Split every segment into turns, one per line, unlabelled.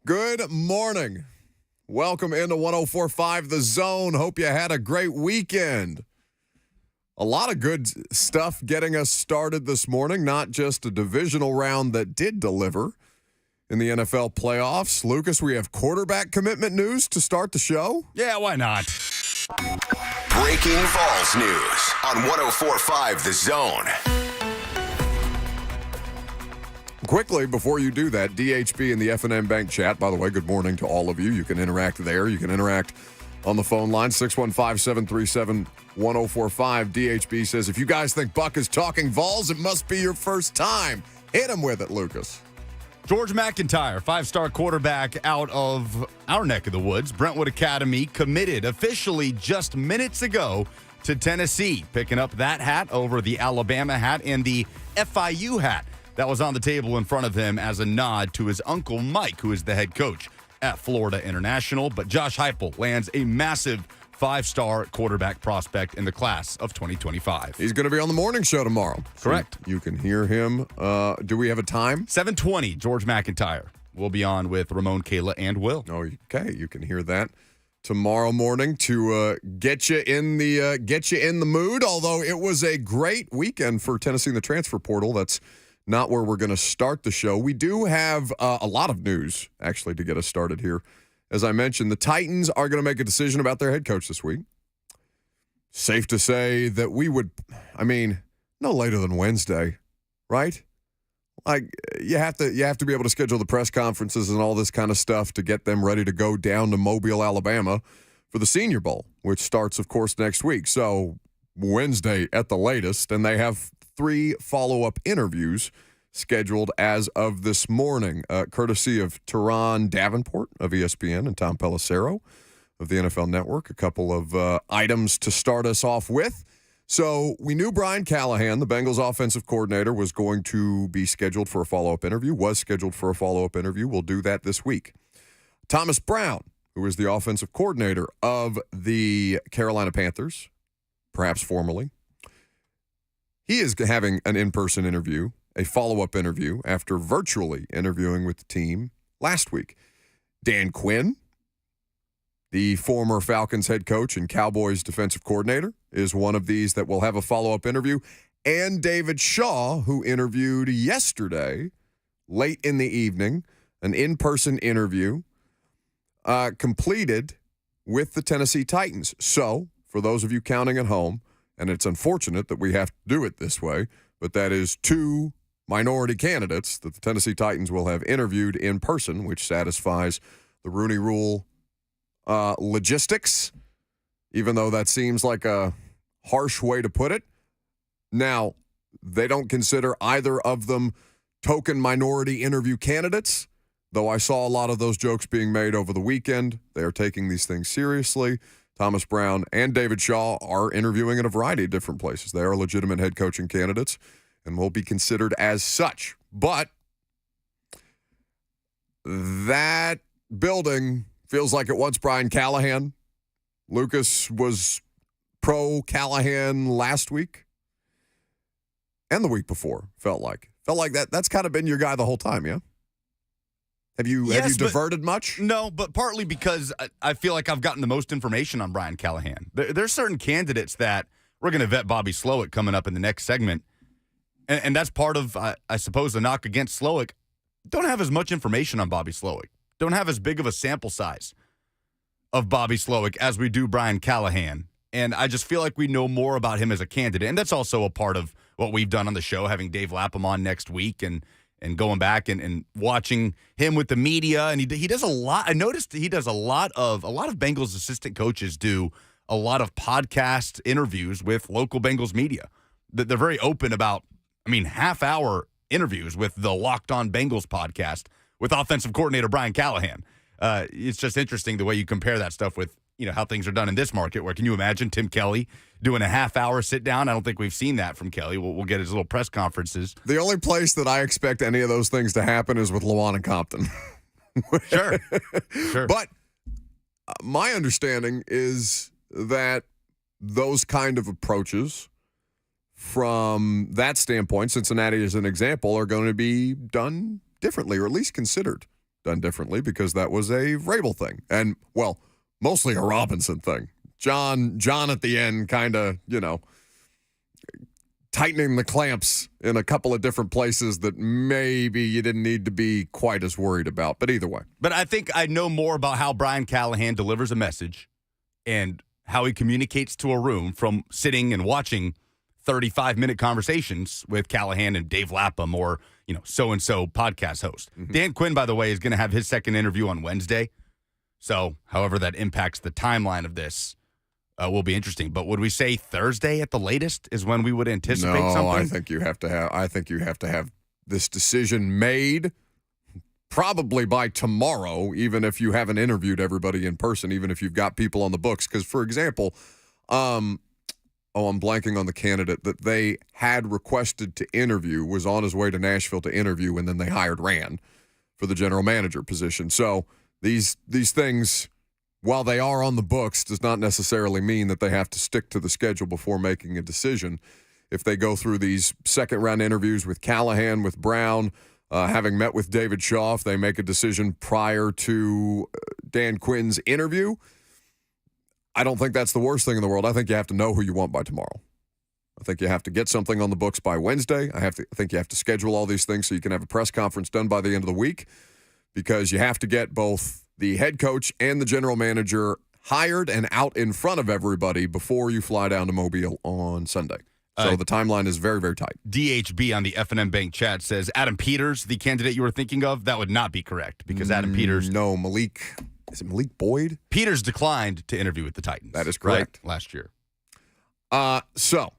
Good morning. Welcome into 104.5 The Zone. Hope you had a great weekend. A lot of good stuff getting us started this morning, not just a divisional round that did deliver in the NFL playoffs. Lucas, we have quarterback commitment news to start the show.
Yeah, why not?
Breaking Vols news on 104.5 The Zone.
Quickly, before you do that, DHB and the F&M Bank chat, by the way, good morning to all of you. You can interact there. You can interact on the phone line, 615-737-1045. DHB says, if you guys think Buck is talking Vols, it must be your first time. Hit him with it, Lucas.
George McIntyre, five-star quarterback out of our neck of the woods, Brentwood Academy, committed officially just minutes ago to Tennessee, picking up that hat over the Alabama hat and the FIU hat that was on the table in front of him as a nod to his uncle Mike, who is the head coach at Florida International. But Josh Heupel lands a massive five-star quarterback prospect in the class of 2025.
He's going to be on the morning show tomorrow.
Correct.
So you can hear him. Do we have a time?
7:20, George McIntyre will be on with Ramon, Kayla, and Will.
Okay, you can hear that tomorrow morning to get you in the mood. Although it was a great weekend for Tennessee in the transfer portal. That's not where we're going to start the show. We do have a lot of news, actually, to get us started here. As I mentioned, the Titans are going to make a decision about their head coach this week. Safe to say that no later than Wednesday, right? Like, you have to be able to schedule the press conferences and all this kind of stuff to get them ready to go down to Mobile, Alabama for the Senior Bowl, which starts, of course, next week. So Wednesday at the latest, and they have 3 follow-up interviews scheduled as of this morning, courtesy of Teron Davenport of ESPN and Tom Pelissero of the NFL Network. A couple of items to start us off with. So we knew Brian Callahan, the Bengals offensive coordinator, was going to be scheduled for a follow-up interview, We'll do that this week. Thomas Brown, who is the offensive coordinator of the Carolina Panthers, perhaps formerly, he is having an in-person interview, a follow-up interview, after virtually interviewing with the team last week. Dan Quinn, the former Falcons head coach and Cowboys defensive coordinator, is one of these that will have a follow-up interview. And David Shaw, who interviewed yesterday, late in the evening, an in-person interview, completed with the Tennessee Titans. So, for those of you counting at home, and it's unfortunate that we have to do it this way, but that is 2 minority candidates that the Tennessee Titans will have interviewed in person, which satisfies the Rooney Rule logistics, even though that seems like a harsh way to put it. Now, they don't consider either of them token minority interview candidates, though I saw a lot of those jokes being made over the weekend. They are taking these things seriously. Thomas Brown and David Shaw are interviewing in a variety of different places. They are legitimate head coaching candidates and will be considered as such. But that building feels like it wants Brian Callahan. Lucas was pro-Callahan last week and the week before, felt like that's kind of been your guy the whole time, yeah? Have you diverted much?
No, but partly because I feel like I've gotten the most information on Brian Callahan. There's certain candidates that we're going to vet Bobby Slowik coming up in the next segment, and that's part of, I suppose, the knock against Slowik. Don't have as much information on Bobby Slowik. Don't have as big of a sample size of Bobby Slowik as we do Brian Callahan. And I just feel like we know more about him as a candidate, and that's also a part of what we've done on the show, having Dave Lapham on next week and going back and watching him with the media. And he does a lot. I noticed he does a lot of Bengals assistant coaches do a lot of podcast interviews with local Bengals media. They're very open about, half-hour interviews with the Locked On Bengals podcast with offensive coordinator Brian Callahan. It's just interesting the way you compare that stuff with, how things are done in this market, where can you imagine Tim Kelly doing a half-hour sit-down? I don't think we've seen that from Kelly. We'll get his little press conferences.
The only place that I expect any of those things to happen is with Lawan and Compton.
Sure.
But my understanding is that those kind of approaches, from that standpoint, Cincinnati as an example, are going to be done differently, or at least considered done differently because that was a Vrabel thing. And, well, mostly a Robinson thing. John at the end kind of, tightening the clamps in a couple of different places that maybe you didn't need to be quite as worried about. But either way.
But I think I know more about how Brian Callahan delivers a message and how he communicates to a room from sitting and watching 35-minute conversations with Callahan and Dave Lapham or, so-and-so podcast host. Mm-hmm. Dan Quinn, by the way, is going to have his second interview on Wednesday. So, however that impacts the timeline of this will be interesting. But would we say Thursday at the latest is when we would anticipate something?
No, I think you have to have this decision made probably by tomorrow, even if you haven't interviewed everybody in person, even if you've got people on the books. Because, for example, I'm blanking on the candidate that they had requested to interview, was on his way to Nashville to interview, and then they hired Rand for the general manager position. So these things, while they are on the books, does not necessarily mean that they have to stick to the schedule before making a decision. If they go through these second-round interviews with Callahan, with Brown, having met with David Shaw, if they make a decision prior to Dan Quinn's interview, I don't think that's the worst thing in the world. I think you have to know who you want by tomorrow. I think you have to get something on the books by Wednesday. I think you have to schedule all these things so you can have a press conference done by the end of the week, because you have to get both the head coach and the general manager hired and out in front of everybody before you fly down to Mobile on Sunday. So the timeline is very, very tight.
DHB on the F&M Bank chat says, Adam Peters, the candidate you were thinking of, that would not be correct because Adam Peters.
No, Malik. Is it Malik Boyd?
Peters declined to interview with the Titans.
That is correct.
Right? Last year.
So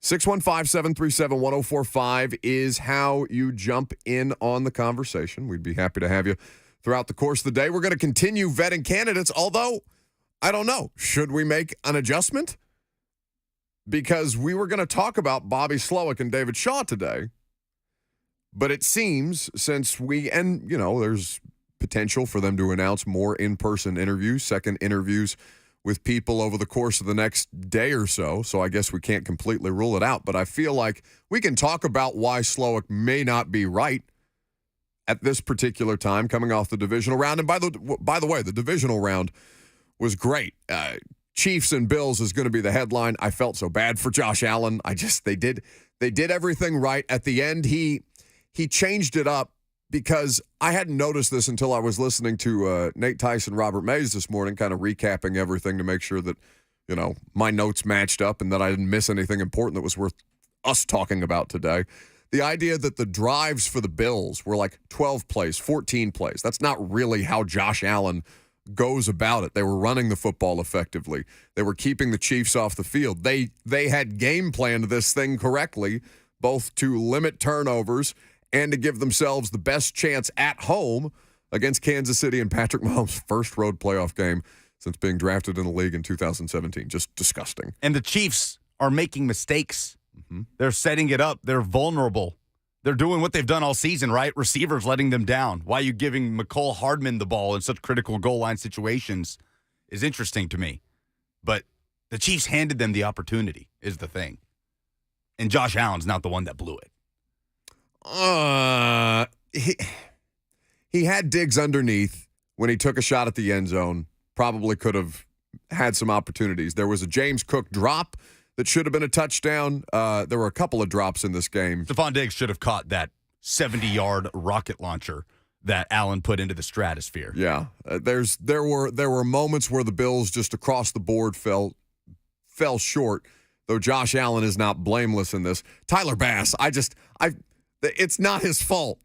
615-737-1045 is how you jump in on the conversation. We'd be happy to have you throughout the course of the day. We're going to continue vetting candidates, although, I don't know, should we make an adjustment? Because we were going to talk about Bobby Slowik and David Shaw today, but it seems since there's potential for them to announce more in-person interviews, second interviews with people over the course of the next day or so, so I guess we can't completely rule it out, but I feel like we can talk about why Slowik may not be right at this particular time coming off the divisional round. And by the way, the divisional round was great. Chiefs and Bills is going to be the headline. I felt so bad for Josh Allen. They did everything right. At the end, he changed it up because I hadn't noticed this until I was listening to Nate Tyson, Robert Mays this morning, kind of recapping everything to make sure that, my notes matched up and that I didn't miss anything important that was worth us talking about today. The idea that the drives for the Bills were like 12 plays, 14 plays. That's not really how Josh Allen goes about it. They were running the football effectively. They were keeping the Chiefs off the field. They had game planned this thing correctly, both to limit turnovers and to give themselves the best chance at home against Kansas City and Patrick Mahomes' first road playoff game since being drafted in the league in 2017. Just disgusting.
And the Chiefs are making mistakes. Mm-hmm. They're setting it up. They're vulnerable. They're doing what they've done all season, right? Receivers letting them down. Why are you giving McCole Hardman the ball in such critical goal line situations is interesting to me. But the Chiefs handed them the opportunity is the thing. And Josh Allen's not the one that blew it.
He had Diggs underneath when he took a shot at the end zone. Probably could have had some opportunities. There was a James Cook drop that should have been a touchdown. There were a couple of drops in this game.
Stephon Diggs should have caught that 70-yard rocket launcher that Allen put into the stratosphere.
Yeah, there were moments where the Bills just across the board fell short. Though Josh Allen is not blameless in this. Tyler Bass, it's not his fault.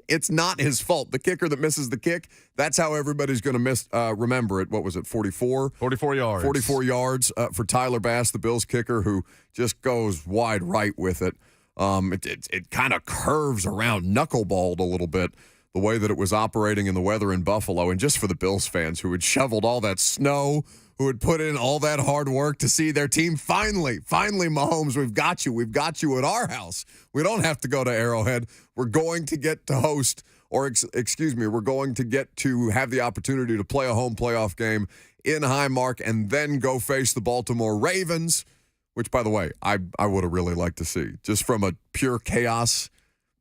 It's not his fault. The kicker that misses the kick, that's how everybody's going to remember it. What was it, 44?
44 yards.
44 yards for Tyler Bass, the Bills kicker, who just goes wide right with it. It kind of curves around, knuckleballed a little bit, the way that it was operating in the weather in Buffalo. And just for the Bills fans who had shoveled all that snow, who had put in all that hard work to see their team finally, Mahomes, we've got you at our house. We don't have to go to Arrowhead. We're going to get to host, we're going to get to have the opportunity to play a home playoff game in Highmark and then go face the Baltimore Ravens, which, by the way, I would have really liked to see. Just from a pure chaos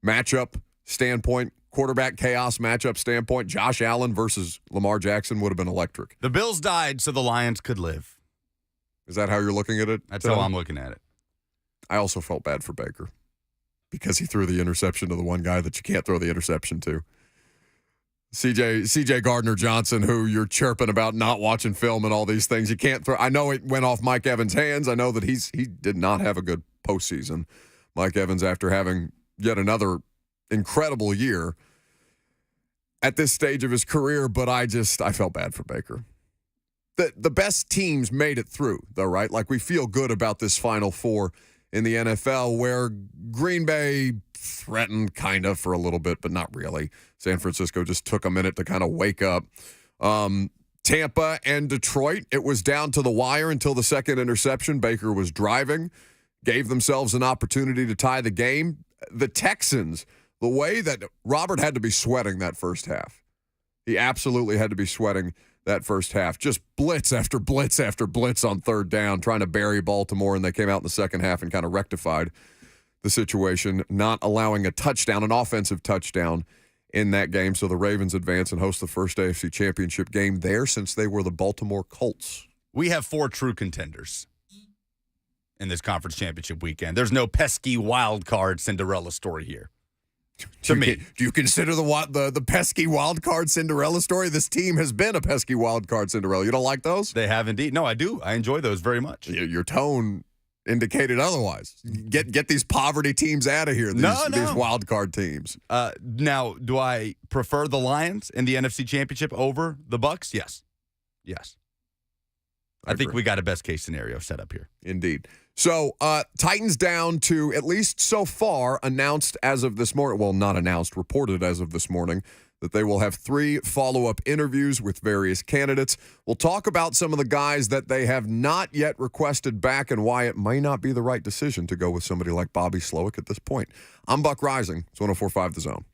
matchup standpoint, quarterback chaos matchup standpoint, Josh Allen versus Lamar Jackson would have been electric.
The Bills died so the Lions could live.
Is that how you're looking at it?
That's how I'm looking at it.
I also felt bad for Baker because he threw the interception to the one guy that you can't throw the interception to. CJ Gardner-Johnson, who you're chirping about not watching film and all these things. You can't throw. I know it went off Mike Evans' hands. I know that he did not have a good postseason. Mike Evans, after having yet another incredible year at this stage of his career, but I felt bad for Baker. The best teams made it through, though, right? Like, we feel good about this Final Four in the NFL, where Green Bay threatened kind of for a little bit, but not really. San Francisco just took a minute to kind of wake up. Tampa and Detroit, it was down to the wire until the second interception. Baker was driving, gave themselves an opportunity to tie the game. The Texans, the way that Robert had to be sweating that first half. He absolutely had to be sweating that first half. Just blitz after blitz after blitz on third down, trying to bury Baltimore, and they came out in the second half and kind of rectified the situation, not allowing a touchdown, an offensive touchdown in that game. So the Ravens advance and host the first AFC Championship game there since they were the Baltimore Colts.
We have 4 true contenders in this conference championship weekend. There's no pesky wild card Cinderella story here. To me.
Do you consider the pesky wild card Cinderella story? This team has been a pesky wild card Cinderella. You don't like those?
They have indeed. No, I do. I enjoy those very much.
Your tone indicated otherwise. Get these poverty teams out of here, these wild card teams.
Now, do I prefer the Lions in the NFC Championship over the Bucks? Yes. I think we got a best case scenario set up here.
Indeed. So, Titans down to, at least so far, announced as of this morning, well, not announced, reported as of this morning, that they will have 3 follow-up interviews with various candidates. We'll talk about some of the guys that they have not yet requested back and why it may not be the right decision to go with somebody like Bobby Slowik at this point. I'm Buck Rising. It's 104.5 The Zone.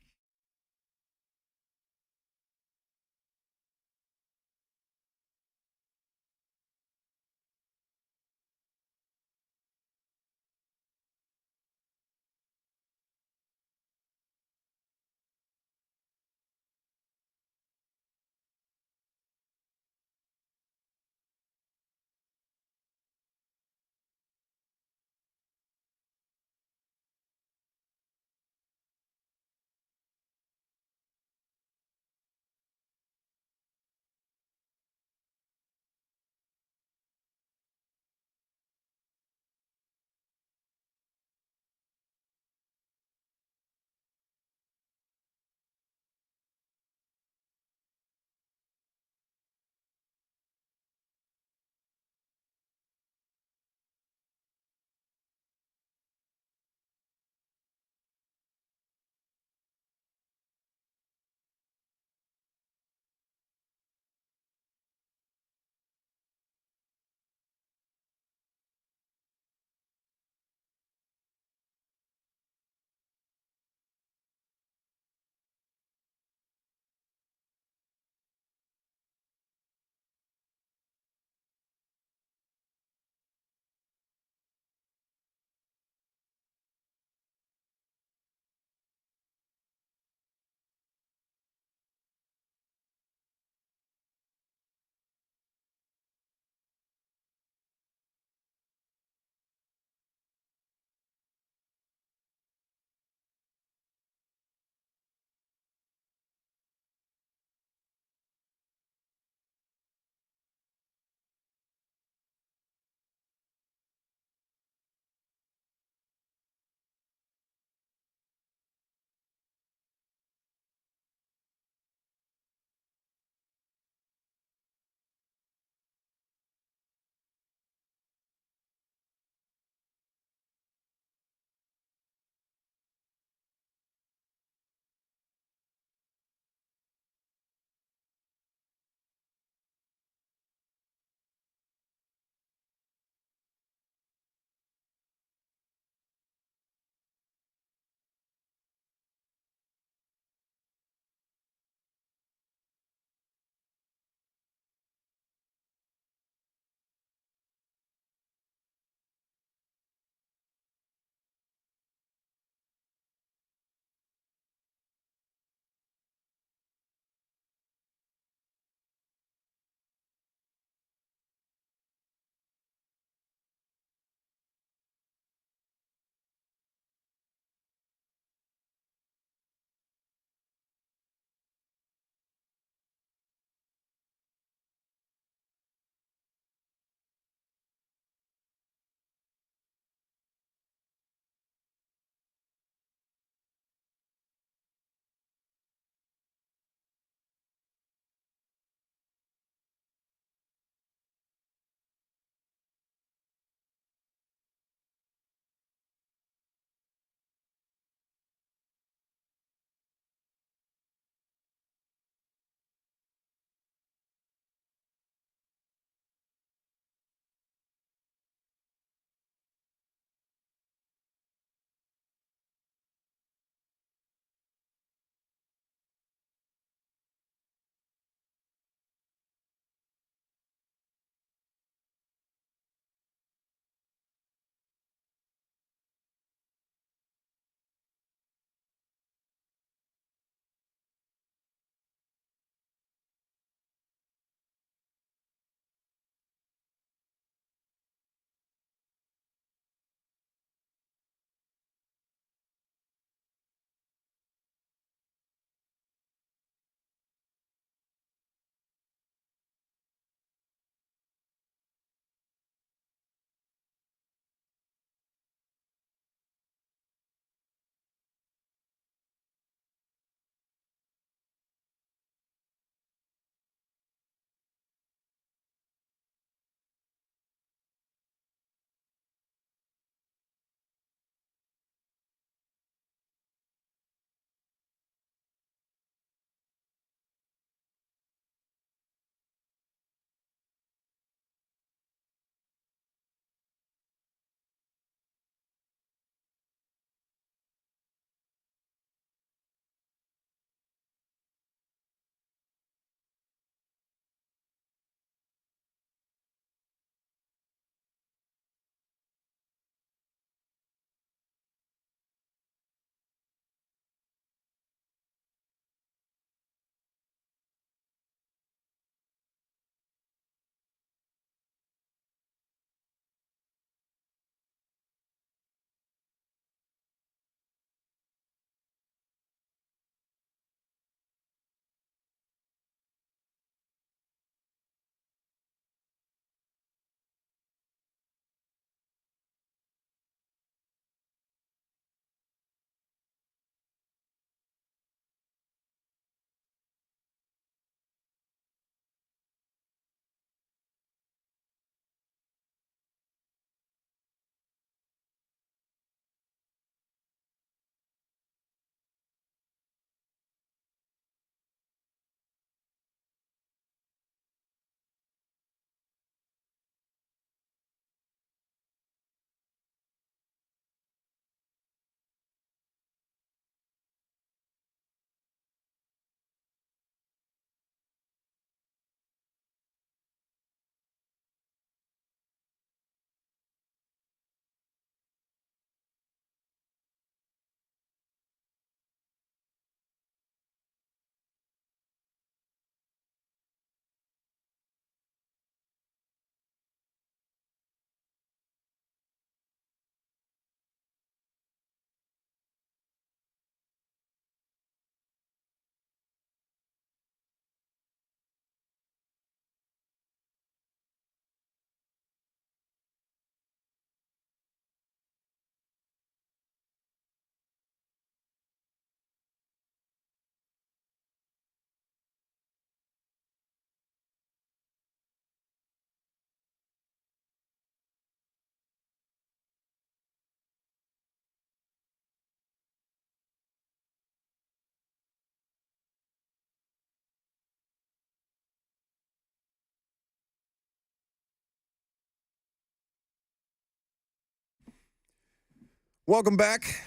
Welcome back.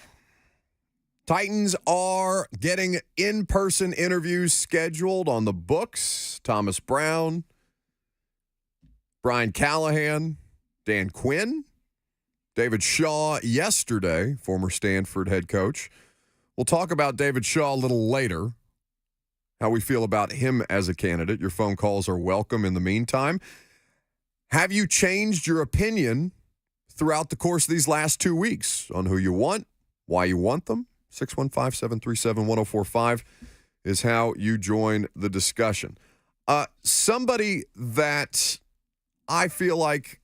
Titans are getting in-person interviews scheduled on the books. Thomas Brown, Brian Callahan, Dan Quinn, David Shaw yesterday, former Stanford head coach. We'll talk about David Shaw a little later, how we feel about him as a candidate. Your phone calls are welcome in the meantime. Have you changed your opinion throughout the course of these last 2 weeks on who you want, why you want them? 615-737-1045 is how you join the discussion. Somebody that I feel like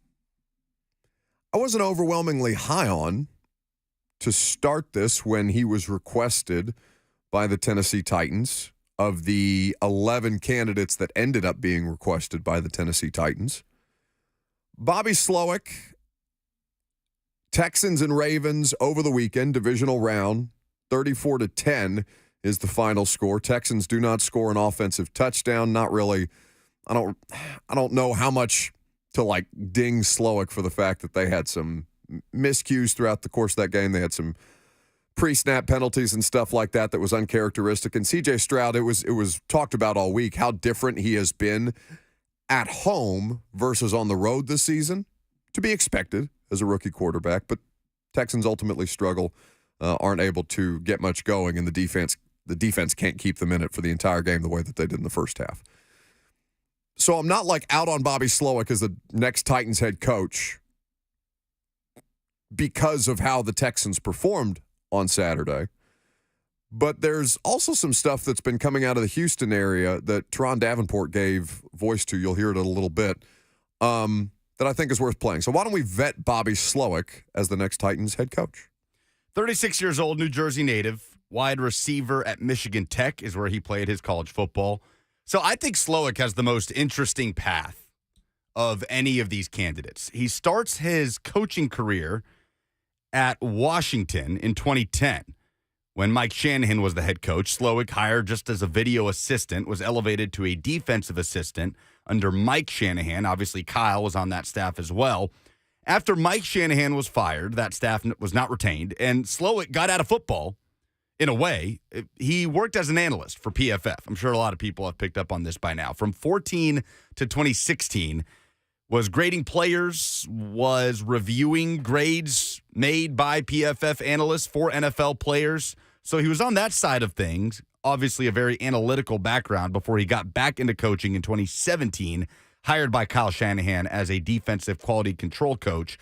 I wasn't overwhelmingly high on to start this when he was requested by the Tennessee Titans. Of the 11 candidates that ended up being requested by the Tennessee Titans, Bobby Slowik, Texans and Ravens over the weekend, divisional round, 34-10 is the final score. Texans do not score an offensive touchdown. Not really. I don't know how much to like ding Slowik for the fact that they had some miscues throughout the course of that game. They had some pre-snap penalties and stuff like that was uncharacteristic. And C.J. Stroud, it was talked about all week how different he has been at home versus on the road this season. To be expected as a rookie quarterback, but Texans ultimately struggle, aren't able to get much going, and the defense can't keep them in it for the entire game the way that they did in the first half. So I'm not like out on Bobby Slowik as the next Titans head coach because of how the Texans performed on Saturday. But there's also some stuff that's been coming out of the Houston area that Teron Davenport gave voice to. You'll hear it in a little bit. That I think is worth playing. So why don't we vet Bobby Slowik as the next Titans head coach?
36 years old, New Jersey native, wide receiver at Michigan Tech is where he played his college football. So I think Slowik has the most interesting path of any of these candidates. He starts his coaching career at Washington in 2010. When Mike Shanahan was the head coach, Slowik, hired just as a video assistant, was elevated to a defensive assistant under Mike Shanahan. Obviously, Kyle was on that staff as well. After Mike Shanahan was fired, that staff was not retained, and Slowik got out of football in a way. He worked as an analyst for PFF. I'm sure a lot of people have picked up on this by now. From 2014 to 2016, was grading players, was reviewing grades made by PFF analysts for NFL players. So he was on that side of things, obviously a very analytical background before he got back into coaching in 2017, hired by Kyle Shanahan as a defensive quality control coach.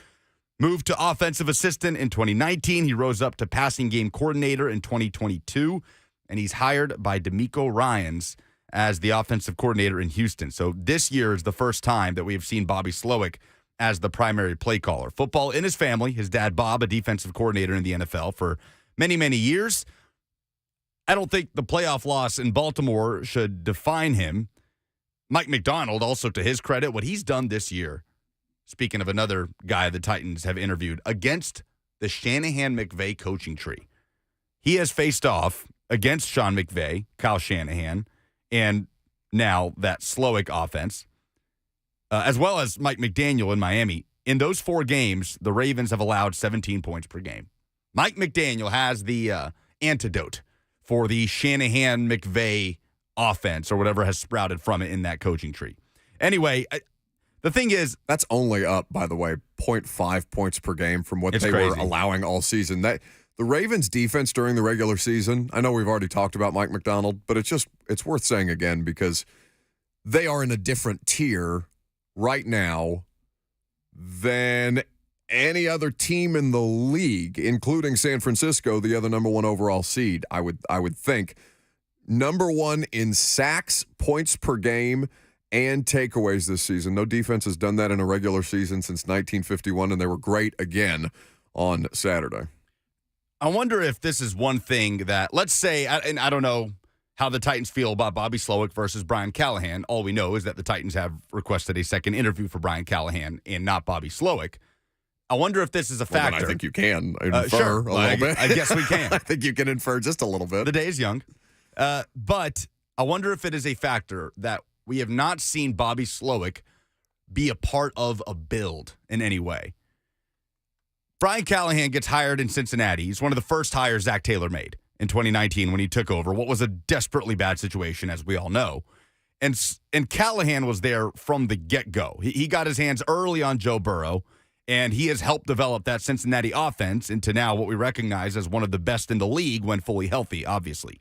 Moved to offensive assistant in 2019. He rose up to passing game coordinator in 2022, and he's hired by DeMeco Ryans as the offensive coordinator in Houston. So this year is the first time that we have seen Bobby Slowik as the primary play caller. Football in his family. His dad, Bob, a defensive coordinator in the NFL for many, many years. I don't think the playoff loss in Baltimore should define him. Mike McDonald, also to his credit, what he's done this year, speaking of another guy the Titans have interviewed, against the Shanahan-McVay coaching tree. He has faced off against Sean McVay, Kyle Shanahan, and now that Slowik offense, as well as Mike McDaniel in Miami. In those 4 games, the Ravens have allowed 17 points per game. Mike McDaniel has the antidote for the Shanahan-McVay offense or whatever has sprouted from it in that coaching tree. Anyway, the thing is,
that's only up, by the way, 0.5 points per game from what they were allowing all season. That the Ravens' defense during the regular season, I know we've already talked about Mike McDonald, but it's worth saying again because they are in a different tier right now than any other team in the league, including San Francisco, the other number 1 overall seed, I would think. Number 1 in sacks, points per game, and takeaways this season. No defense has done that in a regular season since 1951, and they were great again on Saturday.
I wonder if this is one thing that, let's say, and I don't know how the Titans feel about Bobby Slowik versus Brian Callahan. All we know is that the Titans have requested a second interview for Brian Callahan and not Bobby Slowik. I wonder if this is a factor.
I think you can infer
sure.
a little bit.
I guess we can.
I think you can infer just a little bit.
The day is young. But I wonder if it is a factor that we have not seen Bobby Slowik be a part of a build in any way. Brian Callahan gets hired in Cincinnati. He's one of the first hires Zach Taylor made in 2019 when he took over what was a desperately bad situation, as we all know. And Callahan was there from the get-go. He got his hands early on Joe Burrow, and he has helped develop that Cincinnati offense into now what we recognize as one of the best in the league when fully healthy, obviously.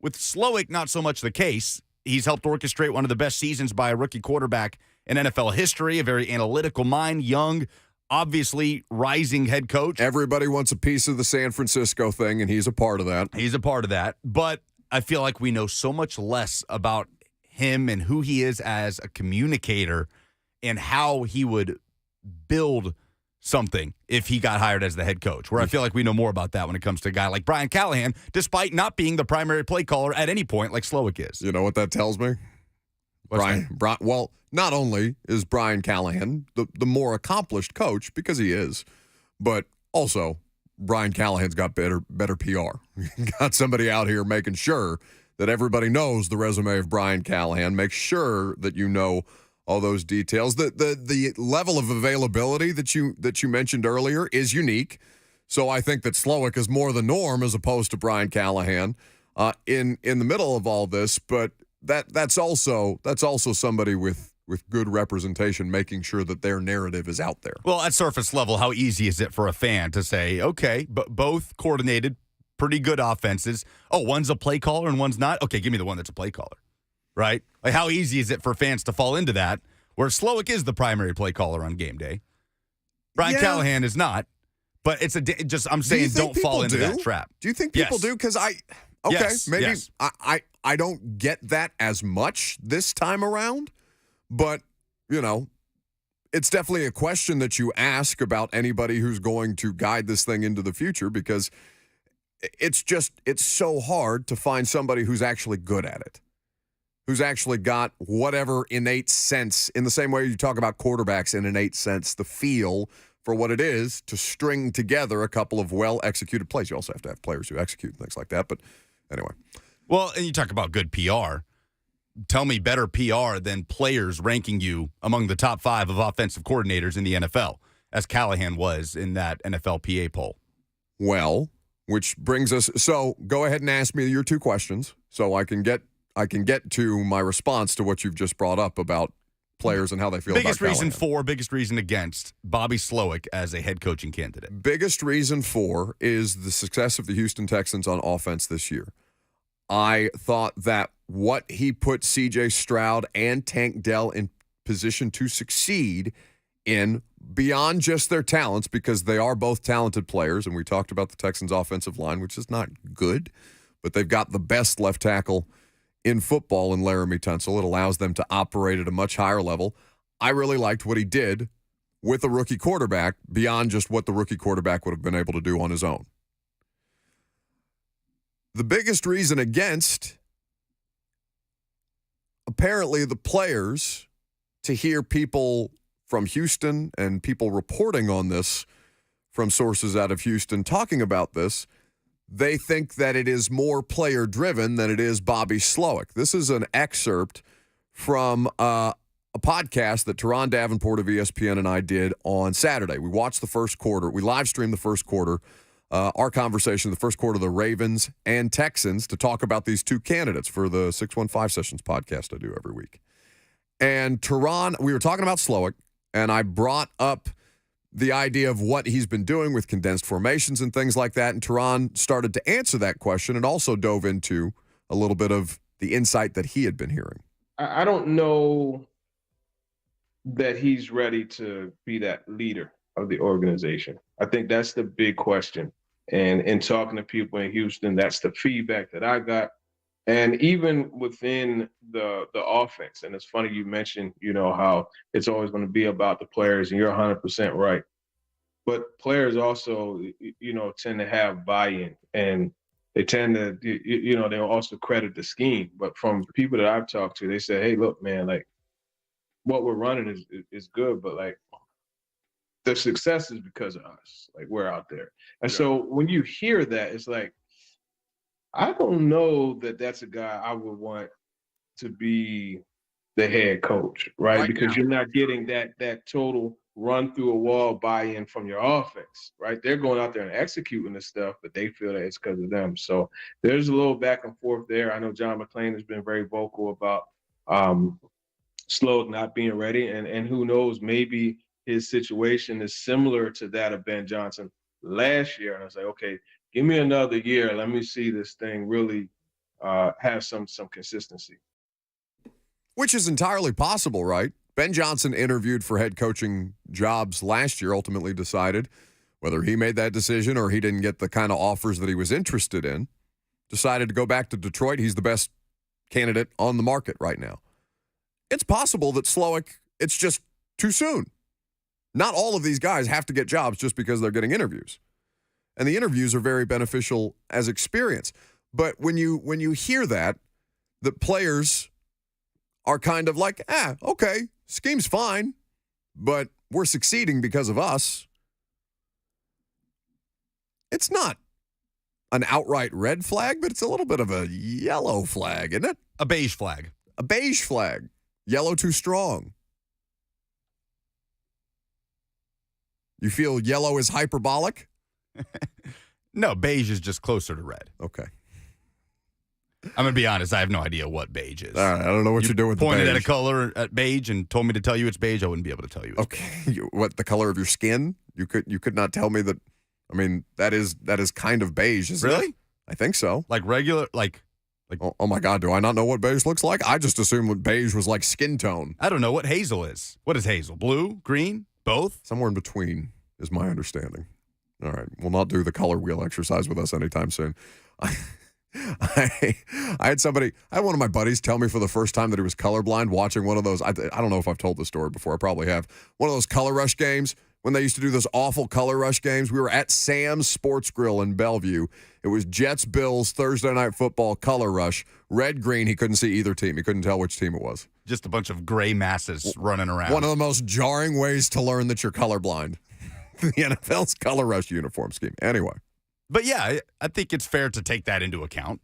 With Slowik, not so much the case. He's helped orchestrate one of the best seasons by a rookie quarterback in NFL history, a very analytical mind, young, obviously rising head coach.
Everybody wants a piece of the San Francisco thing, and he's a part of that.
He's a part of that. But I feel like we know so much less about him and who he is as a communicator and how he would build something if he got hired as the head coach, where I feel like we know more about that when it comes to a guy like Brian Callahan, despite not being the primary play caller at any point like Slowik is.
You know what that tells me? Well, not only is Brian Callahan the more accomplished coach, because he is, but also Brian Callahan's got better PR. Got somebody out here making sure that everybody knows the resume of Brian Callahan. Make sure that you know all those details. The level of availability that you mentioned earlier is unique. So I think that Slowik is more the norm as opposed to Brian Callahan in the middle of all this. But that's also somebody with good representation, making sure that their narrative is out there.
Well, at surface level, how easy is it for a fan to say, okay, but both coordinated pretty good offenses. Oh, one's a play caller and one's not? Okay, give me the one that's a play caller. Right? Like, how easy is it for fans to fall into that, where Slowik is the primary play caller on game day? Brian Callahan is not, but I'm saying don't fall into that trap.
Do you think people do? Because I don't get that as much this time around, but, it's definitely a question that you ask about anybody who's going to guide this thing into the future, because it's so hard to find somebody who's actually good at it, who's actually got whatever innate sense, in the same way you talk about quarterbacks in innate sense, the feel for what it is to string together a couple of well-executed plays. You also have to have players who execute and things like that, but anyway.
Well, and you talk about good PR. Tell me better PR than players ranking you among the top 5 of offensive coordinators in the NFL, as Callahan was in that NFLPA poll.
Well, which brings us, so go ahead and ask me your 2 questions so I can get to my response to what you've just brought up about players and how they feel about Callahan.
Biggest reason against Bobby Slowik as a head coaching candidate.
Biggest reason for is the success of the Houston Texans on offense this year. I thought that what he put C.J. Stroud and Tank Dell in position to succeed in, beyond just their talents, because they are both talented players, and we talked about the Texans' offensive line, which is not good, but they've got the best left tackle in football in Laramie Tunsil. It allows them to operate at a much higher level. I really liked what he did with a rookie quarterback beyond just what the rookie quarterback would have been able to do on his own. The biggest reason against, apparently, the players, to hear people from Houston and people reporting on this from sources out of Houston talking about this, they think that it is more player-driven than it is Bobby Slowik. This is an excerpt from a podcast that Teron Davenport of ESPN and I did on Saturday. We watched the first quarter. We live-streamed the first quarter, our conversation, the first quarter of the Ravens and Texans, to talk about these 2 candidates for the 615 Sessions podcast I do every week. And Teron, we were talking about Slowik, and I brought up the idea of what he's been doing with condensed formations and things like that. And Teron started to answer that question and also dove into a little bit of the insight that he had been hearing.
I don't know that he's ready to be that leader of the organization. I think that's the big question. And in talking to people in Houston, that's the feedback that I got. And even within the offense, and it's funny you mentioned, how it's always going to be about the players, and you're 100% right. But players also, tend to have buy-in, and they tend to, they'll also credit the scheme. But from people that I've talked to, they say, hey, look, man, like, what we're running is good, but, like, the success is because of us. Like, we're out there. And so when you hear that, it's like, I don't know that that's a guy I would want to be the head coach, right? Because you're not getting that total run through a wall buy-in from your offense, right? They're going out there and executing this stuff, but they feel that it's because of them. So there's a little back and forth there. I know John McClain has been very vocal about Slowik not being ready, and who knows, maybe his situation is similar to that of Ben Johnson last year. And I was like, okay, give me another year. Let me see this thing really have some consistency.
Which is entirely possible, right? Ben Johnson interviewed for head coaching jobs last year, ultimately decided whether he made that decision or he didn't get the kind of offers that he was interested in, decided to go back to Detroit. He's the best candidate on the market right now. It's possible that Slowik, it's just too soon. Not all of these guys have to get jobs just because they're getting interviews. And the interviews are very beneficial as experience. But when you hear that players are kind of like, okay, scheme's fine, but we're succeeding because of us. It's not an outright red flag, but it's a little bit of a yellow flag, isn't it?
A beige flag.
A beige flag. Yellow too strong. You feel yellow is hyperbolic?
No, beige is just closer to red.
Okay.
I'm going to be honest. I have no idea what beige is.
All right. I don't know what you're doing with the beige.
Pointed at a color at beige and told me to tell you it's beige. I wouldn't be able to tell you it's beige.
What, the color of your skin? You could not tell me that. I mean, that is kind of beige, isn't it?
Really?
I think so.
Like regular, like.
Oh my God, do I not know what beige looks like? I just assumed what beige was like skin tone.
I don't know what hazel is. What is hazel? Blue? Green? Both?
Somewhere in between is my understanding. All right. We'll not do the color wheel exercise with us anytime soon. I had one of my buddies tell me for the first time that he was colorblind watching one of those. I don't know if I've told this story before. I probably have. One of those Color Rush games when they used to do those awful Color Rush games. We were at Sam's Sports Grill in Bellevue. It was Jets-Bills Thursday Night Football Color Rush. Red-green, he couldn't see either team. He couldn't tell which team it was.
Just a bunch of gray masses running around.
One of the most jarring ways to learn that you're colorblind. The NFL's Color Rush uniform scheme. Anyway.
But yeah, I think it's fair to take that into account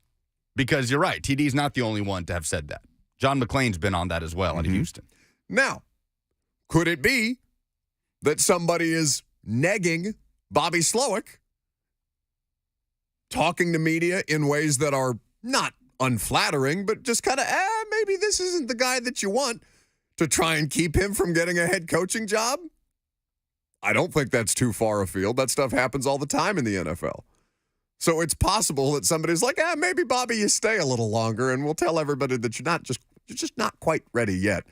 because you're right. TD's not the only one to have said that. John McClain's been on that as well in Houston.
Now, could it be that somebody is negging Bobby Slowik, talking to media in ways that are not unflattering, but just kind of, maybe this isn't the guy that you want to try and keep him from getting a head coaching job? I don't think that's too far afield. That stuff happens all the time in the NFL. So it's possible that somebody's like, maybe Bobby, you stay a little longer, and we'll tell everybody that you're just not quite ready yet.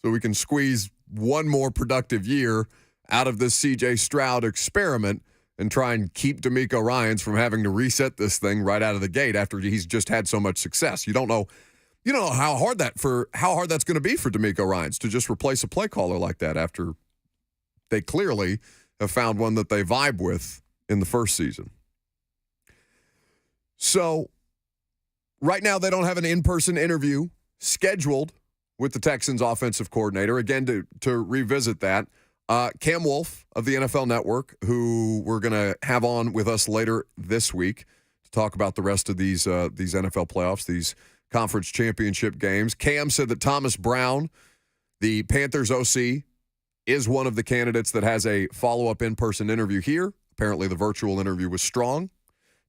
So we can squeeze one more productive year out of this C.J. Stroud experiment and try and keep DeMeco Ryans from having to reset this thing right out of the gate after he's just had so much success. You don't know how hard that's going to be for DeMeco Ryans to just replace a play caller like that after they clearly have found one that they vibe with in the first season. So right now they don't have an in-person interview scheduled with the Texans offensive coordinator. Again, to revisit that, Cam Wolfe of the NFL Network, who we're going to have on with us later this week to talk about the rest of these NFL playoffs, these conference championship games. Cam said that Thomas Brown, the Panthers OC, is one of the candidates that has a follow-up in-person interview here. Apparently the virtual interview was strong.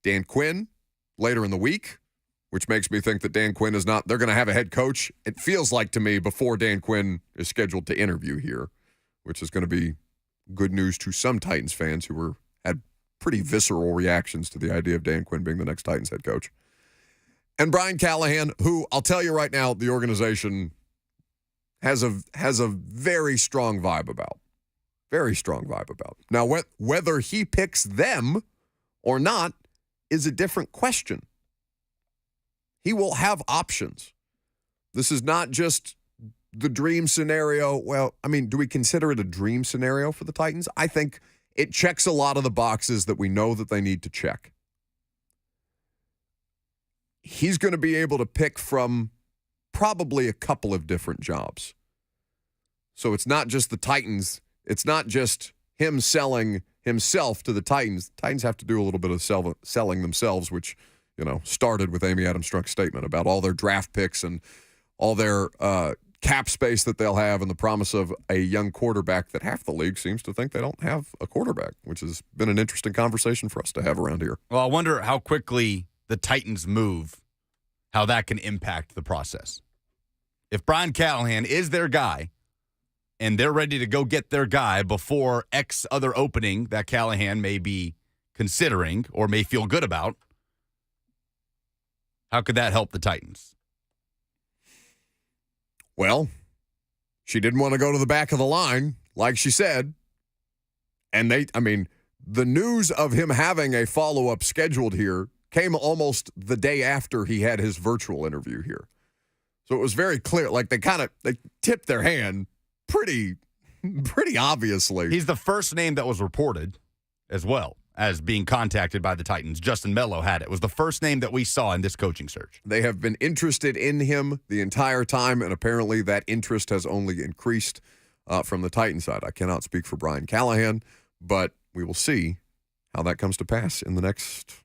Dan Quinn later in the week, which makes me think that Dan Quinn is not – they're going to have a head coach, it feels like to me, before Dan Quinn is scheduled to interview here, which is going to be good news to some Titans fans who had pretty visceral reactions to the idea of Dan Quinn being the next Titans head coach. And Brian Callahan, who I'll tell you right now, the organization has a very strong vibe about. Very strong vibe about. Now, whether he picks them or not is a different question. He will have options. This is not just the dream scenario. Well, I mean, do we consider it a dream scenario for the Titans? I think it checks a lot of the boxes that we know that they need to check. He's going to be able to pick from probably a couple of different jobs. So it's not just the Titans. It's not just him selling himself to the Titans. The Titans have to do a little bit of selling themselves, which, started with Amy Adams Strunk's statement about all their draft picks and all their cap space that they'll have and the promise of a young quarterback that half the league seems to think they don't have a quarterback, which has been an interesting conversation for us to have around here.
Well, I wonder how quickly the Titans move, how that can impact the process. If Brian Callahan is their guy and they're ready to go get their guy before X other opening that Callahan may be considering or may feel good about, how could that help the Titans?
Well, she didn't want to go to the back of the line, like she said. And the news of him having a follow-up scheduled here came almost the day after he had his virtual interview here. So it was very clear. Like, they tipped their hand pretty obviously.
He's the first name that was reported as well as being contacted by the Titans. Justin Mello had it. It was the first name that we saw in this coaching search.
They have been interested in him the entire time, and apparently that interest has only increased from the Titans side. I cannot speak for Brian Callahan, but we will see how that comes to pass in the next,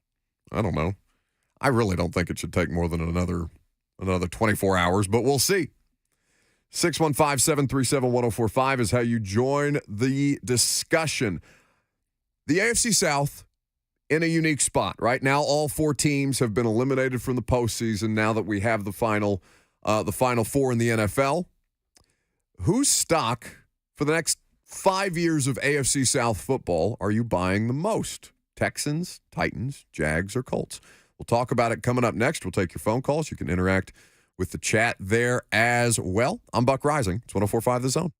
I don't know. I really don't think it should take more than another 24 hours, but we'll see. 615-737-1045 is how you join the discussion. The AFC South in a unique spot. Right now, all four teams have been eliminated from the postseason now that we have the final four in the NFL. Whose stock for the next 5 years of AFC South football are you buying the most? Texans, Titans, Jags, or Colts? We'll talk about it coming up next. We'll take your phone calls. You can interact with the chat there as well. I'm Buck Rising. It's 104.5 The Zone.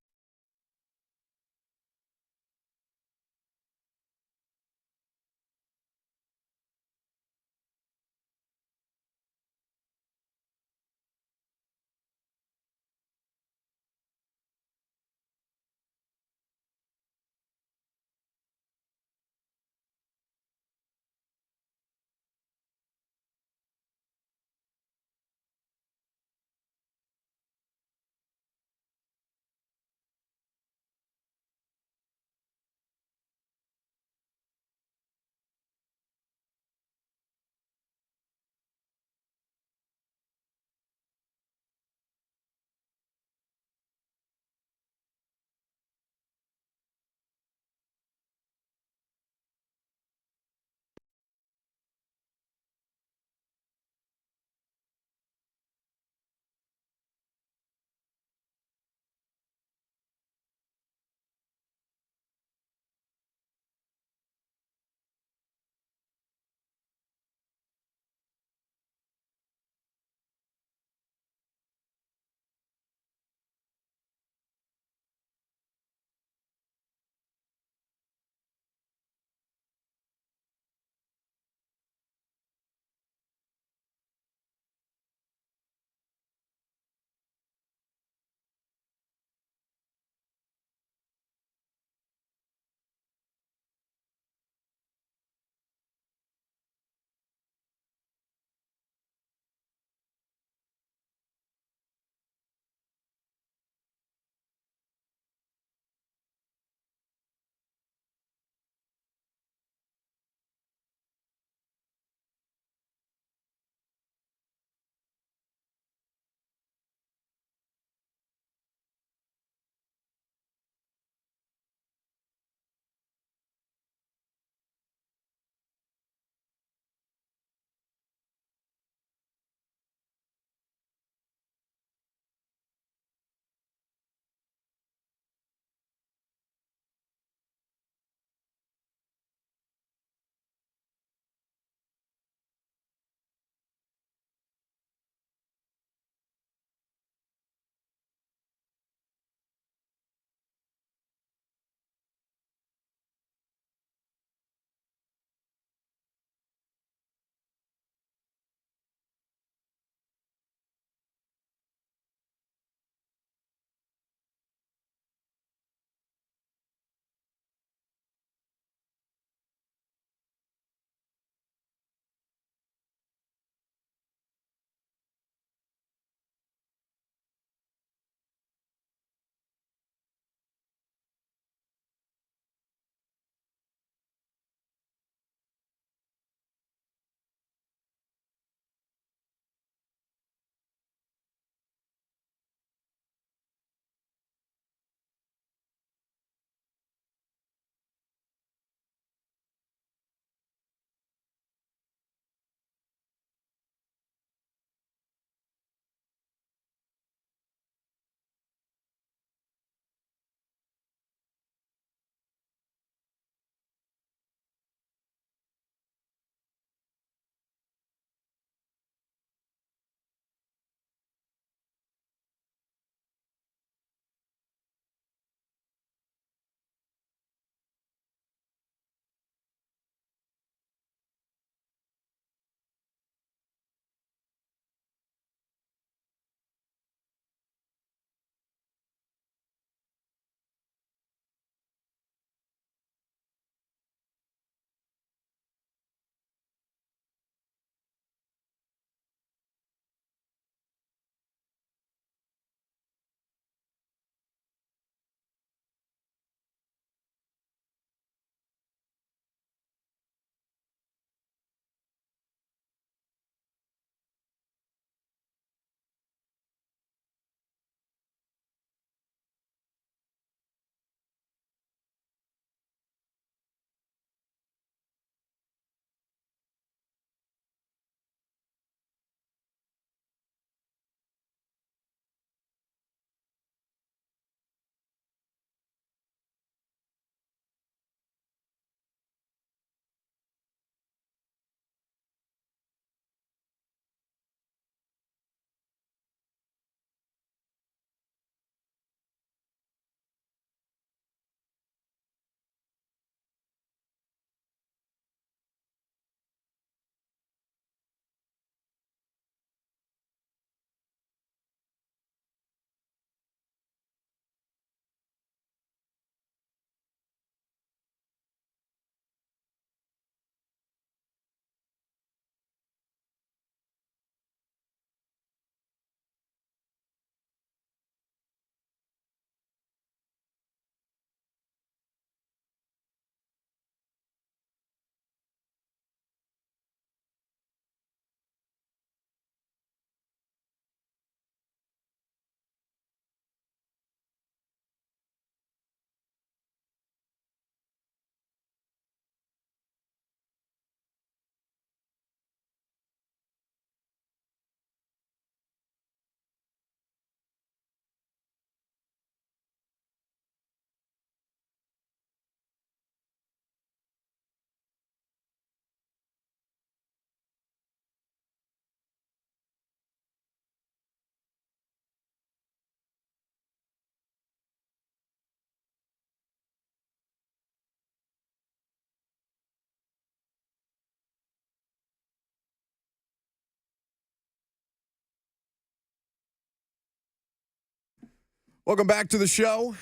Welcome back to the show.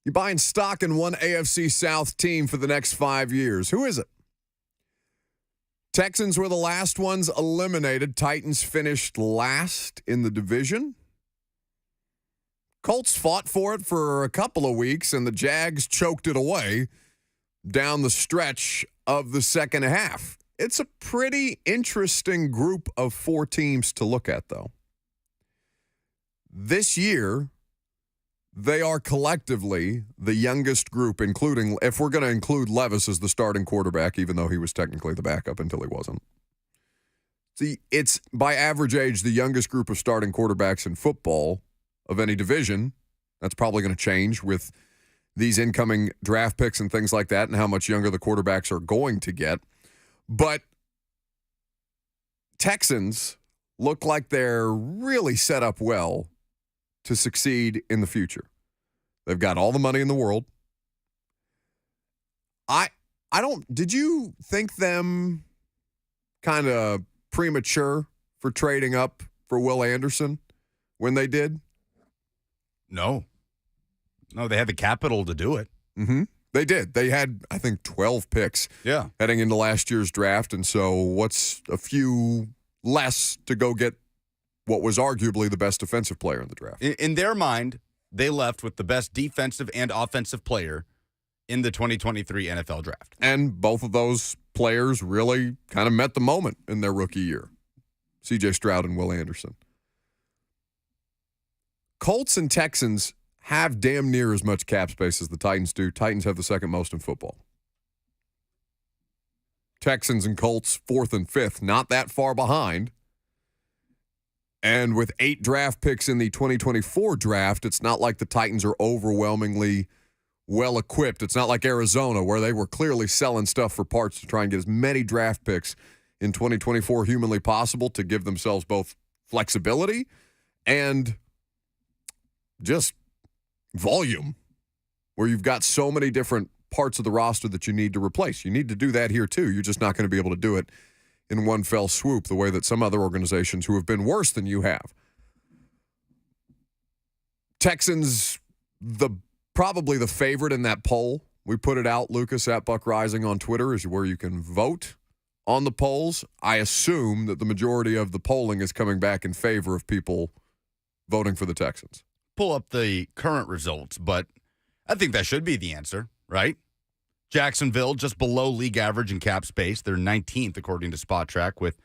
You buying stock in one AFC South team for the next 5 years. Who is it? Texans were the last ones eliminated. Titans finished last in the division. Colts fought for it for a couple of weeks, and the Jags choked it away down the stretch of the second half. It's a pretty interesting group of 4 teams to look at, though. This year, they are collectively the youngest group, including, if we're going to include Levis as the starting quarterback, even though he was technically the backup until he wasn't. See, it's by average age the youngest group of starting quarterbacks in football of any division. That's probably going to change with these incoming draft picks and things like that and how much younger the quarterbacks are going to get. But Texans look like they're really set up well to succeed in the future. They've got all the money in the world. Did you think them kind of premature for trading up for Will Anderson when they did?
No, they had the capital to do it.
Mm-hmm. They did. They had, I think, 12 picks heading into last year's draft. And so what's a few less to go get what was arguably the best defensive player in the draft?
In their mind, they left with the best defensive and offensive player in the 2023 NFL draft.
And both of those players really kind of met the moment in their rookie year. C.J. Stroud and Will Anderson. Colts and Texans have damn near as much cap space as the Titans do. Titans have the second most in football. Texans and Colts, 4th and 5th, not that far behind. And with 8 draft picks in the 2024 draft, it's not like the Titans are overwhelmingly well-equipped. It's not like Arizona, where they were clearly selling stuff for parts to try and get as many draft picks in 2024 humanly possible to give themselves both flexibility and just volume, where you've got so many different parts of the roster that you need to replace. You need to do that here, too. You're just not going to be able to do it in one fell swoop the way that some other organizations who have been worse than you have. Texans, probably the favorite in that poll. We put it out, Lucas, at Buck Rising on Twitter, is where you can vote on the polls. I assume that the majority of the polling is coming back in favor of people voting for the Texans.
Pull up the current results, but I think that should be the answer, right? Jacksonville, just below league average in cap space. They're 19th, according to Spot Track, with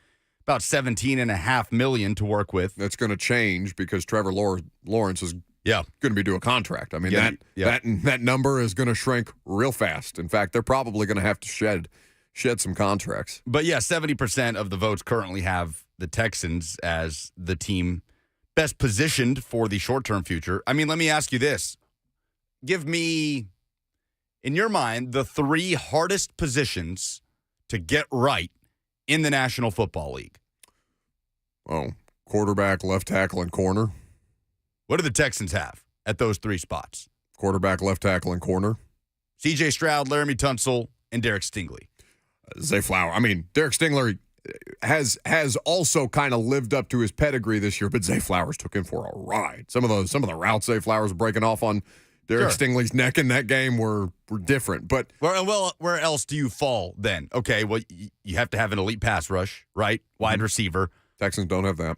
about $17.5 million to work with.
That's going to change because Trevor Lawrence is going to be due a contract. I mean, that number is going to shrink real fast. In fact, they're probably going to have to shed some contracts.
But, 70% of the votes currently have the Texans as the team best positioned for the short-term future. I mean, let me ask you this. Give me, in your mind, the 3 hardest positions to get right in the National Football League.
Oh, quarterback, left tackle, and corner.
What do the Texans have at those 3 spots?
Quarterback, left tackle, and corner.
C.J. Stroud, Laramie Tunsil, and Derek Stingley.
Zay Flower. I mean, Derek Stingley has also kind of lived up to his pedigree this year, but Zay Flowers took him for a ride. Some of the routes Zay Flowers breaking off on Derek Stingley's neck in that game were different. But
where else do you fall then? Okay, well, you have to have an elite pass rush, right? Wide receiver.
Texans don't have that.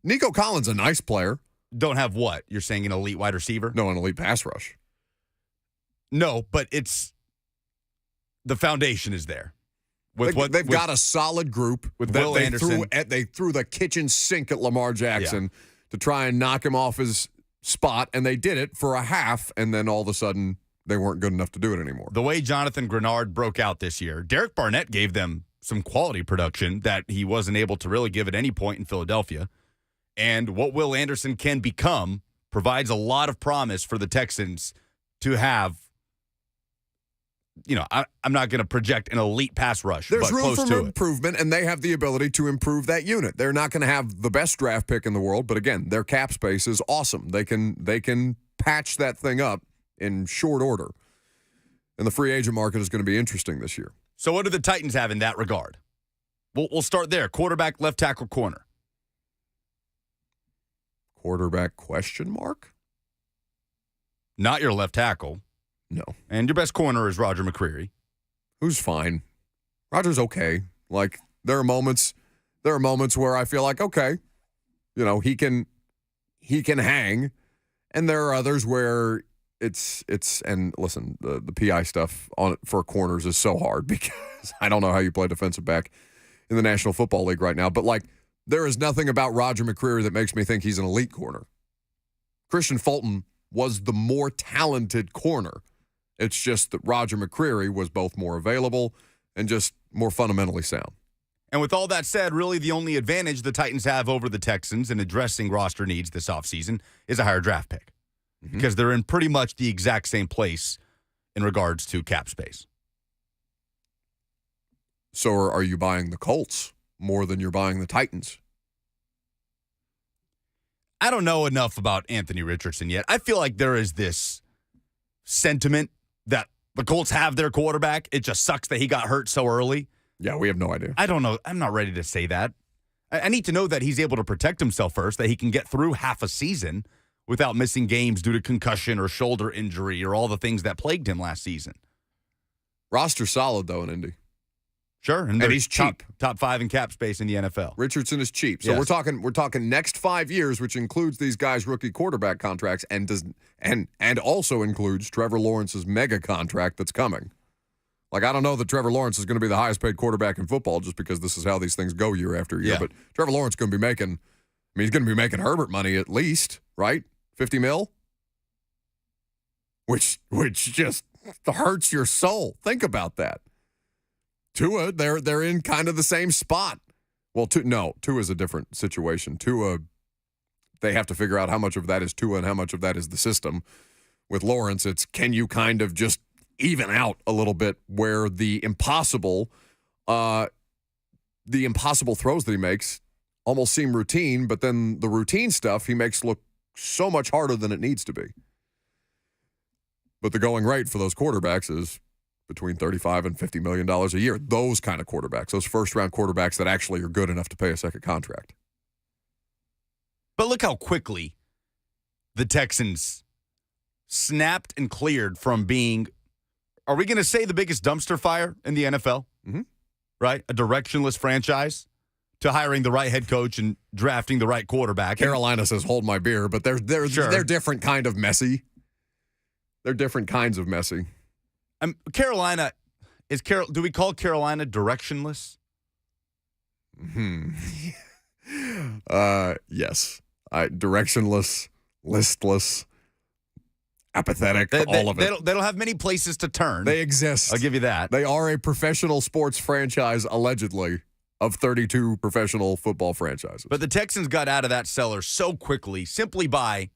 Nico Collins, a nice player.
Don't have what? You're saying an elite wide receiver?
No, an elite pass rush.
No, but it's the foundation is there.
They've got a solid group
with Will Anderson.
They threw the kitchen sink at Lamar Jackson to try and knock him off his spot, and they did it for a half, and then all of a sudden they weren't good enough to do it anymore.
The way Jonathan Grenard broke out this year, Derek Barnett gave them some quality production that he wasn't able to really give at any point in Philadelphia. And what Will Anderson can become provides a lot of promise for the Texans to have. I'm not going to project an elite pass rush.
There's
but
room
close
for
to
improvement, and they have the ability to improve that unit. They're not going to have the best draft pick in the world, but again, their cap space is awesome. They can patch that thing up in short order. And the free agent market is going to be interesting this year.
So what do the Titans have in that regard? We'll start there. Quarterback, left tackle, corner.
quarterback question mark?
Not your left tackle.
No.
And your best corner is Roger McCreary.
Who's fine. Roger's okay. Like, there are moments where I feel like, okay, he can hang. And there are others where it's and listen, the PI stuff for corners is so hard because I don't know how you play defensive back in the National Football League right now. But, like, there is nothing about Roger McCreary that makes me think he's an elite corner. Christian Fulton was the more talented corner. It's just that Roger McCreary was both more available and just more fundamentally sound.
And with all that said, really the only advantage the Titans have over the Texans in addressing roster needs this offseason is a higher draft pick. Because they're in pretty much the exact same place in regards to cap space.
So are you buying the Colts more than you're buying the Titans?
I don't know enough about Anthony Richardson yet. I feel like there is this sentiment that the Colts have their quarterback. It just sucks that he got hurt so early.
Yeah, we have no idea.
I don't know. I'm not ready to say that. I need to know that he's able to protect himself first, that he can get through half a season without missing games due to concussion or shoulder injury or all the things that plagged him last season.
Roster solid, though, in Indy.
Sure.
And he's cheap.
Top 5 in cap space in the NFL.
Richardson is cheap. So
yes.
we're talking next 5 years, which includes these guys' rookie quarterback contracts and also includes Trevor Lawrence's mega contract that's coming. Like, I don't know that Trevor Lawrence is going to be the highest paid quarterback in football just because this is how these things go year after year.
Yeah.
But Trevor Lawrence is going to be he's going to be making Herbert money at least, right? 50 mil? Which just hurts your soul. Think about that. Tua, they're in kind of the same spot. Well, Tua is a different situation. Tua, they have to figure out how much of that is Tua and how much of that is the system. With Lawrence, it's can you kind of just even out a little bit where the impossible throws that he makes almost seem routine, but then the routine stuff he makes look so much harder than it needs to be. But the going rate for those quarterbacks is between $35 and $50 million a year. Those kind of quarterbacks, those first-round quarterbacks that actually are good enough to pay a second contract.
But look how quickly the Texans snapped and cleared from being, are we going to say the biggest dumpster fire in the NFL?
Mm-hmm.
Right? A directionless franchise to hiring the right head coach and drafting the right quarterback.
Carolina says, hold my beer, but they're different kind of messy. They're different kinds of messy.
Carolina, do we call Carolina directionless?
Yes. Directionless, listless, apathetic, all of it.
They don't have many places to turn.
They exist.
I'll give you that.
They are a professional sports franchise, allegedly, of 32 professional football franchises.
But the Texans got out of that cellar so quickly, simply by,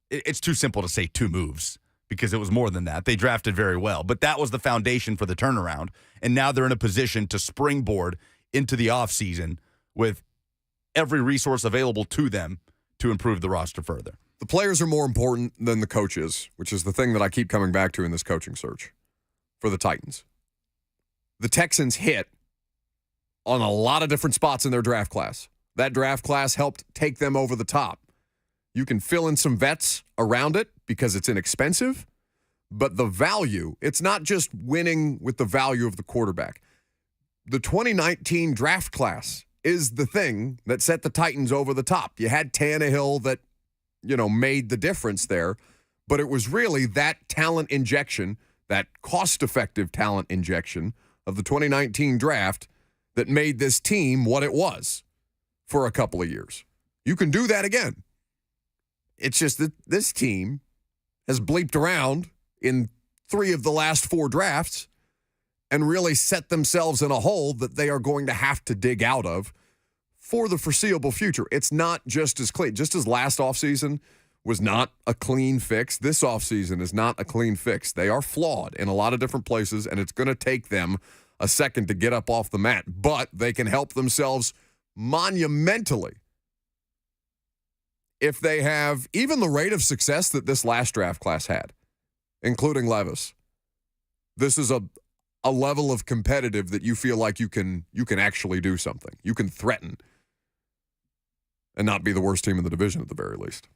it's too simple to say 2 moves, because it was more than that. They drafted very well, but that was the foundation for the turnaround, and now they're in a position to springboard into the offseason with every resource available to them to improve the roster further.
The players are more important than the coaches, which is the thing that I keep coming back to in this coaching search for the Titans. The Texans hit on a lot of different spots in their draft class. That draft class helped take them over the top. You can fill in some vets around it because it's inexpensive, but the value, it's not just winning with the value of the quarterback. The 2019 draft class is the thing that set the Titans over the top. You had Tannehill that, made the difference there, but it was really that talent injection, that cost-effective talent injection of the 2019 draft that made this team what it was for a couple of years. You can do that again. It's just that this team has bleeped around in 3 of the last 4 drafts and really set themselves in a hole that they are going to have to dig out of for the foreseeable future. It's not just as clean. Just as last offseason was not a clean fix, this offseason is not a clean fix. They are flawed in a lot of different places, and it's going to take them a second to get up off the mat. But they can help themselves monumentally if they have even the rate of success that this last draft class had, including Levis. This is a level of competitive that you feel like you can actually do something. You can threaten. and not be the worst team in the division at the very least.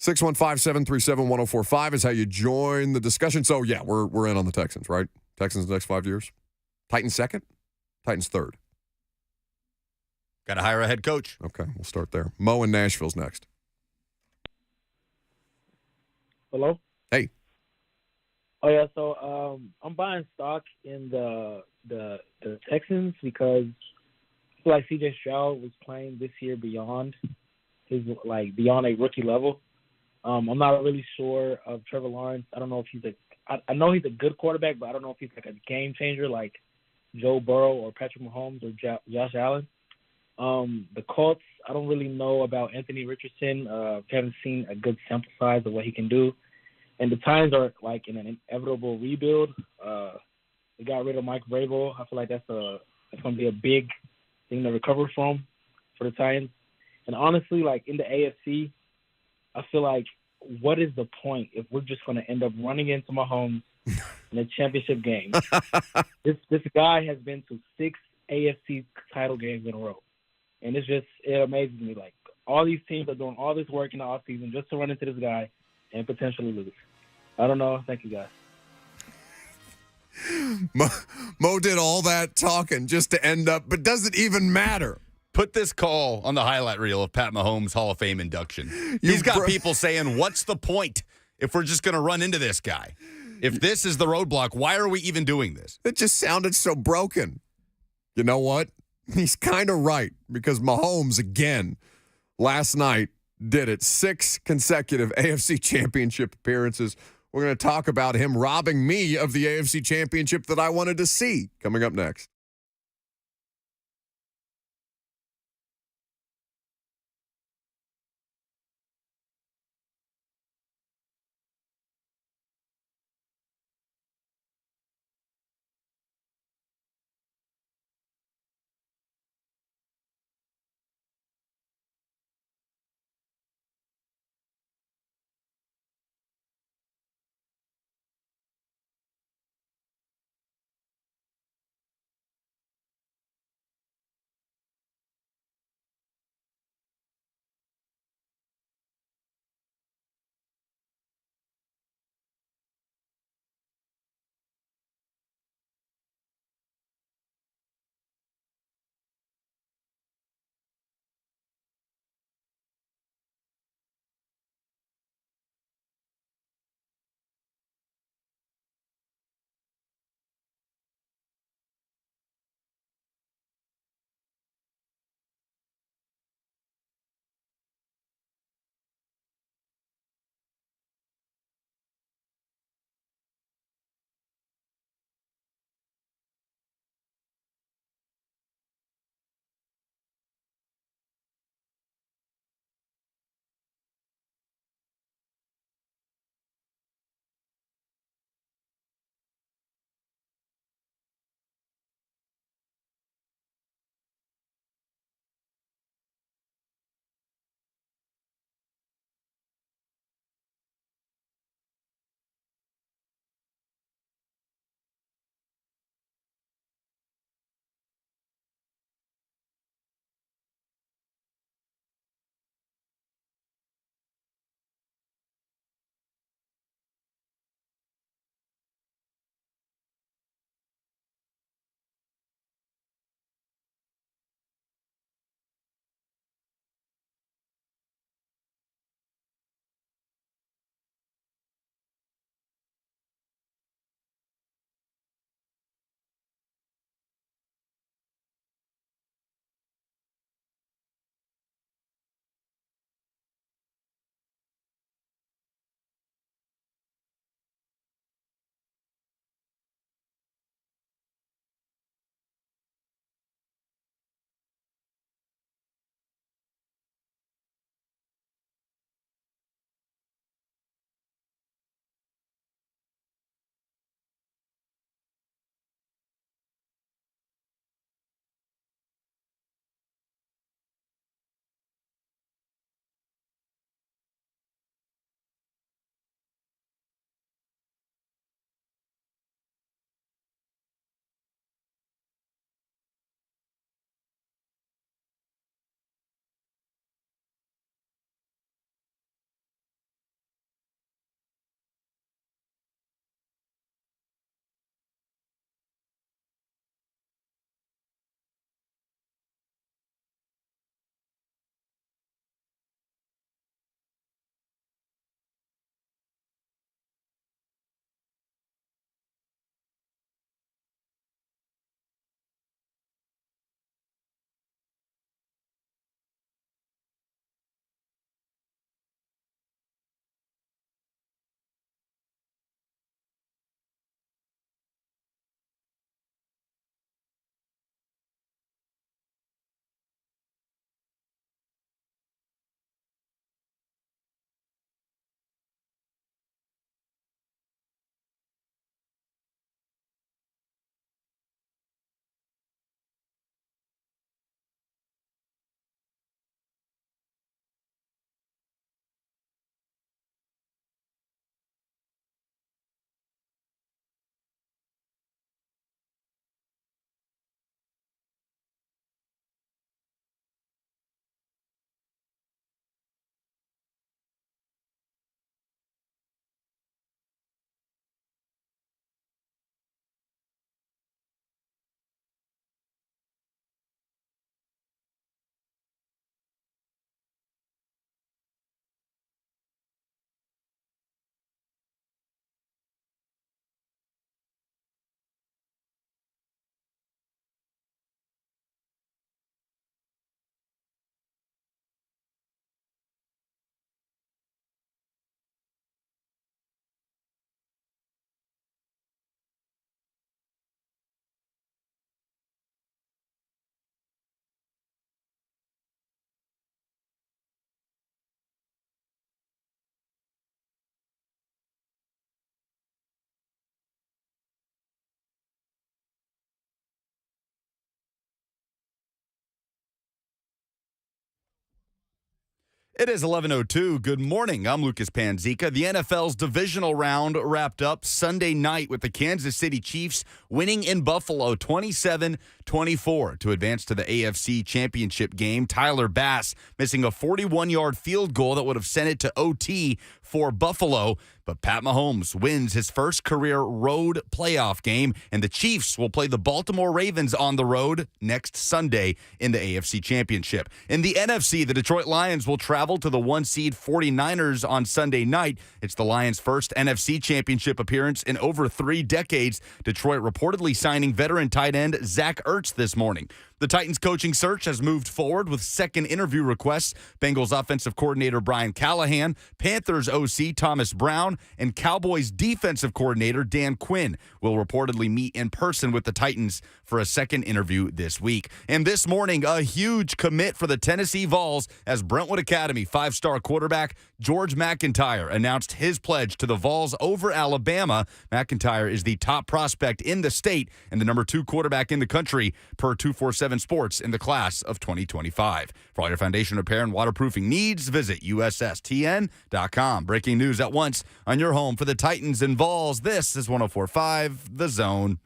615-737-1045 is how you join the discussion. So, yeah, we're in on the Texans, right? Texans the next 5 years. Titans second, Titans third.
Got to hire a head coach.
Okay, we'll start there. Mo in Nashville's next.
Hello?
Hey.
Oh, yeah, so I'm buying stock in the Texans because I feel like C.J. Stroud was playing this year beyond beyond a rookie level. I'm not really sure of Trevor Lawrence. I don't know if I know he's a good quarterback, but I don't know if he's like a game changer like Joe Burrow or Patrick Mahomes or Josh Allen. The Colts, I don't really know about Anthony Richardson. Haven't seen a good sample size of what he can do. And the Titans are like in an inevitable rebuild. They got rid of Mike Vrabel. I feel like that's going to be a big thing to recover from for the Titans. And honestly, like in the AFC, I feel like what is the point if we're just going to end up running into Mahomes in a championship game? This guy has been to 6 AFC title games in a row. And it amazes me. Like, all these teams are doing all this work in the offseason just to run into this guy and potentially lose. I don't know. Thank you, guys.
Mo did all that talking just to end up, but doesn't even matter.
Put this call on the highlight reel of Pat Mahomes' Hall of Fame induction. He's got people saying, what's the point if we're just going to run into this guy? If this is the roadblock, why are we even doing this?
It just sounded so broken. You know what? He's kind of right, because Mahomes, again, last night did it. 6 consecutive AFC Championship appearances. We're going to talk about him robbing me of the AFC Championship that I wanted to see. Coming up next.
It is 11:02. Good morning. I'm Lucas Panzica. The NFL's divisional round wrapped up Sunday night with the Kansas City Chiefs winning in Buffalo 27-24 to advance to the AFC Championship game. Tyler Bass missing a 41-yard field goal that would have sent it to OT for Buffalo. But Pat Mahomes wins his first career road playoff game, and the Chiefs will play the Baltimore Ravens on the road next Sunday in the AFC Championship. In the NFC, the Detroit Lions will travel to the 1-seed 49ers on Sunday night. It's the Lions' first NFC Championship appearance in over 3 decades. Detroit reportedly signing veteran tight end Zach Ertz this morning. The Titans coaching search has moved forward with second interview requests. Bengals offensive coordinator Brian Callahan, Panthers OC Thomas Brown, and Cowboys defensive coordinator Dan Quinn will reportedly meet in person with the Titans for a second interview this week. And this morning, a huge commit for the Tennessee Vols as Brentwood Academy 5-star quarterback George McIntyre announced his pledge to the Vols over Alabama. McIntyre is the top prospect in the state and the number 2 quarterback in the country per 247 Sports in the class of 2025. For all your foundation repair and waterproofing needs, visit USSTN.com. Breaking news at once on your home for the Titans and Vols. This is 104.5 The Zone.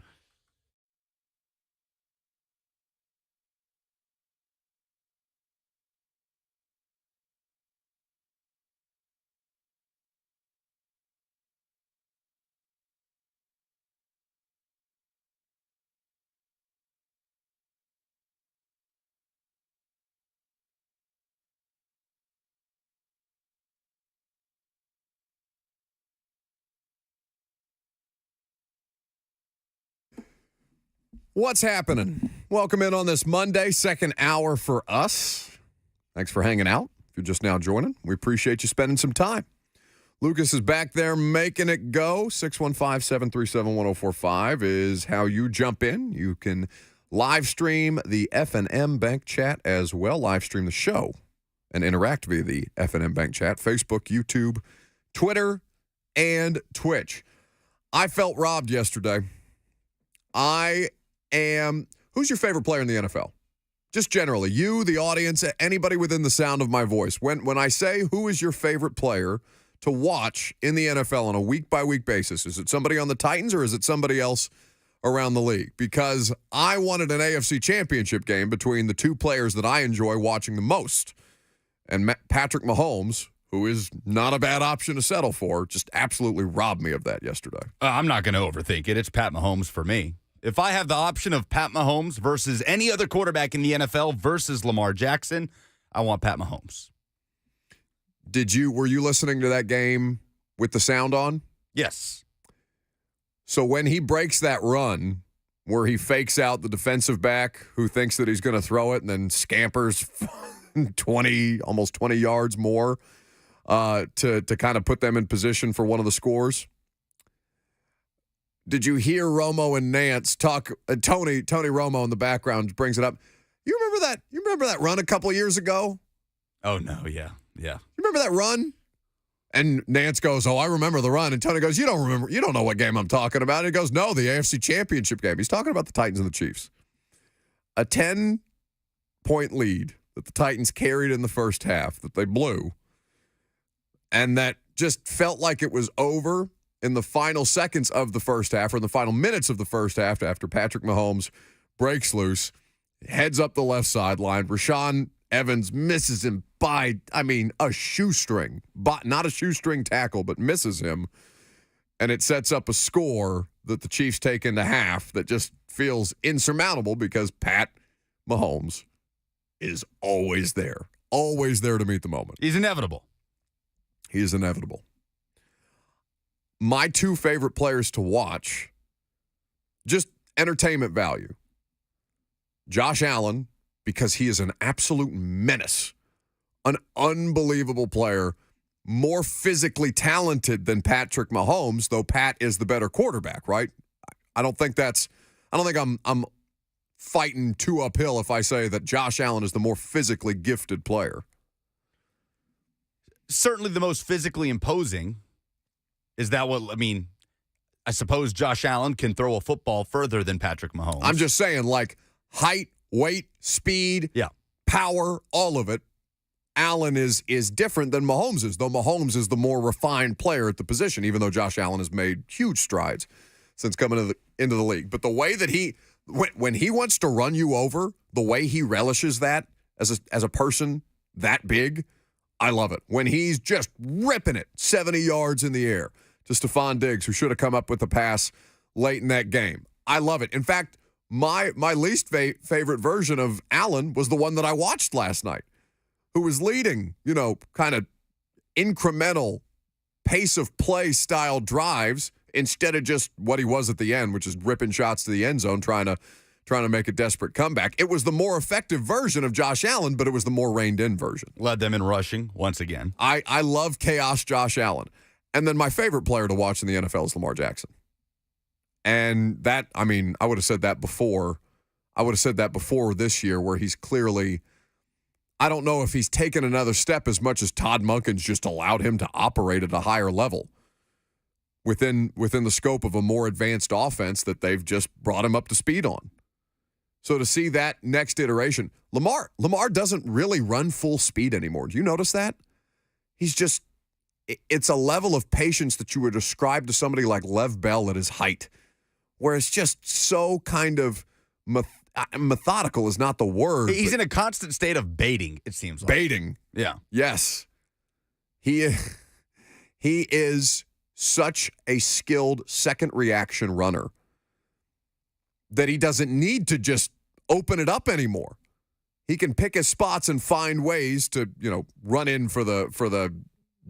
What's happening? Welcome in on this Monday, second hour for us. Thanks for hanging out. If you're just now joining, we appreciate you spending some time. Lucas is back there making it go. 615-737-1045 is how you jump in. You can live stream the F&M Bank chat as well, live stream the show and interact via the F&M Bank chat, Facebook, YouTube, Twitter, and Twitch. I felt robbed yesterday. Who's your favorite player in the NFL? Just generally, you, the audience, anybody within the sound of my voice. When I say who is your favorite player to watch in the NFL on a week-by-week basis, is it somebody on the Titans or is it somebody else around the league? Because I wanted an AFC Championship game between the 2 players that I enjoy watching the most. And Patrick Mahomes, who is not a bad option to settle for, just absolutely robbed me of that yesterday.
I'm not going to overthink it. It's Pat Mahomes for me. If I have the option of Pat Mahomes versus any other quarterback in the NFL versus Lamar Jackson, I want Pat Mahomes.
Were you listening to that game with the sound on?
Yes.
So when he breaks that run where he fakes out the defensive back who thinks that he's going to throw it and then scampers 20, almost 20 yards more to kind of put them in position for one of the scores. Did you hear Romo and Nance talk? Tony Romo in the background brings it up. You remember that? You remember that run a couple of years ago?
Oh no, yeah.
You remember that run? And Nance goes, "Oh, I remember the run." And Tony goes, "You don't remember? You don't know what game I'm talking about." And he goes, "No, the AFC Championship game." He's talking about the Titans and the Chiefs. A 10-point lead that the Titans carried in the first half that they blew, and that just felt like it was over in the final seconds of the first half or in the final minutes of the first half after Patrick Mahomes breaks loose, heads up the left sideline. Rashaan Evans misses him by, a shoestring. Not a shoestring tackle, but misses him. And it sets up a score that the Chiefs take into half that just feels insurmountable because Pat Mahomes is always there to meet the moment.
He's inevitable.
He is inevitable. My 2 favorite players to watch, just entertainment value. Josh Allen, because he is an absolute menace, an unbelievable player, more physically talented than Patrick Mahomes, though Pat is the better quarterback, right? I don't think I'm fighting 2 uphill if I say that Josh Allen is the more physically gifted player.
Certainly the most physically imposing. Is that what, I suppose Josh Allen can throw a football further than Patrick Mahomes.
I'm just saying, height, weight, speed,
yeah,
power, all of it. Allen is different than Mahomes is, though Mahomes is the more refined player at the position, even though Josh Allen has made huge strides since coming into the league. But the way that when he wants to run you over, the way he relishes that as a person that big, I love it. When he's just ripping it 70 yards in the air to Stephon Diggs, who should have come up with the pass late in that game. I love it. In fact, my least favorite version of Allen was the one that I watched last night, who was leading, kind of incremental pace of play style drives instead of just what he was at the end, which is ripping shots to the end zone, trying to make a desperate comeback. It was the more effective version of Josh Allen, but it was the more reined-in version.
Led them in rushing once again.
I love chaos Josh Allen. And then my favorite player to watch in the NFL is Lamar Jackson. And that, I would have said that before. I would have said that before this year, where he's clearly, I don't know if he's taken another step as much as Todd Monken's just allowed him to operate at a higher level within the scope of a more advanced offense that they've just brought him up to speed on. So to see that next iteration, Lamar doesn't really run full speed anymore. Do you notice that? He's just, it's a level of patience that you would describe to somebody like Lev Bell at his height, where it's just so kind of methodical is not the word.
He's in a constant state of baiting, it seems like.
Baiting.
Yeah.
Yes. He is such a skilled second reaction runner that he doesn't need to just open it up anymore. He can pick his spots and find ways to, run in for the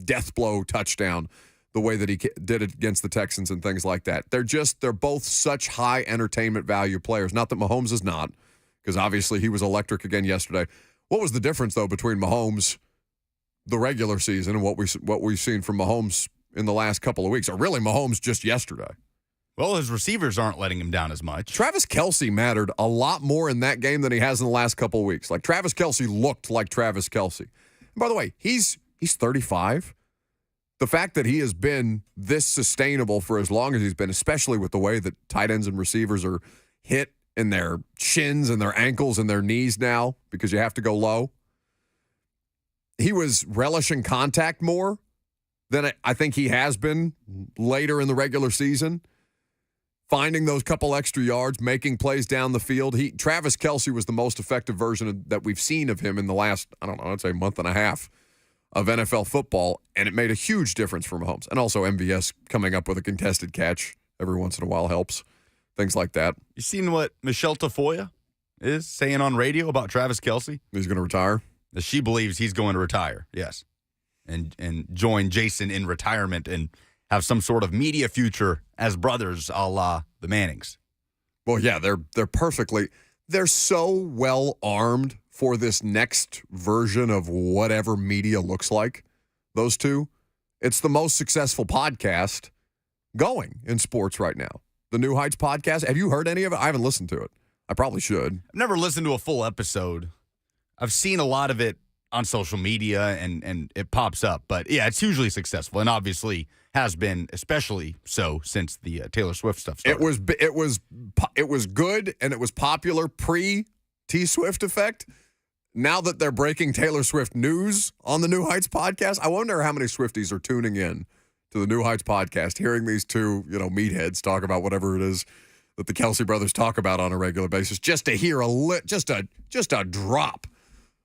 death blow touchdown the way that he did it against the Texans and things like that. They're both such high entertainment value players. Not that Mahomes is not, because obviously he was electric again yesterday. What was the difference, though, between Mahomes, the regular season, and what we've seen from Mahomes in the last couple of weeks, or really Mahomes just yesterday?
Well, his receivers aren't letting him down as much.
Travis Kelce mattered a lot more in that game than he has in the last couple of weeks. Like, Travis Kelce looked like Travis Kelce. And by the way, he's 35. The fact that he has been this sustainable for as long as he's been, especially with the way that tight ends and receivers are hit in their shins and their ankles and their knees now because you have to go low. He was relishing contact more than I think he has been later in the regular season. Finding those couple extra yards, making plays down the field. Travis Kelce was the most effective version that we've seen of him in the last, I'd say month and a half of NFL football, and it made a huge difference for Mahomes. And also MVS coming up with a contested catch every once in a while helps. Things like that.
You seen what Michelle Tafoya is saying on radio about Travis Kelce?
He's going to retire?
She believes he's going to retire, yes. And join Jason in retirement and have some sort of media future as brothers a la the Mannings.
Well, yeah, they're so well armed for this next version of whatever media looks like, those two. It's the most successful podcast going in sports right now. The New Heights podcast. Have you heard any of it? I haven't listened to it. I probably should.
I've never listened to a full episode. I've seen a lot of it on social media and it pops up. But yeah, it's hugely successful and obviously has been especially so since the Taylor Swift stuff started.
It was good and it was popular pre-T Swift effect. Now that they're breaking Taylor Swift news on the New Heights podcast, I wonder how many Swifties are tuning in to the New Heights podcast, hearing these two, meatheads talk about whatever it is that the Kelce brothers talk about on a regular basis, just to hear just a drop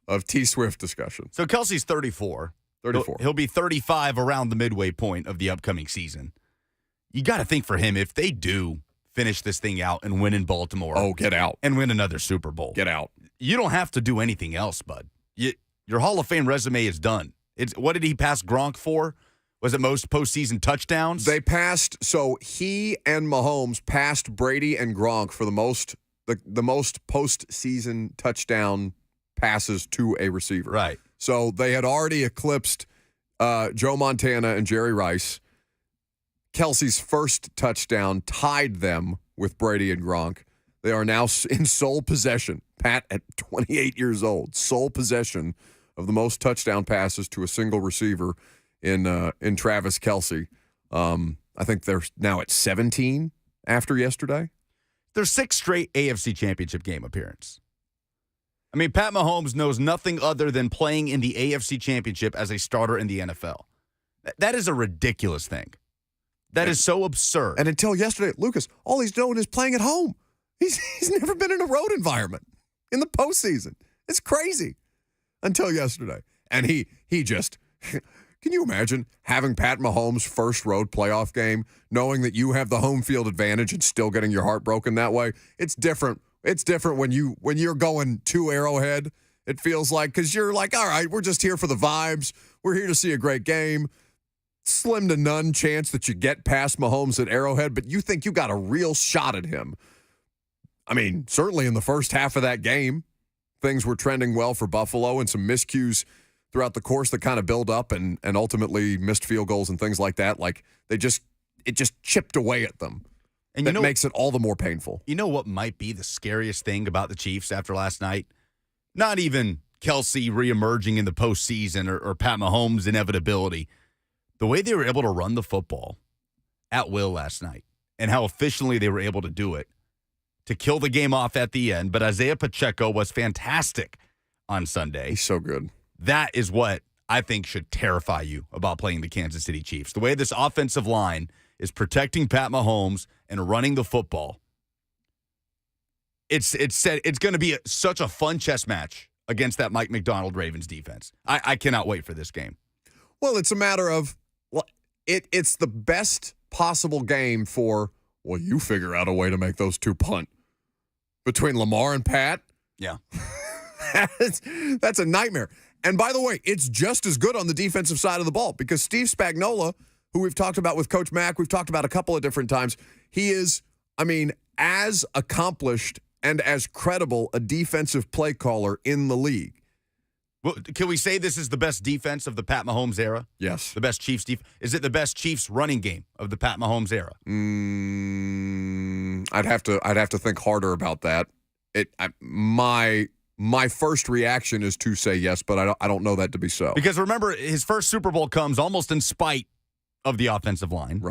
of T Swift discussion.
So Kelce's 34.
34.
He'll be 35 around the midway point of the upcoming season. You got to think for him, if they do finish this thing out and win in Baltimore.
Oh, get out.
And win another Super Bowl.
Get out.
You don't have to do anything else, bud. Your Hall of Fame resume is done. What did he pass Gronk for? Was it most postseason touchdowns?
They passed, so he and Mahomes passed Brady and Gronk for the most postseason touchdown passes to a receiver.
Right.
So they had already eclipsed Joe Montana and Jerry Rice. Kelce's first touchdown tied them with Brady and Gronk. They are now in sole possession. Pat, at 28 years old, sole possession of the most touchdown passes to a single receiver in Travis Kelce. I think they're now at 17 after yesterday.
Their sixth straight AFC Championship game appearance. I mean, Pat Mahomes knows nothing other than playing in the AFC Championship as a starter in the NFL. That is a ridiculous thing. That is so absurd.
And until yesterday, Lucas, all he's doing is playing at home. He's never been in a road environment in the postseason. It's crazy. Until yesterday. And he just, can you imagine having Pat Mahomes' first road playoff game, knowing that you have the home field advantage and still getting your heart broken that way? It's different. It's different when you're going to Arrowhead. It feels like, because you're like, all right, we're just here for the vibes. We're here to see a great game. Slim to none chance that you get past Mahomes at Arrowhead, but you think you got a real shot at him. I mean, certainly in the first half of that game, things were trending well for Buffalo, and some miscues throughout the course that kind of build up and ultimately missed field goals and things like that. Like it just chipped away at them. And that makes it all the more painful.
You know what might be the scariest thing about the Chiefs after last night? Not even Kelsey reemerging in the postseason or Pat Mahomes' inevitability. The way they were able to run the football at will last night and how efficiently they were able to do it to kill the game off at the end. But Isaiah Pacheco was fantastic on Sunday.
He's so good.
That is what I think should terrify you about playing the Kansas City Chiefs. The way this offensive line is protecting Pat Mahomes and running the football. It's going to be such a fun chess match against that Mike McDonald Ravens defense. I cannot wait for this game.
Well, it's a matter of, it's the best possible game for, you figure out a way to make those two punt. Between Lamar and Pat.
Yeah.
That's a nightmare. And by the way, it's just as good on the defensive side of the ball because Steve Spagnuolo, who we've talked about with Coach Mack, we've talked about a couple of different times, he is, as accomplished and as credible a defensive play caller in the league.
Well, can we say this is the best defense of the Pat Mahomes era?
Yes.
The best Chiefs defense? Is it the best Chiefs running game of the Pat Mahomes era?
I'd have to think harder about that. My first reaction is to say yes, but I don't know that to be so.
Because remember, his first Super Bowl comes almost in spite of the offensive line.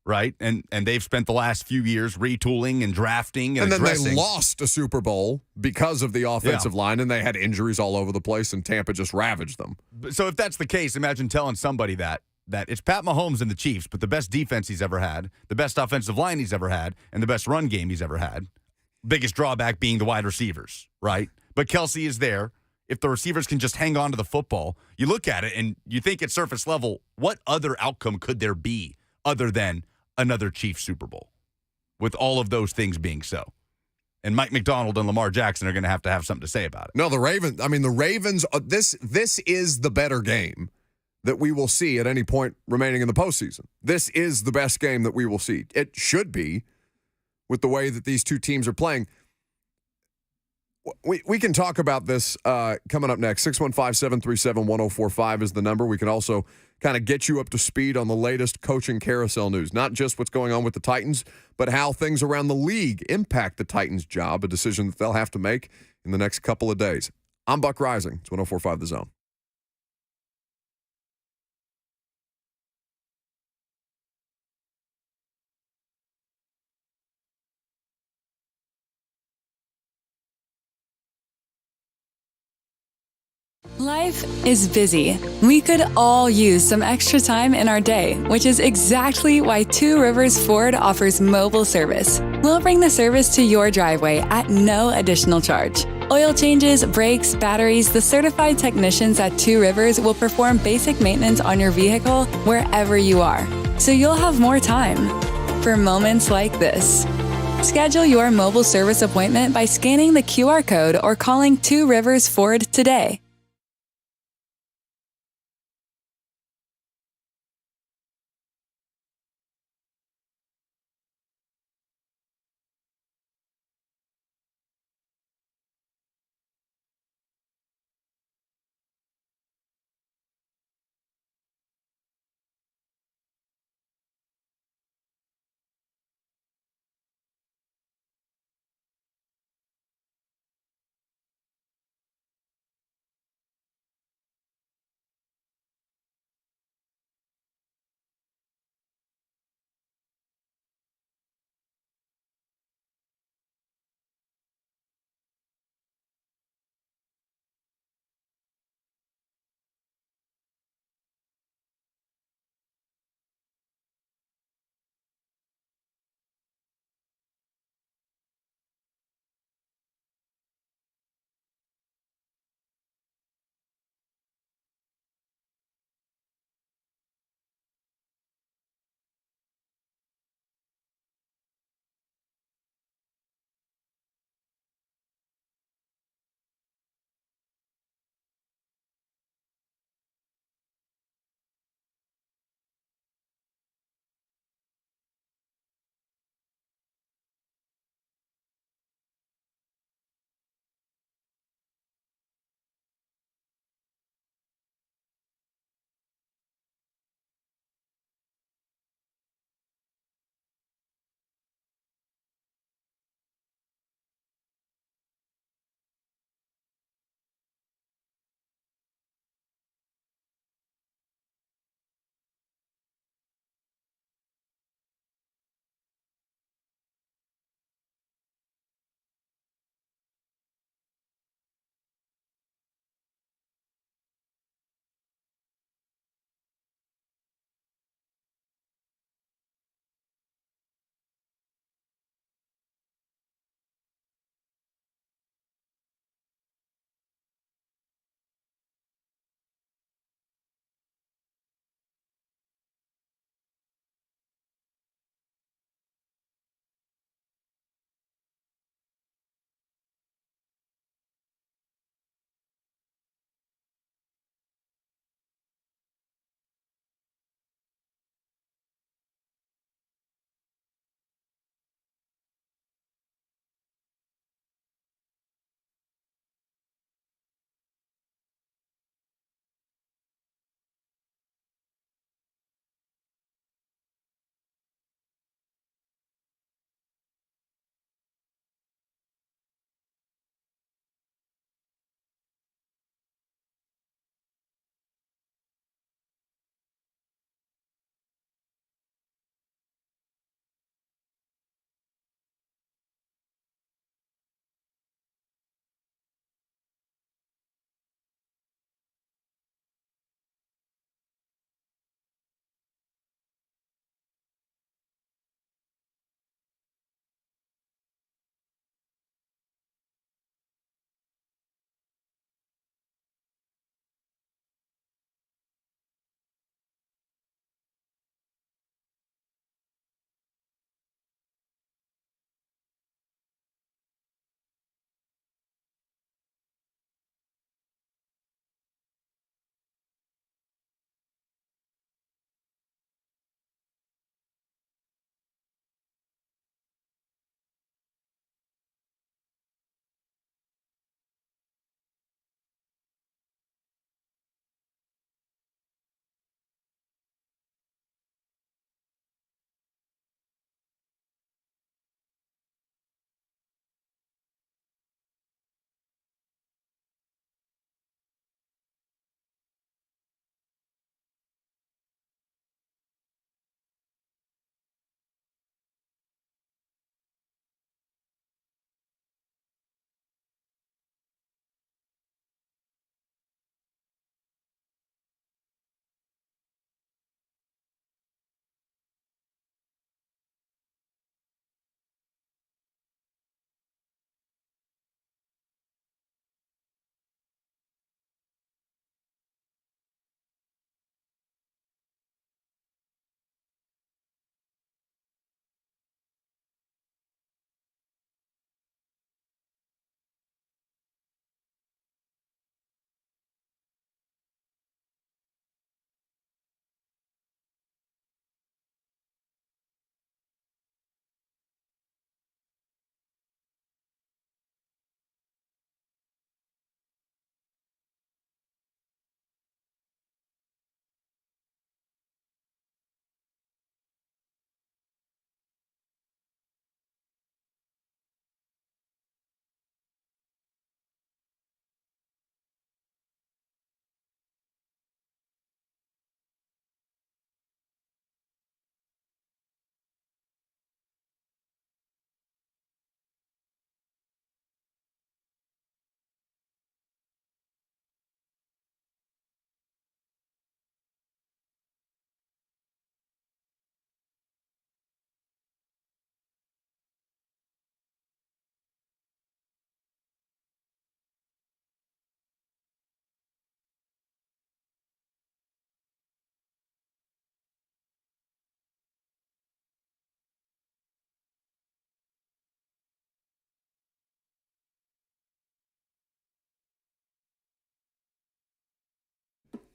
Right? And they've spent the last few years retooling and drafting and
then
addressing.
They lost a Super Bowl because of the offensive line, and they had injuries all over the place, and Tampa just ravaged them.
So if that's the case, imagine telling somebody that it's Pat Mahomes and the Chiefs, but the best defense he's ever had, the best offensive line he's ever had, and the best run game he's ever had. Biggest drawback being the wide receivers, right? But Kelsey is there. If the receivers can just hang on to the football, you look at it and you think at surface level, what other outcome could there be other than another Chiefs Super Bowl with all of those things being so? And Mike McDonald and Lamar Jackson are going to have something to say about it.
No, the Ravens, this is the better game that we will see at any point remaining in the postseason. This is the best game that we will see. It should be with the way that these two teams are playing. We can talk about this coming up next. 615-737-1045 is the number. We can also kind of get you up to speed on the latest coaching carousel news, not just what's going on with the Titans, but how things around the league impact the Titans' job, a decision that they'll have to make in the next couple of days. I'm Buck Rising. It's 104.5 The Zone.
Life is busy. We could all use some extra time in our day, which is exactly why Two Rivers Ford offers mobile service. We'll bring the service to your driveway at no additional charge. Oil changes, brakes, batteries, the certified technicians at Two Rivers will perform basic maintenance on your vehicle wherever you are, so you'll have more time for moments like this. Schedule your mobile service appointment by scanning the QR code or calling Two Rivers Ford today.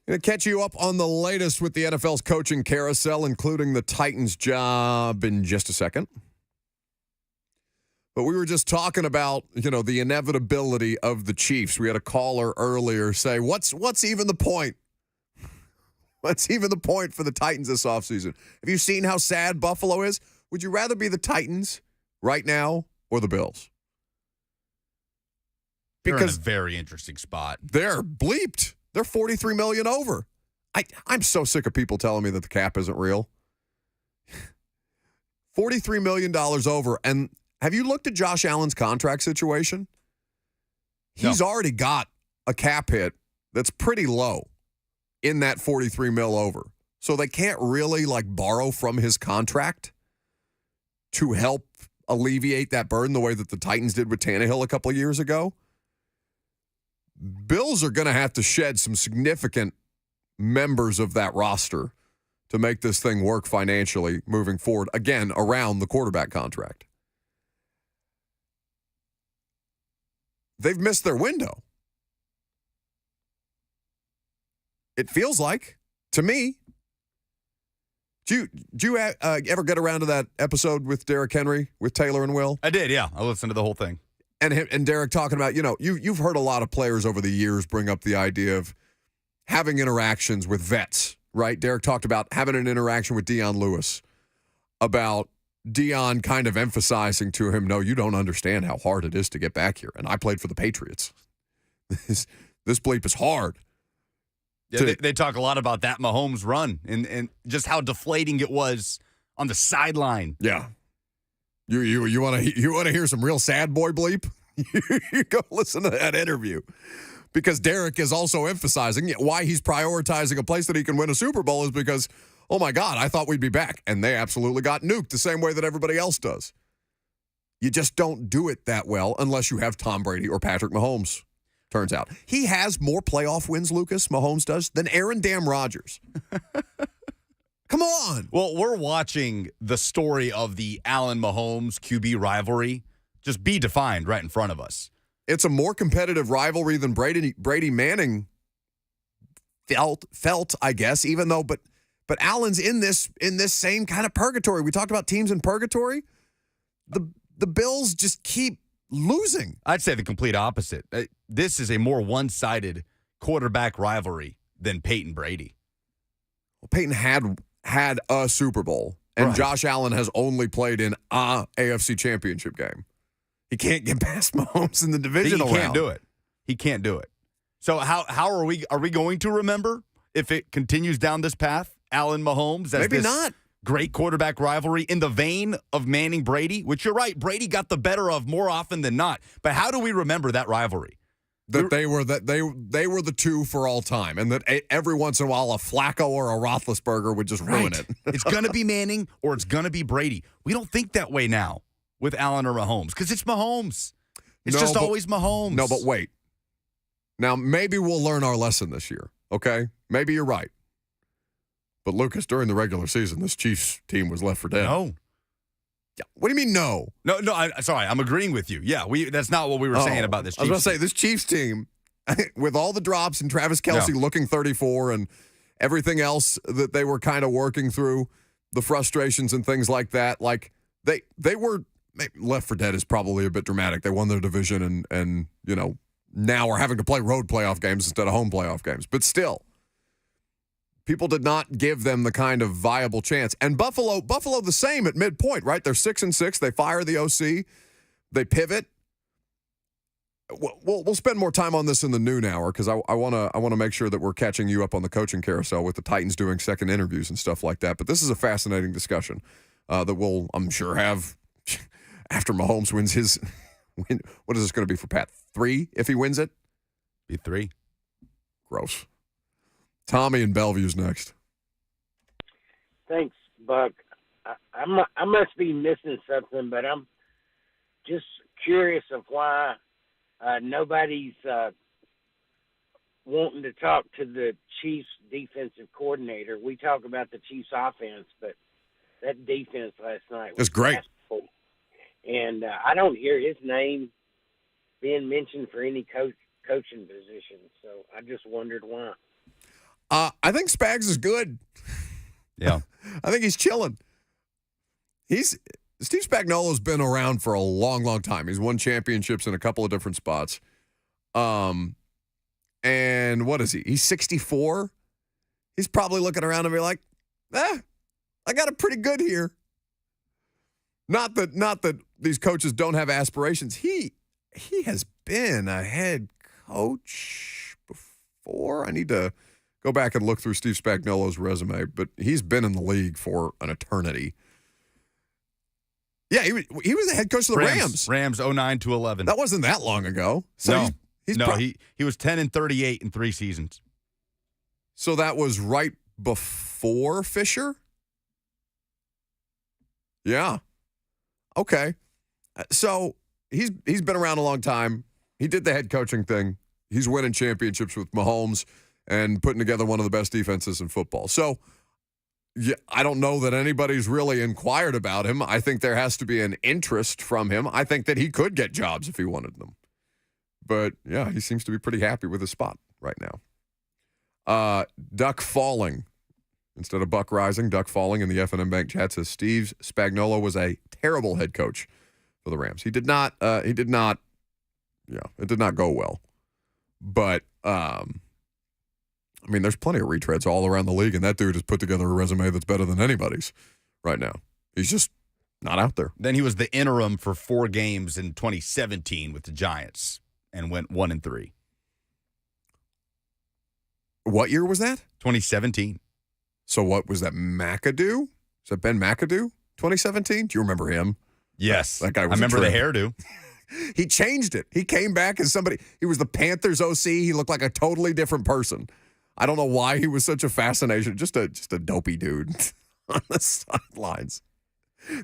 Going to catch you up on the latest with the NFL's coaching carousel, including the Titans job in just a second. But we were just talking about, the inevitability of the Chiefs. We had a caller earlier say, what's even the point? What's even the point for the Titans this offseason? Have you seen how sad Buffalo is? Would you rather be the Titans right now or the Bills?
Because they're in a very interesting spot.
They're bleeped. They're $43 million over. I'm so sick of people telling me that the cap isn't real. $43 million over. And have you looked at Josh Allen's contract situation? He's already got a cap hit that's pretty low in that 43 mil over. So they can't really borrow from his contract to help alleviate that burden the way that the Titans did with Tannehill a couple of years ago. Bills are going to have to shed some significant members of that roster to make this thing work financially moving forward, again, around the quarterback contract. They've missed their window. It feels like, to me. Do you ever get around to that episode with Derrick Henry, with Taylor and Will?
I did, yeah. I listened to the whole thing.
And Derek talking about, you've heard a lot of players over the years bring up the idea of having interactions with vets, right? Derek talked about having an interaction with Deion Lewis, about Deion kind of emphasizing to him, no, you don't understand how hard it is to get back here. And I played for the Patriots. This bleep is hard.
Yeah, they talk a lot about that Mahomes run and just how deflating it was on the sideline.
Yeah. You want to hear some real sad boy bleep? You go listen to that interview, because Derek is also emphasizing why he's prioritizing a place that he can win a Super Bowl is because, oh my God, I thought we'd be back, and they absolutely got nuked the same way that everybody else does. You just don't do it that well unless you have Tom Brady or Patrick Mahomes. Turns out he has more playoff wins, Lucas, Mahomes does, than Aaron Damn Rodgers. Come on.
Well, we're watching the story of the Allen Mahomes QB rivalry just be defined right in front of us.
It's a more competitive rivalry than Brady Manning felt, I guess, even though, but Allen's in this same kind of purgatory. We talked about teams in purgatory. The Bills just keep losing.
I'd say the complete opposite. This is a more one-sided quarterback rivalry than Peyton Brady.
Well, Peyton had a Super Bowl, and right. Josh Allen has only played in a AFC Championship game. He can't get past Mahomes in the divisional round.
He can't do it. He can't do it. So how are we going to remember if it continues down this path? Allen Mahomes as
maybe
this
not
great quarterback rivalry in the vein of Manning Brady, which you're right, Brady got the better of more often than not. But how do we remember that rivalry?
That they were the two for all time, and that every once in a while a Flacco or a Roethlisberger would just ruin it.
It's going to be Manning or it's going to be Brady. We don't think that way now with Allen or Mahomes because it's Mahomes. It's always Mahomes.
No, but wait. Now, maybe we'll learn our lesson this year, okay? Maybe you're right. But, Lucas, during the regular season, this Chiefs team was left for dead.
No.
Yeah. What do you mean, no?
No, sorry, I'm agreeing with you. Yeah, that's not what we were saying about this Chiefs
I was going to say, this Chiefs team, with all the drops and Travis Kelce looking 34 and everything else that they were kind of working through, the frustrations and things like that, they were left for dead is probably a bit dramatic. They won their division and now are having to play road playoff games instead of home playoff games. But still, people did not give them the kind of viable chance. And Buffalo the same at midpoint, right? They're 6-6. They fire the OC. They pivot. We'll spend more time on this in the noon hour because I want to make sure that we're catching you up on the coaching carousel with the Titans doing second interviews and stuff like that. But this is a fascinating discussion that we'll, I'm sure, have after Mahomes wins his win. What is this going to be for Pat? 3 if he wins it?
Be 3.
Gross. Tommy in Bellevue's next.
Thanks, Buck. I must be missing something, but I'm just curious of why nobody's wanting to talk to the Chiefs defensive coordinator. We talk about the Chiefs offense, but that defense last night was
great.
masterful. And I don't hear his name being mentioned for any coaching position, so I just wondered why.
I think Spags is good.
Yeah.
I think he's chilling. Steve Spagnuolo's been around for a long, long time. He's won championships in a couple of different spots. And what is he? He's 64. He's probably looking around and be like, I got it pretty good here. Not that these coaches don't have aspirations. He has been a head coach before. I need to go back and look through Steve Spagnuolo's resume, but he's been in the league for an eternity. Yeah, he was the head coach of the Rams.
Rams 09 to 11.
That wasn't that long ago. So
he was 10-38 in 3 seasons.
So that was right before Fisher? Yeah. Okay. So he's been around a long time. He did the head coaching thing. He's winning championships with Mahomes and putting together one of the best defenses in football. So yeah, I don't know that anybody's really inquired about him. I think there has to be an interest from him. I think that he could get jobs if he wanted them. But, yeah, he seems to be pretty happy with his spot right now. Duck Falling. Instead of Buck Rising, Duck Falling in the F&M Bank chat says Steve Spagnuolo was a terrible head coach for the Rams. It did not go well. But, I mean, there's plenty of retreads all around the league, and that dude has put together a resume that's better than anybody's right now. He's just not out there.
Then he was the interim for 4 games in 2017 with the Giants and went 1-3.
What year was that?
2017.
So what was that, McAdoo? Is that Ben McAdoo, 2017? Do you remember him?
Yes.
That guy was
I remember the hairdo.
He changed it. He came back as somebody. He was the Panthers OC. He looked like a totally different person. I don't know why he was such a fascination. Just a dopey dude on the sidelines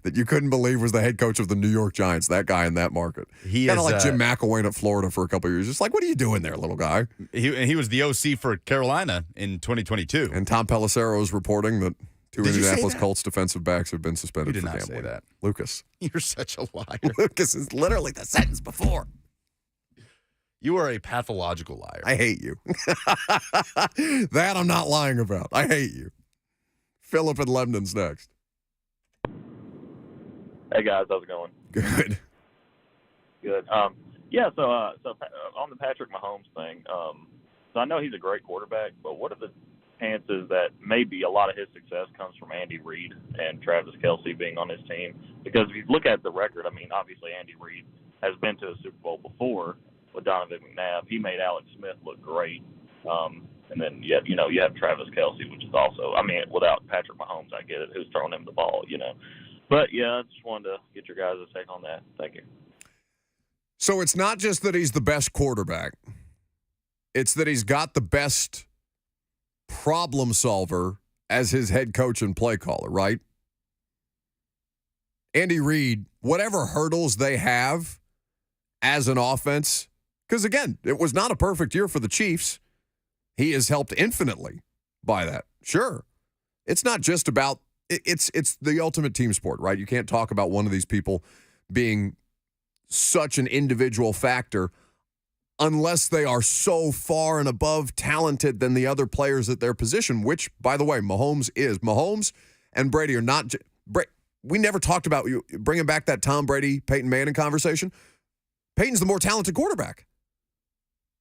that you couldn't believe was the head coach of the New York Giants, that guy in that market. Kind of like Jim McElwain at Florida for a couple of years. Just like, what are you doing there, little guy?
He was the OC for Carolina in 2022.
And Tom Pelissero is reporting that 2 Indianapolis Colts defensive backs have been suspended for gambling.
You did not say that.
Lucas.
You're such a liar.
Lucas is literally the sentence before.
You are a pathological liar.
I hate you. That I'm not lying about. I hate you. Philip and Lebanon's next.
Hey guys, how's it going?
Good.
Good. So on the Patrick Mahomes thing, so I know he's a great quarterback, but what are the chances that maybe a lot of his success comes from Andy Reid and Travis Kelce being on his team? Because if you look at the record, I mean, obviously Andy Reid has been to a Super Bowl before with Donovan McNabb. He made Alex Smith look great. And then, you have Travis Kelce, which is also, I mean, without Patrick Mahomes, I get it, who's throwing him the ball, But, yeah, I just wanted to get your guys' take on that. Thank you.
So it's not just that he's the best quarterback. It's that he's got the best problem solver as his head coach and play caller, right? Andy Reid, whatever hurdles they have as an offense, because, again, it was not a perfect year for the Chiefs. He has helped infinitely by that. Sure. It's not just about it's the ultimate team sport, right? You can't talk about one of these people being such an individual factor unless they are so far and above talented than the other players at their position, which, by the way, Mahomes is. Mahomes and Brady are not we never talked about you bringing back that Tom Brady, Peyton Manning conversation. Peyton's the more talented quarterback.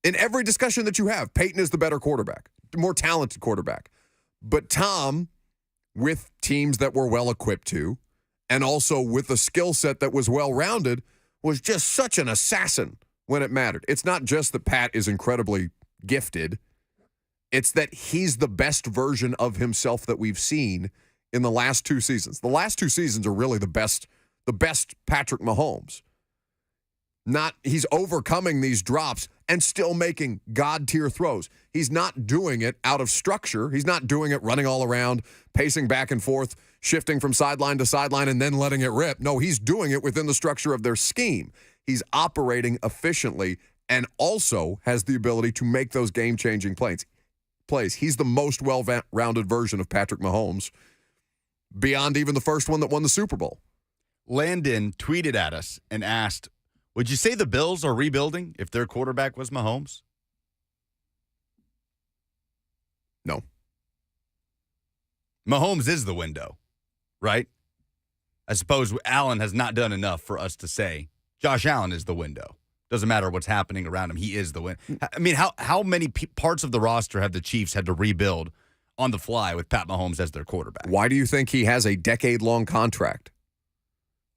In every discussion that you have, Peyton is the better quarterback, the more talented quarterback. But Tom, with teams that were well-equipped to, and also with a skill set that was well-rounded, was just such an assassin when it mattered. It's not just that Pat is incredibly gifted. It's that he's the best version of himself that we've seen in the last 2 seasons. The last 2 seasons are really the best Patrick Mahomes. He's overcoming these drops and still making God-tier throws. He's not doing it out of structure. He's not doing it running all around, pacing back and forth, shifting from sideline to sideline, and then letting it rip. No, he's doing it within the structure of their scheme. He's operating efficiently and also has the ability to make those game-changing plays. He's the most well-rounded version of Patrick Mahomes, beyond even the first one that won the Super Bowl.
Landon tweeted at us and asked, would you say the Bills are rebuilding if their quarterback was Mahomes?
No.
Mahomes is the window, right? I suppose Allen has not done enough for us to say Josh Allen is the window. Doesn't matter what's happening around him. He is the window. I mean, how many parts of the roster have the Chiefs had to rebuild on the fly with Pat Mahomes as their quarterback?
Why do you think he has a decade-long contract?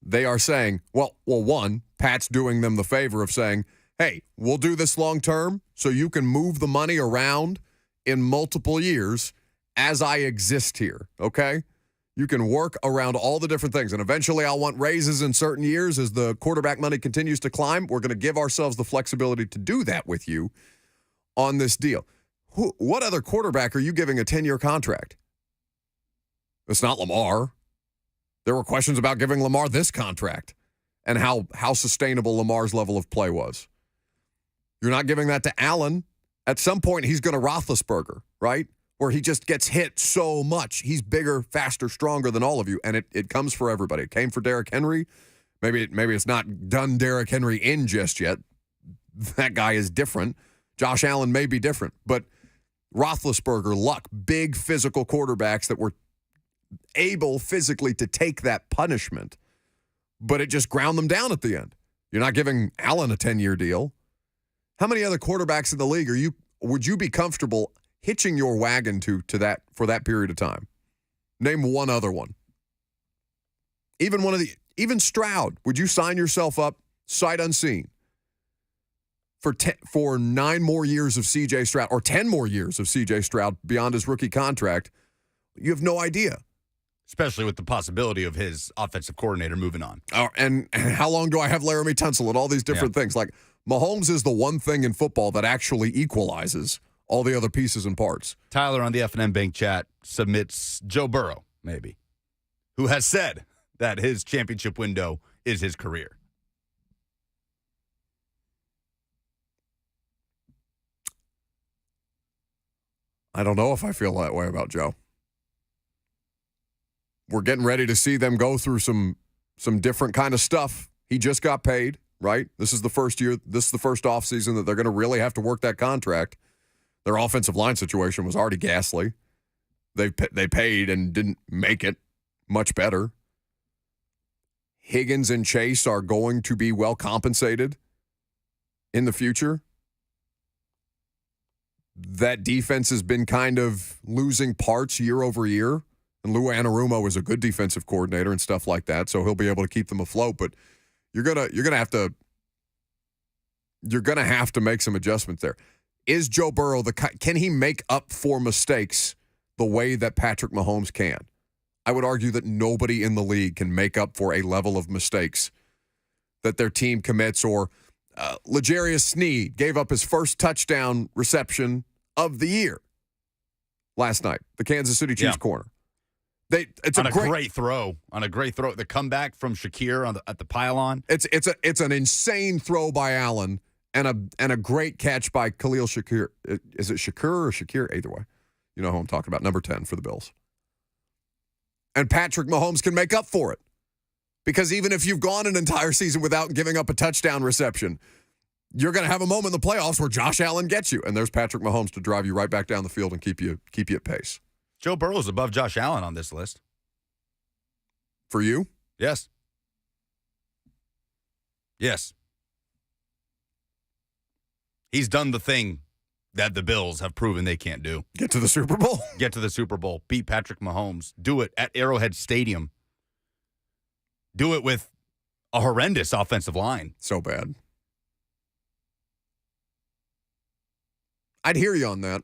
They are saying, well, one, Pat's doing them the favor of saying, hey, we'll do this long-term so you can move the money around in multiple years as I exist here, okay? You can work around all the different things. And eventually I'll want raises in certain years as the quarterback money continues to climb. We're going to give ourselves the flexibility to do that with you on this deal. What other quarterback are you giving a 10-year contract? It's not Lamar. There were questions about giving Lamar this contract and how sustainable Lamar's level of play was. You're not giving that to Allen. At some point, he's going to Roethlisberger, right? Where he just gets hit so much. He's bigger, faster, stronger than all of you, and it comes for everybody. It came for Derrick Henry. Maybe it's not done Derrick Henry in just yet. That guy is different. Josh Allen may be different, but Roethlisberger, Luck, big physical quarterbacks that were able physically to take that punishment, but it just ground them down at the end. You're not giving Allen a 10-year deal. How many other quarterbacks in the league would you be comfortable hitching your wagon to that for that period of time? Name one other one. Even Stroud, would you sign yourself up sight unseen for 9 more years of C.J. Stroud or 10 more years of C.J. Stroud beyond his rookie contract? You have no idea.
Especially with the possibility of his offensive coordinator moving on.
And how long do I have Laramie Tunsil and all these different things? Like, Mahomes is the one thing in football that actually equalizes all the other pieces and parts.
Tyler on the F&M Bank chat submits Joe Burrow, maybe, who has said that his championship window is his career.
I don't know if I feel that way about Joe. We're getting ready to see them go through some different kind of stuff. He just got paid, right? This is the first year. This is the first offseason that they're going to really have to work that contract. Their offensive line situation was already ghastly. They paid and didn't make it much better. Higgins and Chase are going to be well compensated in the future. That defense has been kind of losing parts year over year. And Lou Anarumo is a good defensive coordinator and stuff like that, so he'll be able to keep them afloat. But you're gonna have to make some adjustments there. Is Joe Burrow can he make up for mistakes the way that Patrick Mahomes can? I would argue that nobody in the league can make up for a level of mistakes that their team commits. Or L'Jarius Sneed gave up his first touchdown reception of the year last night, the Kansas City Chiefs corner. It's a great throw.
On a great throw. The comeback from Shakir at the pylon.
It's an insane throw by Allen and a great catch by Khalil Shakir. Is it Shakir or Shakir? Either way. You know who I'm talking about. Number 10 for the Bills. And Patrick Mahomes can make up for it. Because even if you've gone an entire season without giving up a touchdown reception, you're going to have a moment in the playoffs where Josh Allen gets you. And there's Patrick Mahomes to drive you right back down the field and keep you at pace.
Joe Burrow's above Josh Allen on this list.
For you?
Yes. Yes. He's done the thing that the Bills have proven they can't do.
Get to the Super Bowl?
Get to the Super Bowl. Beat Patrick Mahomes. Do it at Arrowhead Stadium. Do it with a horrendous offensive line.
So bad. I'd hear you on that.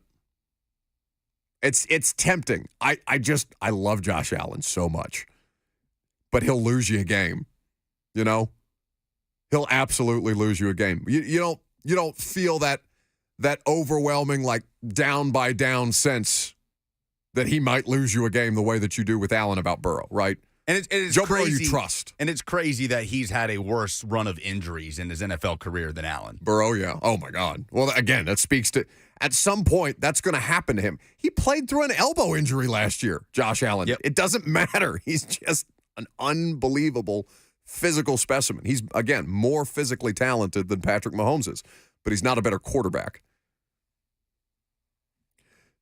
It's tempting. I love Josh Allen so much. But he'll lose you a game. You know? He'll absolutely lose you a game. You don't feel that overwhelming, like, down by down sense that he might lose you a game the way that you do with Allen about Burrow, right?
And it's
Joe
crazy,
Burrow you trust.
And it's crazy that he's had a worse run of injuries in his NFL career than Allen.
Burrow, yeah. Oh, my God. Well, again, that speaks to, at some point, that's going to happen to him. He played through an elbow injury last year, Josh Allen. Yep. It doesn't matter. He's just an unbelievable physical specimen. He's, again, more physically talented than Patrick Mahomes is, but he's not a better quarterback.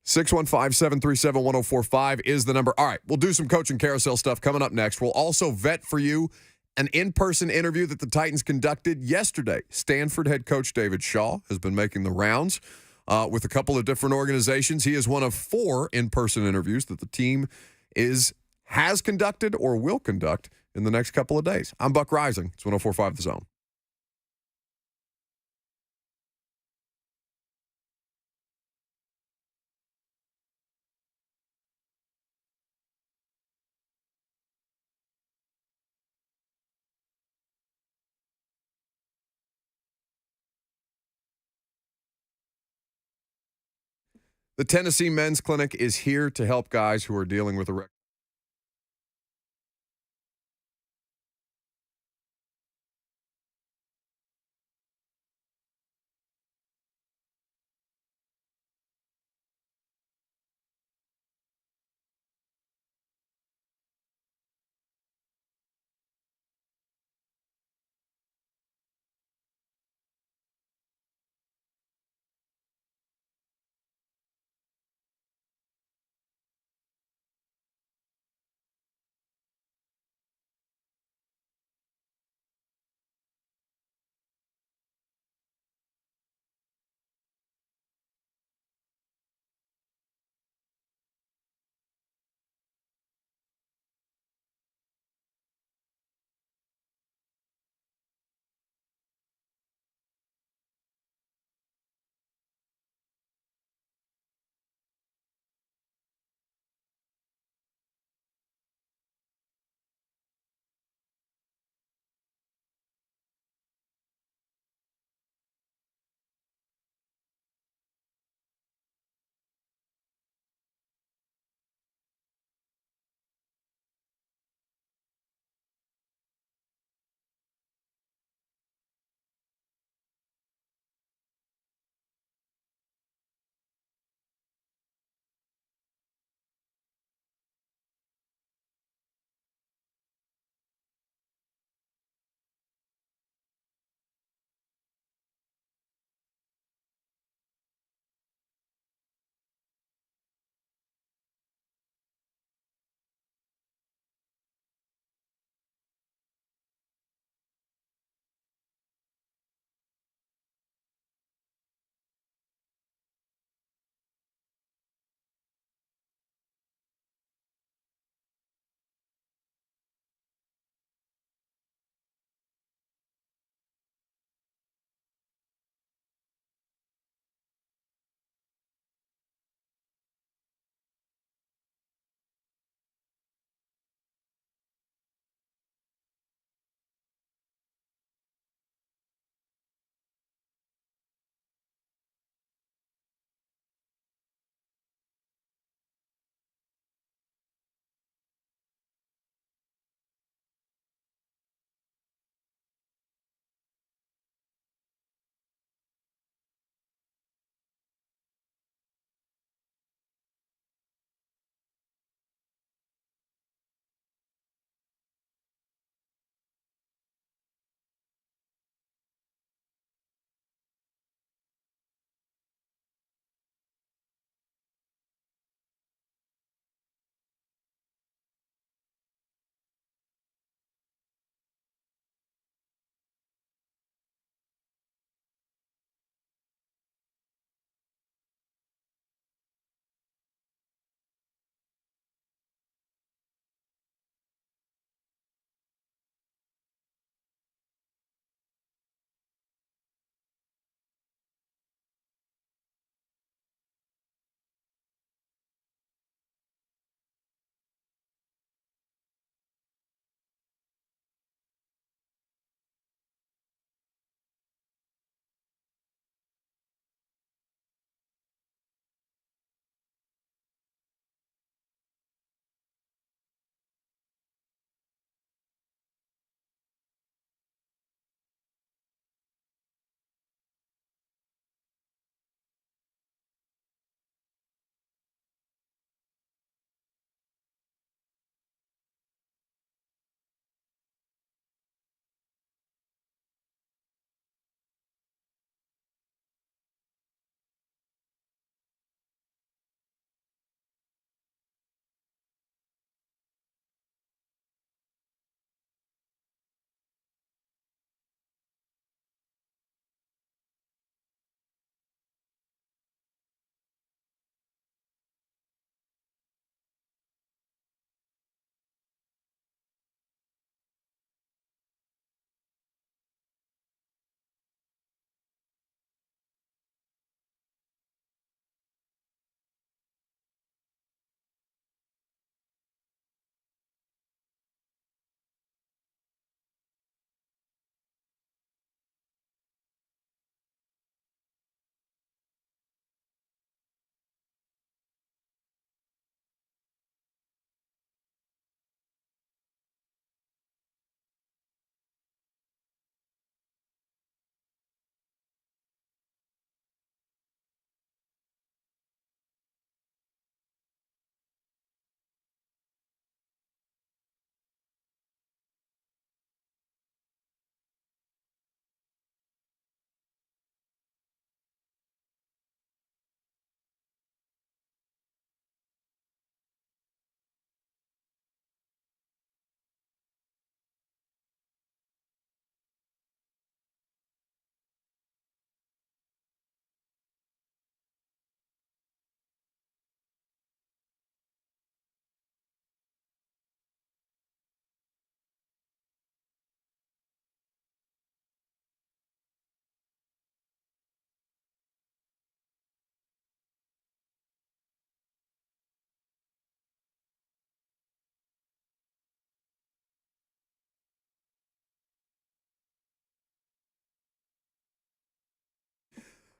615-737-1045 is the number. All right, we'll do some coaching carousel stuff coming up next. We'll also vet for you an in-person interview that the Titans conducted yesterday. Stanford head coach David Shaw has been making the rounds with a couple of different organizations. He is one of 4 in-person interviews that the team has conducted or will conduct in the next couple of days. I'm Buck Rising. It's 104.5 The Zone. The Tennessee Men's Clinic is here to help guys who are dealing with erectile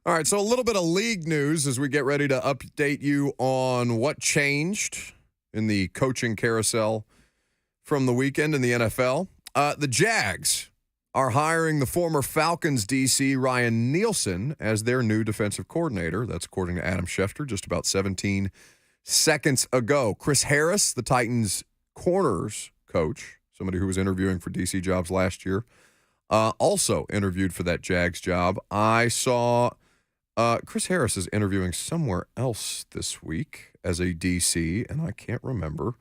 All right, so a little bit of league news as we get ready to update you on what changed in the coaching carousel from the weekend in the NFL. The Jags are hiring the former Falcons DC Ryan Nielsen as their new defensive coordinator. That's according to Adam Schefter just about 17 seconds ago. Chris Harris, the Titans corners coach, somebody who was interviewing for DC jobs last year, also interviewed for that Jags job. I saw Chris Harris is interviewing somewhere else this week as a DC, and I can't remember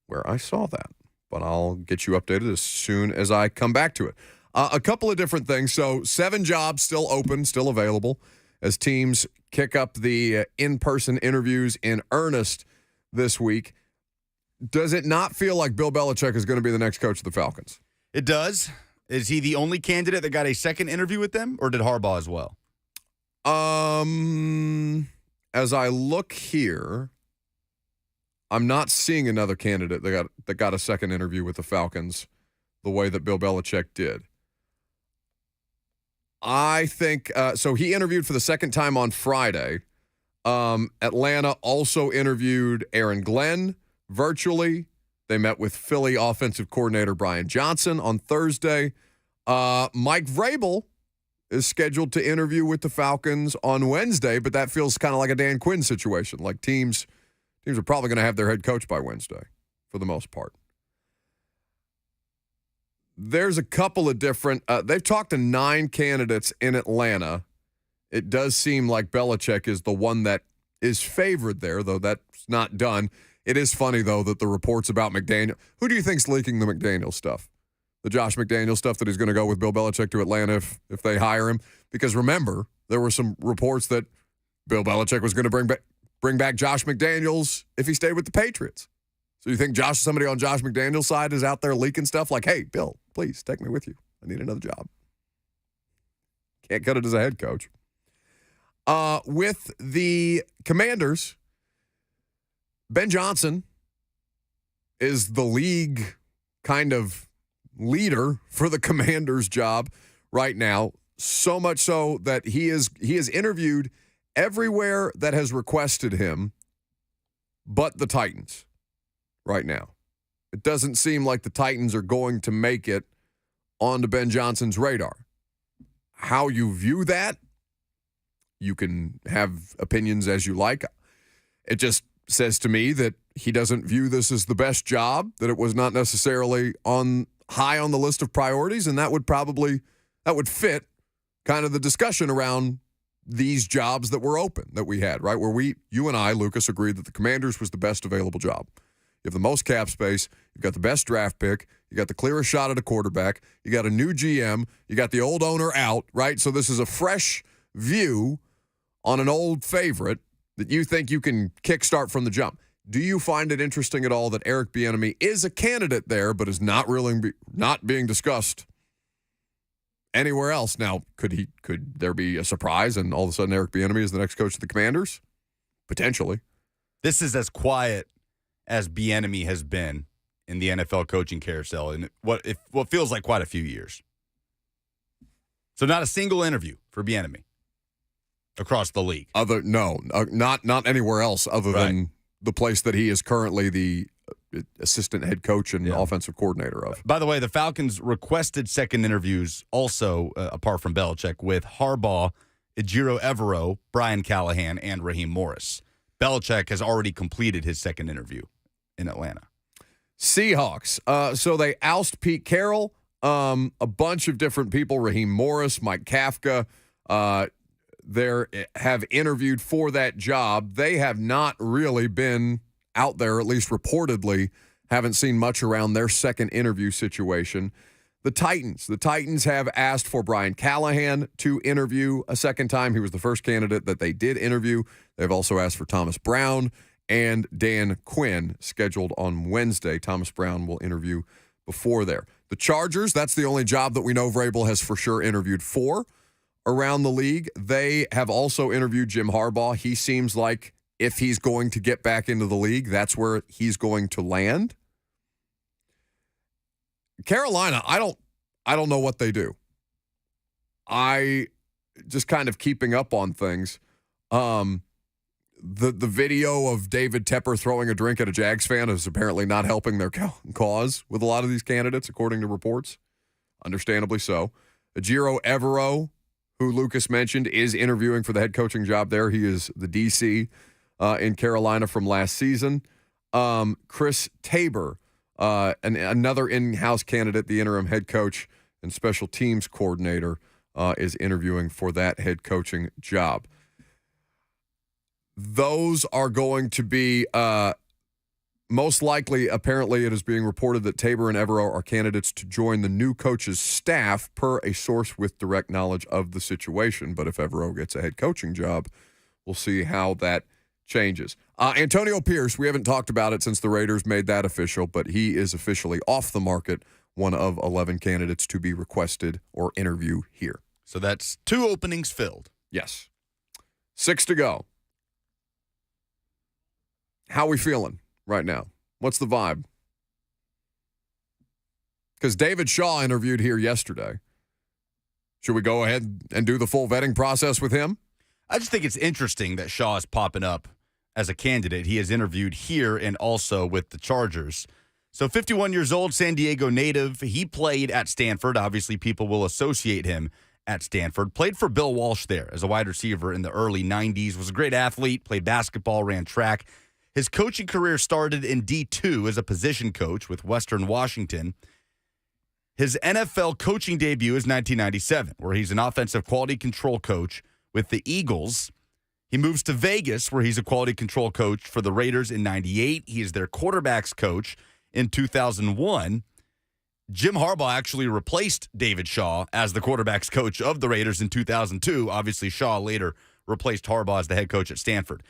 where I saw that, but I'll get you updated as soon as I come back to it. A couple of different things. So 7 jobs still open, still available as teams kick up the in-person interviews in earnest this week. Does it not feel like Bill Belichick is going to be the next coach of the Falcons?
It does. Is he the only candidate that got a second interview with them, or did Harbaugh as well?
As I look here, I'm not seeing another candidate that got a second interview with the Falcons the way that Bill Belichick did. I think so. He interviewed for the second time on Friday. Atlanta also interviewed Aaron Glenn virtually. They met with Philly offensive coordinator Brian Johnson on Thursday. Mike Vrabel is scheduled to interview with the Falcons on Wednesday, but that feels kind of like a Dan Quinn situation. Like teams are probably going to have their head coach by Wednesday for the most part. There's a couple of different they've talked to 9 candidates in Atlanta. It does seem like Belichick is the one that is favored there, though that's not done. It is funny, though, that the reports about McDaniel. Who do you think's leaking the McDaniel stuff? The Josh McDaniel stuff that he's going to go with Bill Belichick to Atlanta if they hire him? Because remember, there were some reports that Bill Belichick was going to bring back Josh McDaniels if he stayed with the Patriots. So you think somebody on Josh McDaniel's side is out there leaking stuff like, hey, Bill, please take me with you. I need another job. Can't cut it as a head coach. With the Commanders, Ben Johnson is the league kind of leader for the Commanders job right now, so much so that he is interviewed everywhere that has requested him but the Titans right now. It doesn't seem like the Titans are going to make it onto Ben Johnson's radar. How you view that, you can have opinions as you like. It just says to me that he doesn't view this as the best job, that it was not necessarily high on the list of priorities, and that would fit kind of the discussion around these jobs that were open that we had, right? Where you and I, Lucas, agreed that the Commanders was the best available job. You have the most cap space, you've got the best draft pick, you got the clearest shot at a quarterback, you got a new GM, you got the old owner out, right? So this is a fresh view on an old favorite that you think you can kickstart from the jump. Do you find it interesting at all that Eric Bieniemy is a candidate there, but is not being discussed anywhere else? Now, could there be a surprise and all of a sudden Eric Bieniemy is the next coach of the Commanders? Potentially.
This is as quiet as Bieniemy has been in the NFL coaching carousel in what feels like quite a few years. So not a single interview for Bieniemy across the league.
Not anywhere else other than the place that he is currently the assistant head coach and offensive coordinator of.
By the way, the Falcons requested second interviews also, apart from Belichick, with Harbaugh, Ejiro Evero, Brian Callahan, and Raheem Morris. Belichick has already completed his second interview in Atlanta.
Seahawks. So they oust Pete Carroll, a bunch of different people, Raheem Morris, Mike Kafka, have interviewed for that job. They have not really been out there, at least reportedly, haven't seen much around their second interview situation. The Titans have asked for Brian Callahan to interview a second time. He was the first candidate that they did interview. They've also asked for Thomas Brown and Dan Quinn, scheduled on Wednesday. Thomas Brown will interview before there. The Chargers, that's the only job that we know Vrabel has for sure interviewed for around the league. They have also interviewed Jim Harbaugh. He seems like if he's going to get back into the league, that's where he's going to land. Carolina, I don't know what they do. just kind of keeping up on things. The video of David Tepper throwing a drink at a Jags fan is apparently not helping their cause with a lot of these candidates, according to reports. Understandably so. Ejiro Evero, who Lucas mentioned, is interviewing for the head coaching job there. He is the DC in Carolina from last season. Chris Tabor, another in-house candidate, the interim head coach and special teams coordinator, is interviewing for that head coaching job. Those are going to be most likely, apparently it is being reported that Tabor and Evero are candidates to join the new coach's staff per a source with direct knowledge of the situation. But if Evero gets a head coaching job, we'll see how that changes. Antonio Pierce, we haven't talked about it since the Raiders made that official, but he is officially off the market, one of 11 candidates to be requested or interview here.
So that's 2 openings filled.
Yes. 6 to go. How are we feeling right now? What's the vibe? Because David Shaw interviewed here yesterday. Should we go ahead and do the full vetting process with him?
I just think it's interesting that Shaw is popping up as a candidate. He has interviewed here and also with the Chargers. So 51 years old, San Diego native. He played at Stanford. Obviously, people will associate him at Stanford. Played for Bill Walsh there as a wide receiver in the early 90s. Was a great athlete, played basketball, ran track. His coaching career started in D2 as a position coach with Western Washington. His NFL coaching debut is 1997, where he's an offensive quality control coach with the Eagles. He moves to Vegas, where he's a quality control coach for the Raiders in 98. He is their quarterbacks coach in 2001. Jim Harbaugh actually replaced David Shaw as the quarterbacks coach of the Raiders in 2002. Obviously, Shaw later replaced Harbaugh as the head coach at Stanford.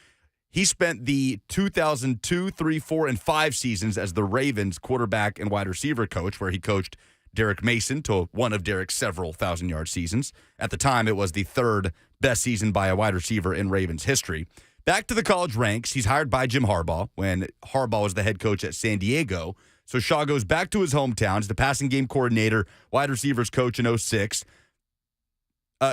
He spent the 2002, 3, 4, and 5 seasons as the Ravens quarterback and wide receiver coach, where he coached Derek Mason to one of Derek's several 1,000-yard seasons. At the time, it was the 3rd best season by a wide receiver in Ravens history. Back to the college ranks, he's hired by Jim Harbaugh when Harbaugh was the head coach at San Diego. So Shaw goes back to his hometown. He's the passing game coordinator, wide receivers coach in 2006.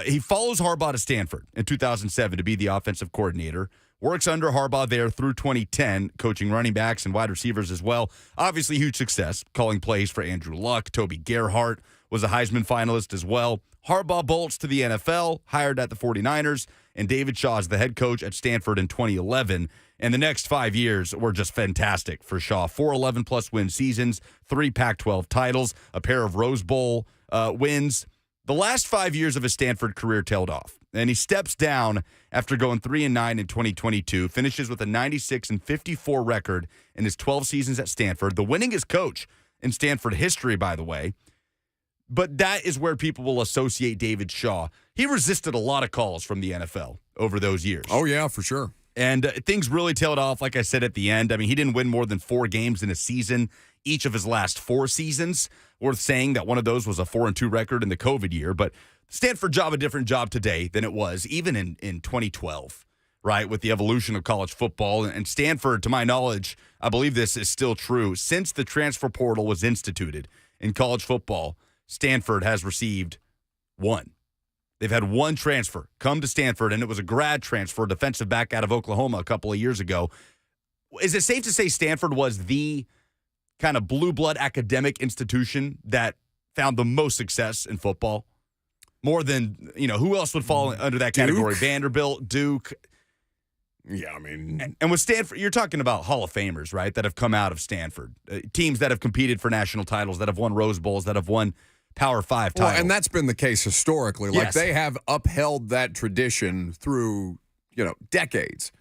He follows Harbaugh to Stanford in 2007 to be the offensive coordinator. Works under Harbaugh there through 2010, coaching running backs and wide receivers as well. Obviously, huge success, calling plays for Andrew Luck. Toby Gerhart was a Heisman finalist as well. Harbaugh bolts to the NFL, hired at the 49ers, and David Shaw is the head coach at Stanford in 2011. And the next 5 years were just fantastic for Shaw. 4 11-plus win seasons, 3 Pac-12 titles, a pair of Rose Bowl wins. The last 5 years of his Stanford career tailed off, and he steps down after going 3-9 in 2022, finishes with a 96-54 record in his 12 seasons at Stanford, the winningest coach in Stanford history, by the way. But that is where people will associate David Shaw. He resisted a lot of calls from the NFL over those years.
Oh, yeah, for sure.
And things really tailed off, like I said, at the end. I mean, he didn't win more than 4 games in a season each of his last 4 seasons. Worth saying that one of those was a 4-2 record in the COVID year. But Stanford job, a different job today than it was even in 2012, right, with the evolution of college football. And Stanford, to my knowledge, I believe this is still true, since the transfer portal was instituted in college football, Stanford has received 1. They've had 1 transfer come to Stanford, and it was a grad transfer, defensive back out of Oklahoma a couple of years ago. Is it safe to say Stanford was the kind of blue blood academic institution that found the most success in football? More than, who else would fall under that category?
Duke?
Vanderbilt, Duke.
Yeah, I mean.
And with Stanford, you're talking about Hall of Famers, right, that have come out of Stanford. Teams that have competed for national titles, that have won Rose Bowls, that have won Power 5 titles.
Well, and that's been the case historically.
Yes.
Like, they have upheld that tradition through, decades.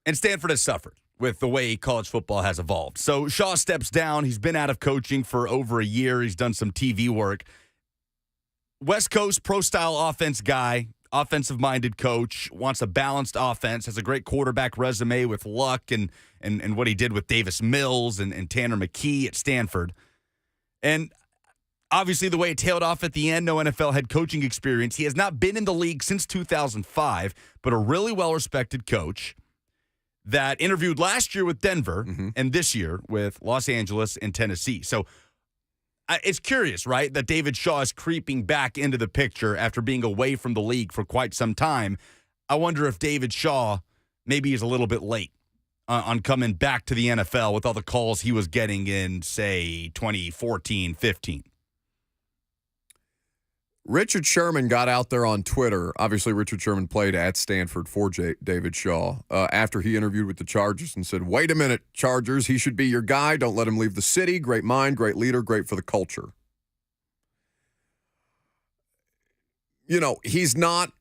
And Stanford has suffered with the way college football has evolved. So Shaw steps down. He's been out of coaching for over a year. He's done some TV work. West Coast pro-style offense guy, offensive-minded coach, wants a balanced offense, has a great quarterback resume with Luck and what he did with Davis Mills and Tanner McKee at Stanford. And obviously the way it tailed off at the end, no NFL head coaching experience. He has not been in the league since 2005, but a really well-respected coach that interviewed last year with Denver and this year with Los Angeles and Tennessee. So it's curious, right, that David Shaw is creeping back into the picture after being away from the league for quite some time. I wonder if David Shaw maybe is a little bit late on coming back to the NFL with all the calls he was getting in, say, 2014, 15.
Richard Sherman got out there on Twitter. Obviously, Richard Sherman played at Stanford for David Shaw after he interviewed with the Chargers and said, "Wait a minute, Chargers, he should be your guy. Don't let him leave the city. Great mind, great leader, great for the culture." You know, he's not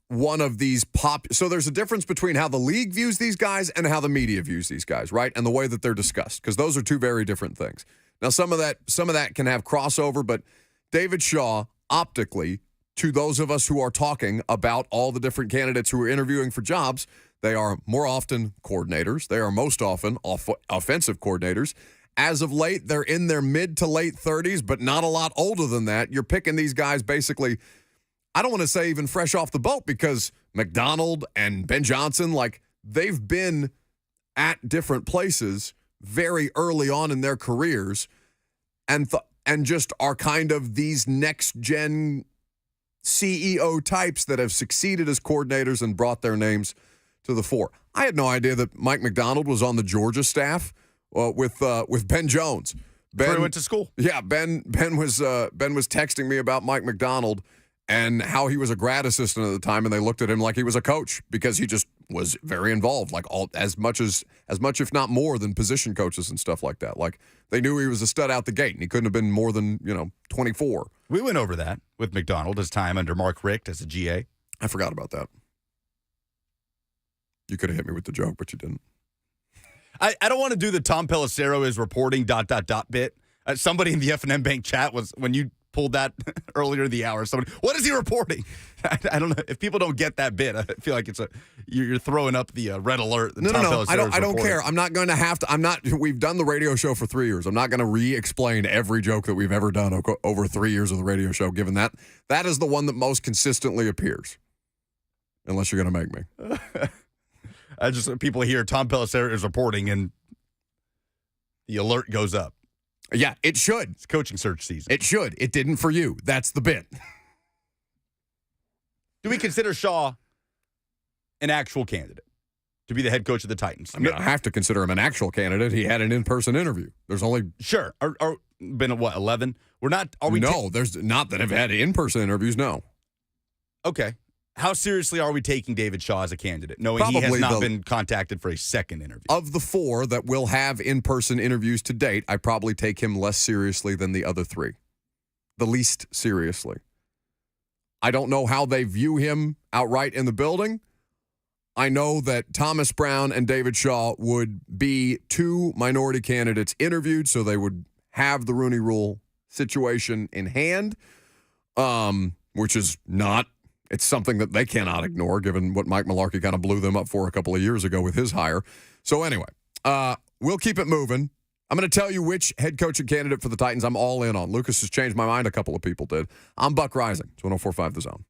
one of these so there's a difference between how the league views these guys and how the media views these guys, right? And the way that they're discussed, because those are two very different things. Now, some of that can have crossover, but David Shaw, optically, to those of us who are talking about all the different candidates who are interviewing for jobs, they are more often coordinators. They are most often offensive coordinators. As of late, they're in their mid to late 30s, but not a lot older than that. You're picking these guys basically, I don't want to say even fresh off the boat, because McDonald and Ben Johnson, like, they've been at different places very early on in their careers and just are kind of these next-gen CEO types that have succeeded as coordinators and brought their names to the fore. I had no idea that Mike McDonald was on the Georgia staff with Ben Jones.
Before he went to school.
Yeah, Ben was texting me about Mike McDonald and how he was a grad assistant at the time, and they looked at him like he was a coach because he just was very involved, like as much if not more than position coaches and stuff like that. Like, they knew he was a stud out the gate, and he couldn't have been more than 24.
We went over that with McDonald, his time under Mark Richt as a GA.
I forgot about that. You could have hit me with the joke, but you didn't.
I don't want to do the Tom Pelissero is reporting ... bit. Somebody in the F&M Bank chat was, when you pulled that earlier in the hour, somebody, what is he reporting? I don't know. If people don't get that bit, I feel like you're throwing up the red alert.
No. I don't care. I'm not going to have to. We've done the radio show for 3 years. I'm not going to re-explain every joke that we've ever done over 3 years of the radio show, given that is the one that most consistently appears. Unless you're going to make me.
People hear Tom Pelissero is reporting and the alert goes up.
Yeah, it should.
It's coaching search season.
It should. It didn't for you. That's the bit.
Do we consider Shaw an actual candidate to be the head coach of the Titans?
I mean, I have to consider him an actual candidate. He had an in-person interview. There's only...
Sure. Are been, 11? We're not... Are we?
No, there's not that have had in-person interviews, no.
Okay. How seriously are we taking David Shaw as a candidate, knowing he has not been contacted for a second interview?
Of the 4 that will have in-person interviews to date, I probably take him less seriously than the other 3. The least seriously. I don't know how they view him outright in the building. I know that Thomas Brown and David Shaw would be 2 minority candidates interviewed, so they would have the Rooney Rule situation in hand, which is not... It's something that they cannot ignore, given what Mike Mularkey kind of blew them up for a couple of years ago with his hire. So anyway, we'll keep it moving. I'm going to tell you which head coaching candidate for the Titans I'm all in on. Lucas has changed my mind. A couple of people did. I'm Buck Rising. It's 104.5 The Zone.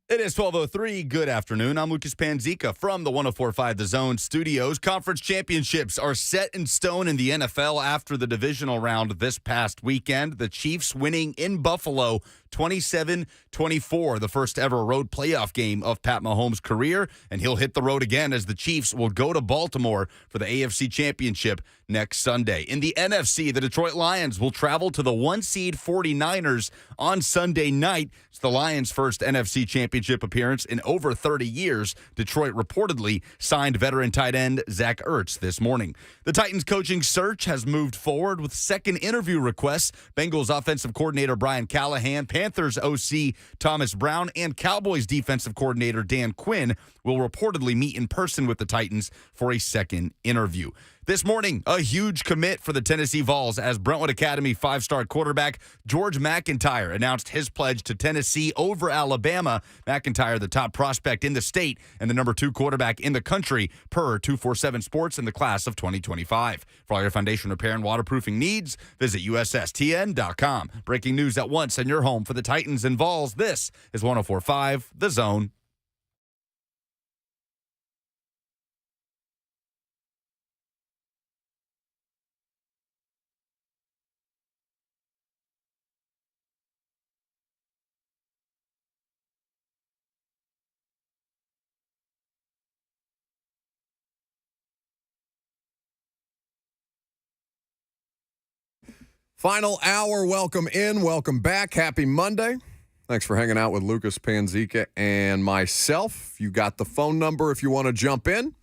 It is 12:03. Good afternoon. I'm Lucas Panzica from the 104.5 The Zone studios. Conference championships are set in stone in the NFL after the divisional round this past weekend. The Chiefs winning in Buffalo 27-24, the first ever road playoff game of Pat Mahomes' career, and he'll hit the road again as the Chiefs will go to Baltimore for the AFC Championship next Sunday. In the NFC, the Detroit Lions will travel to the 1-seed 49ers on Sunday night. It's the Lions' first NFC Championship appearance in over 30 years. Detroit reportedly signed veteran tight end Zach Ertz this morning. The Titans coaching search has moved forward with second interview requests. Bengals offensive coordinator Brian Callahan, Panthers OC Thomas Brown, and Cowboys defensive coordinator Dan Quinn will reportedly meet in person with the Titans for a second interview. This morning, a huge commit for the Tennessee Vols as Brentwood Academy five-star quarterback George McIntyre announced his pledge to Tennessee over Alabama. McIntyre, the top prospect in the state and the number 2 quarterback in the country per 247 Sports in the class of 2025. For all your foundation repair and waterproofing needs, visit USSTN.com. Breaking news at once in your home for the Titans and Vols. This is 104.5 The Zone.
Final hour, welcome in, welcome back. Happy Monday. Thanks for hanging out with Lucas Panzica and myself. You got the phone number if you want to jump in.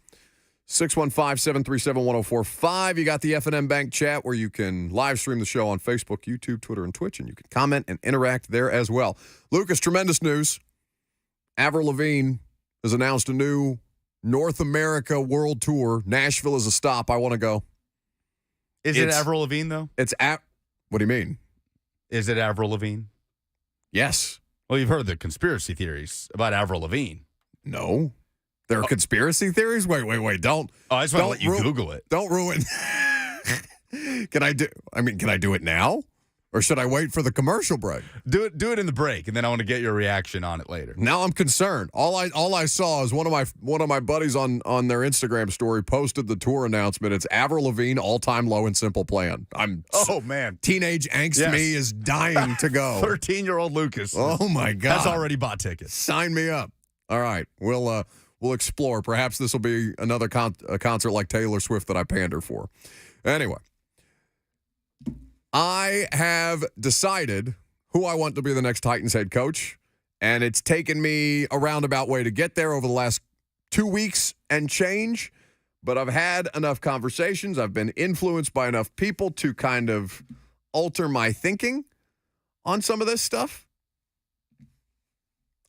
615-737-1045. You got the F&M Bank chat where you can live stream the show on Facebook, YouTube, Twitter, and Twitch, and you can comment and interact there as well. Lucas, tremendous news. Avril Lavigne has announced a new North America World Tour. Nashville is a stop. I want to go.
Is it Avril Lavigne, though?
What do you mean?
Is it Avril Lavigne?
Yes.
Well, you've heard the conspiracy theories about Avril Lavigne.
No. There are conspiracy theories? Wait. Don't.
Oh, I just want to let you Google it.
Don't ruin. Can I do it now? Or should I wait for the commercial break?
Do it in the break, and then I want to get your reaction on it later.
Now I'm concerned. All I saw is one of my buddies on their Instagram story posted the tour announcement. It's Avril Lavigne, all-time low and simple plan.
Man.
Teenage angst me is dying to go.
13-year-old Lucas.
Oh my God.
Has already bought tickets.
Sign me up. All right. We'll explore. Perhaps this will be another concert like Taylor Swift that I pander for. Anyway. I have decided who I want to be the next Titans head coach, and it's taken me a roundabout way to get there over the last 2 weeks and change, but I've had enough conversations. I've been influenced by enough people to kind of alter my thinking on some of this stuff.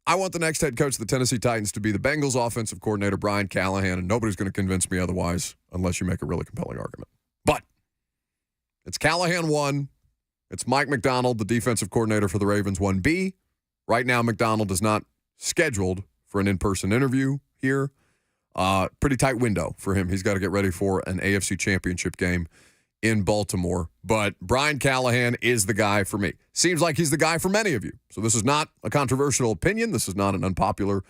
I want the next head coach of the Tennessee Titans to be the Bengals offensive coordinator, Brian Callahan, and nobody's going to convince me otherwise unless you make a really compelling argument. But it's Callahan 1. It's Mike McDonald, the defensive coordinator for the Ravens, 1B. Right now, McDonald is not scheduled for an in-person interview here. Pretty tight window for him. He's got to get ready for an AFC Championship game in Baltimore. But Brian Callahan is the guy for me. Seems like he's the guy for many of you. So this is not a controversial opinion. This is not an unpopular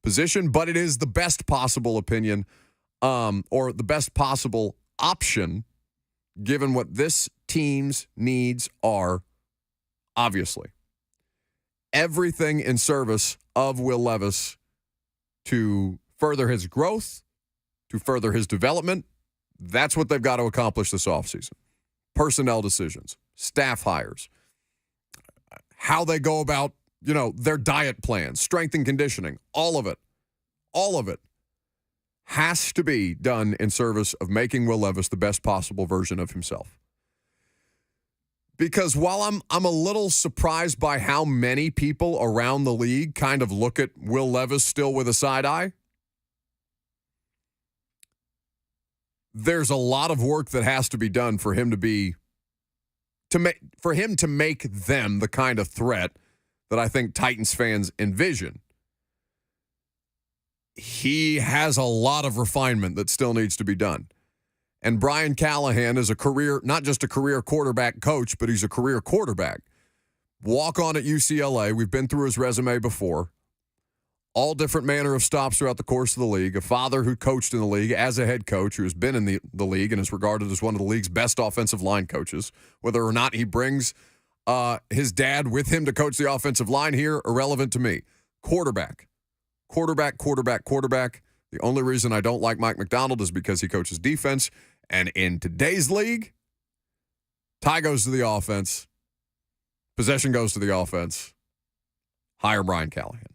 position, but it is the best possible opinion or the best possible option given what this team's needs are, obviously. Everything in service of Will Levis to further his growth, to further his development. That's what they've got to accomplish this offseason. Personnel decisions, staff hires, how they go about, their diet plans, strength and conditioning, all of it has to be done in service of making Will Levis the best possible version of himself. Because while I'm a little surprised by how many people around the league kind of look at Will Levis still with a side eye, there's a lot of work that has to be done for him to make them the kind of threat that I think Titans fans envision. He has a lot of refinement that still needs to be done. And Brian Callahan is not just a career quarterback coach, but he's a career quarterback. Walk on at UCLA. We've been through his resume before. all different manner of stops throughout the course of the league, a father who coached in the league as a head coach, who has been in the league and is regarded as one of the league's best offensive line coaches. Whether or not he brings his dad with him to coach the offensive line here, irrelevant to me. Quarterback. The only reason I don't like Mike Macdonald is because he coaches defense. And in today's league, tie goes to the offense. Possession goes to the offense. Hire Brian Callahan.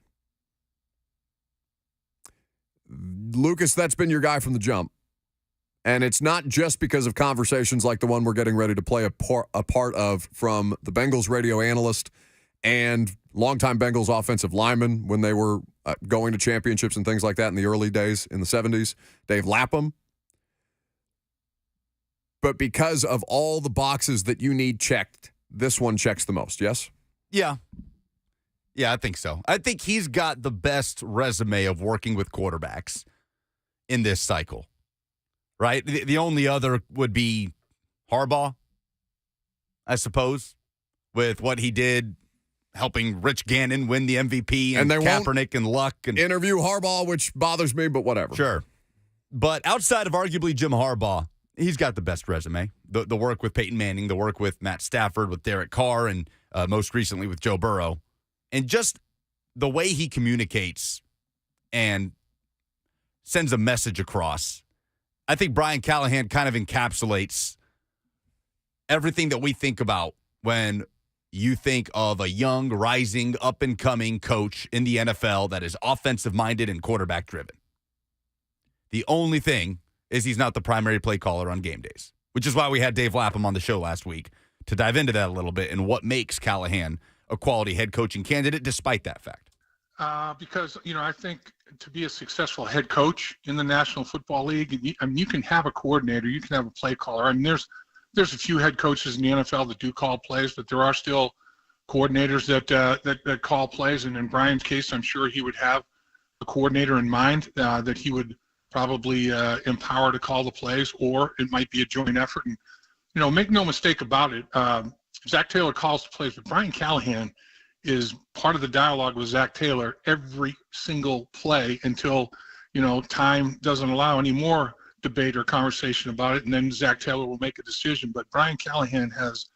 Lucas, that's been your guy from the jump. And it's not just because of conversations like the one we're getting ready to play a part of from the Bengals radio analyst and longtime Bengals offensive lineman when they were going to championships and things like that in the early days in the 70s, Dave Lapham. But because of all the boxes that you need checked, this one checks the most, yes?
Yeah. Yeah, I think so. I think he's got the best resume of working with quarterbacks in this cycle, right? The only other would be Harbaugh, I suppose, with what he did helping Rich Gannon win the MVP and Kaepernick and Luck. And
interview Harbaugh, which bothers me, but whatever.
Sure. But outside of arguably Jim Harbaugh, he's got the best resume. The work with Peyton Manning, the work with Matt Stafford, with Derek Carr, and most recently with Joe Burrow. And just the way he communicates and sends a message across, I think Brian Callahan kind of encapsulates everything that we think about when you think of a young, rising, up-and-coming coach in the NFL that is offensive-minded and quarterback-driven. The only thing is he's not the primary play caller on game days, which is why we had Dave Lapham on the show last week to dive into that a little bit and what makes Callahan a quality head coaching candidate despite that fact.
Because, I think to be a successful head coach in the National Football League, you can have a coordinator, you can have a play caller. I mean, there's a few head coaches in the NFL that do call plays, but there are still coordinators that call plays. And in Brian's case, I'm sure he would have a coordinator in mind that he would probably empower to call the plays, or it might be a joint effort. And, make no mistake about it, Zach Taylor calls the plays, but Brian Callahan is part of the dialogue with Zach Taylor every single play until, time doesn't allow any more debate or conversation about it, and then Zach Taylor will make a decision. But Brian Callahan has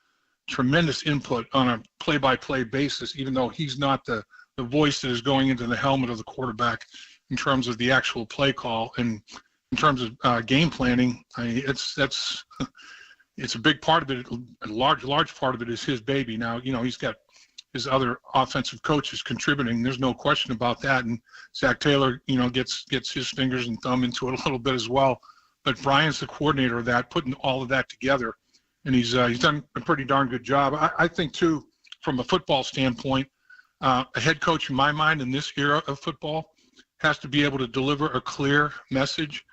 tremendous input on a play-by-play basis, even though he's not the voice that is going into the helmet of the quarterback in terms of the actual play call. And in terms of game planning, it's a big part of it. A large part of it is his baby. Now, he's got his other offensive coaches contributing. There's no question about that. And Zach Taylor, gets his fingers and thumb into it a little bit as well. But Brian's the coordinator of that, putting all of that together. And he's done a pretty darn good job. I think, too, from a football standpoint, a head coach, in my mind, in this era of football, has to be able to deliver a clear message.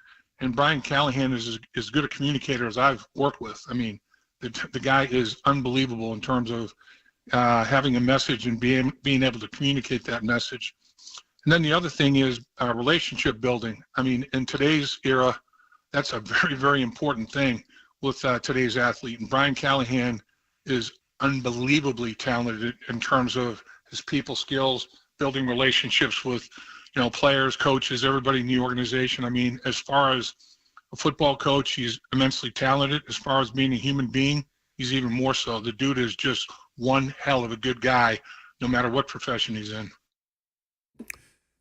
And Brian Callahan is as good a communicator as I've worked with. I mean, the guy is unbelievable in terms of having a message and being able to communicate that message. And then the other thing is relationship building. I mean, in today's era, that's a very, very important thing with today's athlete. And Brian Callahan is unbelievably talented in terms of his people skills, building relationships with players, coaches, everybody in the organization. I mean, as far as a football coach, he's immensely talented. As far as being a human being, he's even more so. The dude is just one hell of a good guy, no matter what profession he's in.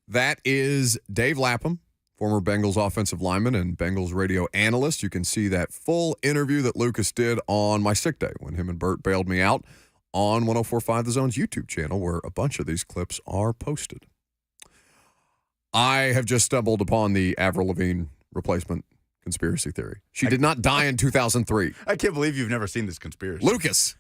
That is Dave Lapham, former Bengals offensive lineman and Bengals radio analyst. You can see that full interview that Lucas did on my sick day when him and Bert bailed me out on 104.5 The Zone's YouTube channel, where a bunch of these clips are posted. I have just stumbled upon the Avril Lavigne replacement conspiracy theory. She did not die in 2003.
I can't believe you've never seen this conspiracy.
Lucas,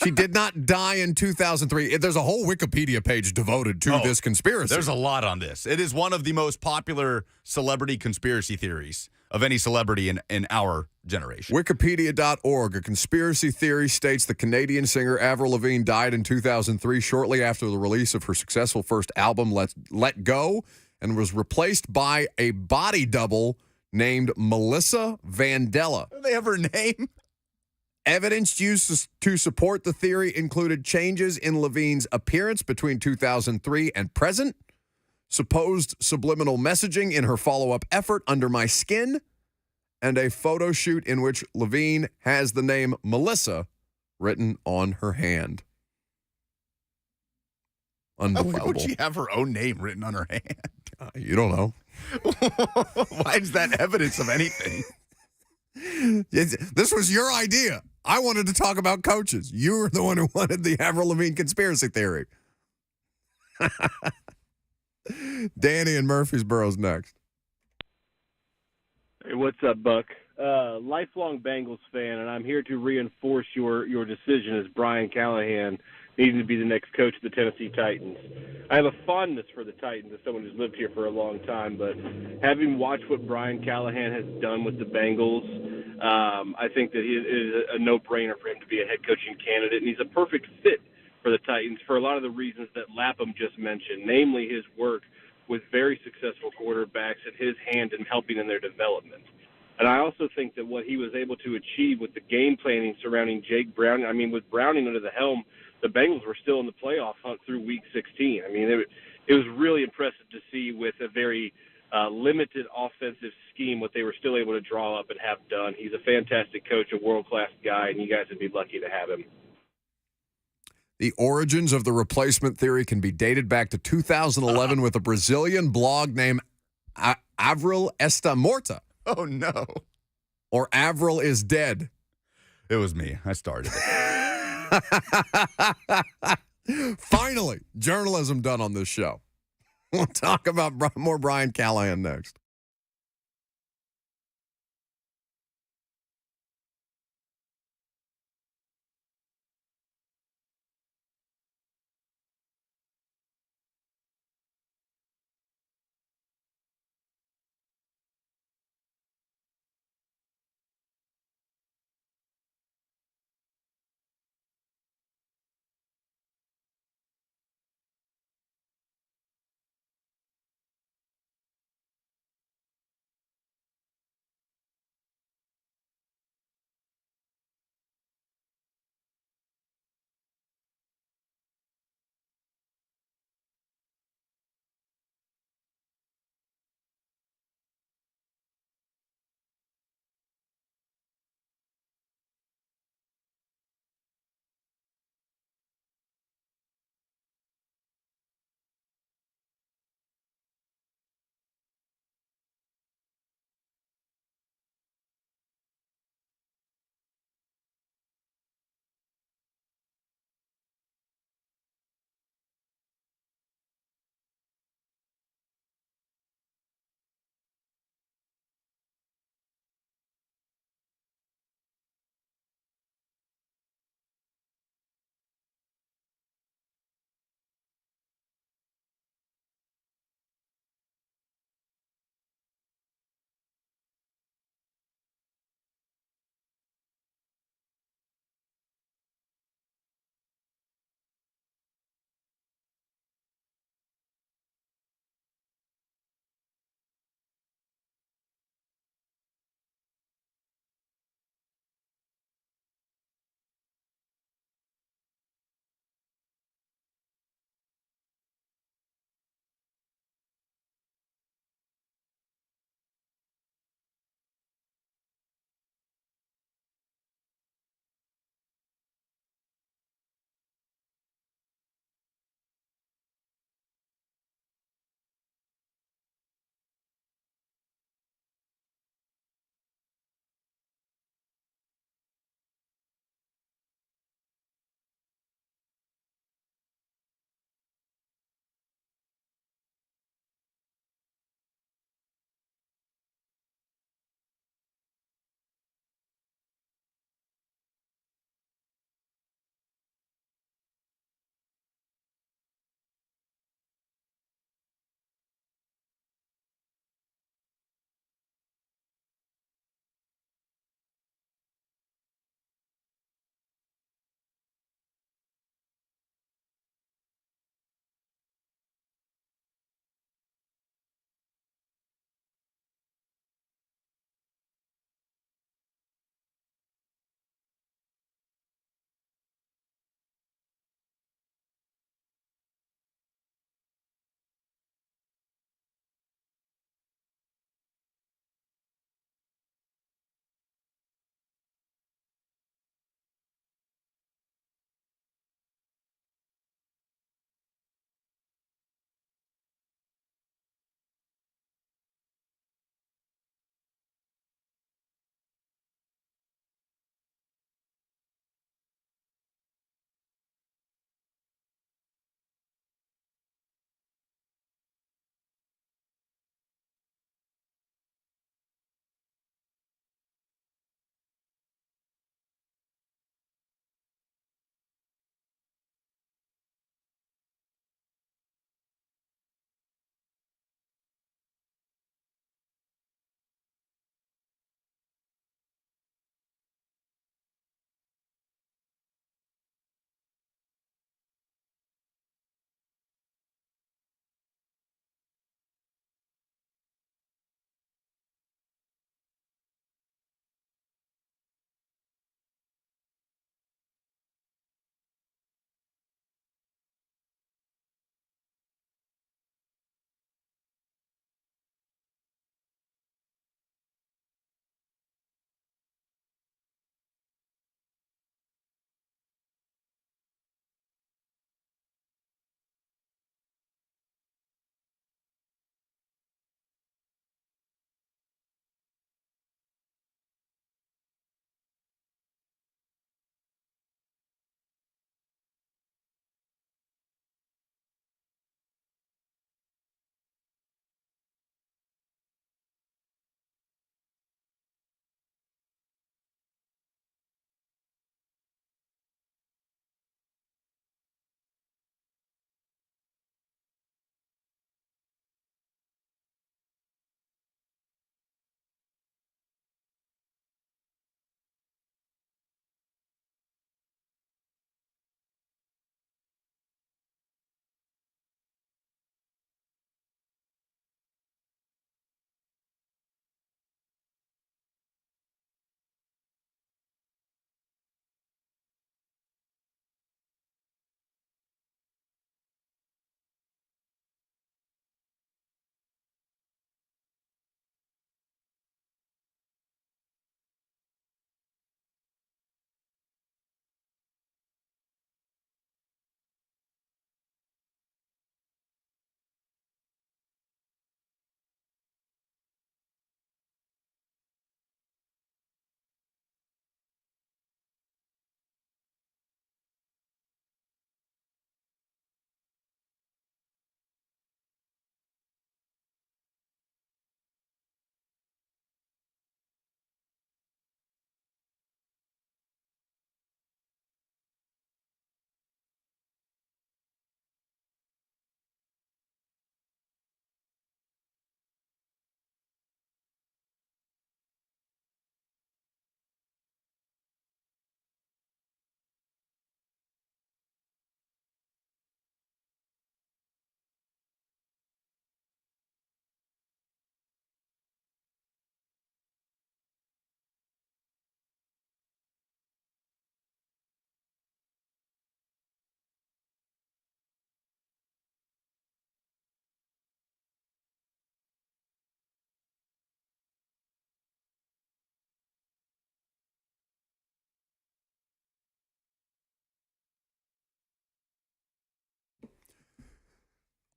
she did not die in 2003. There's a whole Wikipedia page devoted to this conspiracy.
There's a lot on this. It is one of the most popular celebrity conspiracy theories of any celebrity in our generation.
Wikipedia.org. A conspiracy theory states the Canadian singer Avril Lavigne died in 2003 shortly after the release of her successful first album, Let Go, and was replaced by a body double named Melissa Vandella.
Do they have her name?
Evidence used to support the theory included changes in Lavigne's appearance between 2003 and present, supposed subliminal messaging in her follow-up effort, Under My Skin, and a photo shoot in which Levine has the name Melissa written on her hand. Unbelievable.
Why would she have her own name written on her hand?
You don't know.
Why is that evidence of anything?
This was your idea. I wanted to talk about coaches. You were the one who wanted the Avril Lavigne conspiracy theory. Danny in Murfreesboro's next.
Hey, what's up, Buck? Lifelong Bengals fan, and I'm here to reinforce your decision as Brian Callahan needing to be the next coach of the Tennessee Titans. I have a fondness for the Titans as someone who's lived here for a long time, but having watched what Brian Callahan has done with the Bengals, I think that it is a no-brainer for him to be a head coaching candidate, and he's a perfect fit for the Titans for a lot of the reasons that Lapham just mentioned, namely his work with very successful quarterbacks and his hand in helping in their development. And I also think that what he was able to achieve with the game planning surrounding Jake Browning, I mean, with Browning under the helm, the Bengals were still in the playoff hunt through Week 16. I mean, it was really impressive to see with a very limited offensive scheme what they were still able to draw up and have done. He's a fantastic coach, a world-class guy, and you guys would be lucky to have him.
The origins of the replacement theory can be dated back to 2011 with a Brazilian blog named Avril Está Morta.
Oh, no.
Or Avril is Dead.
It was me. I started it.
Finally, journalism done on this show. We'll talk about more Brian Callahan next.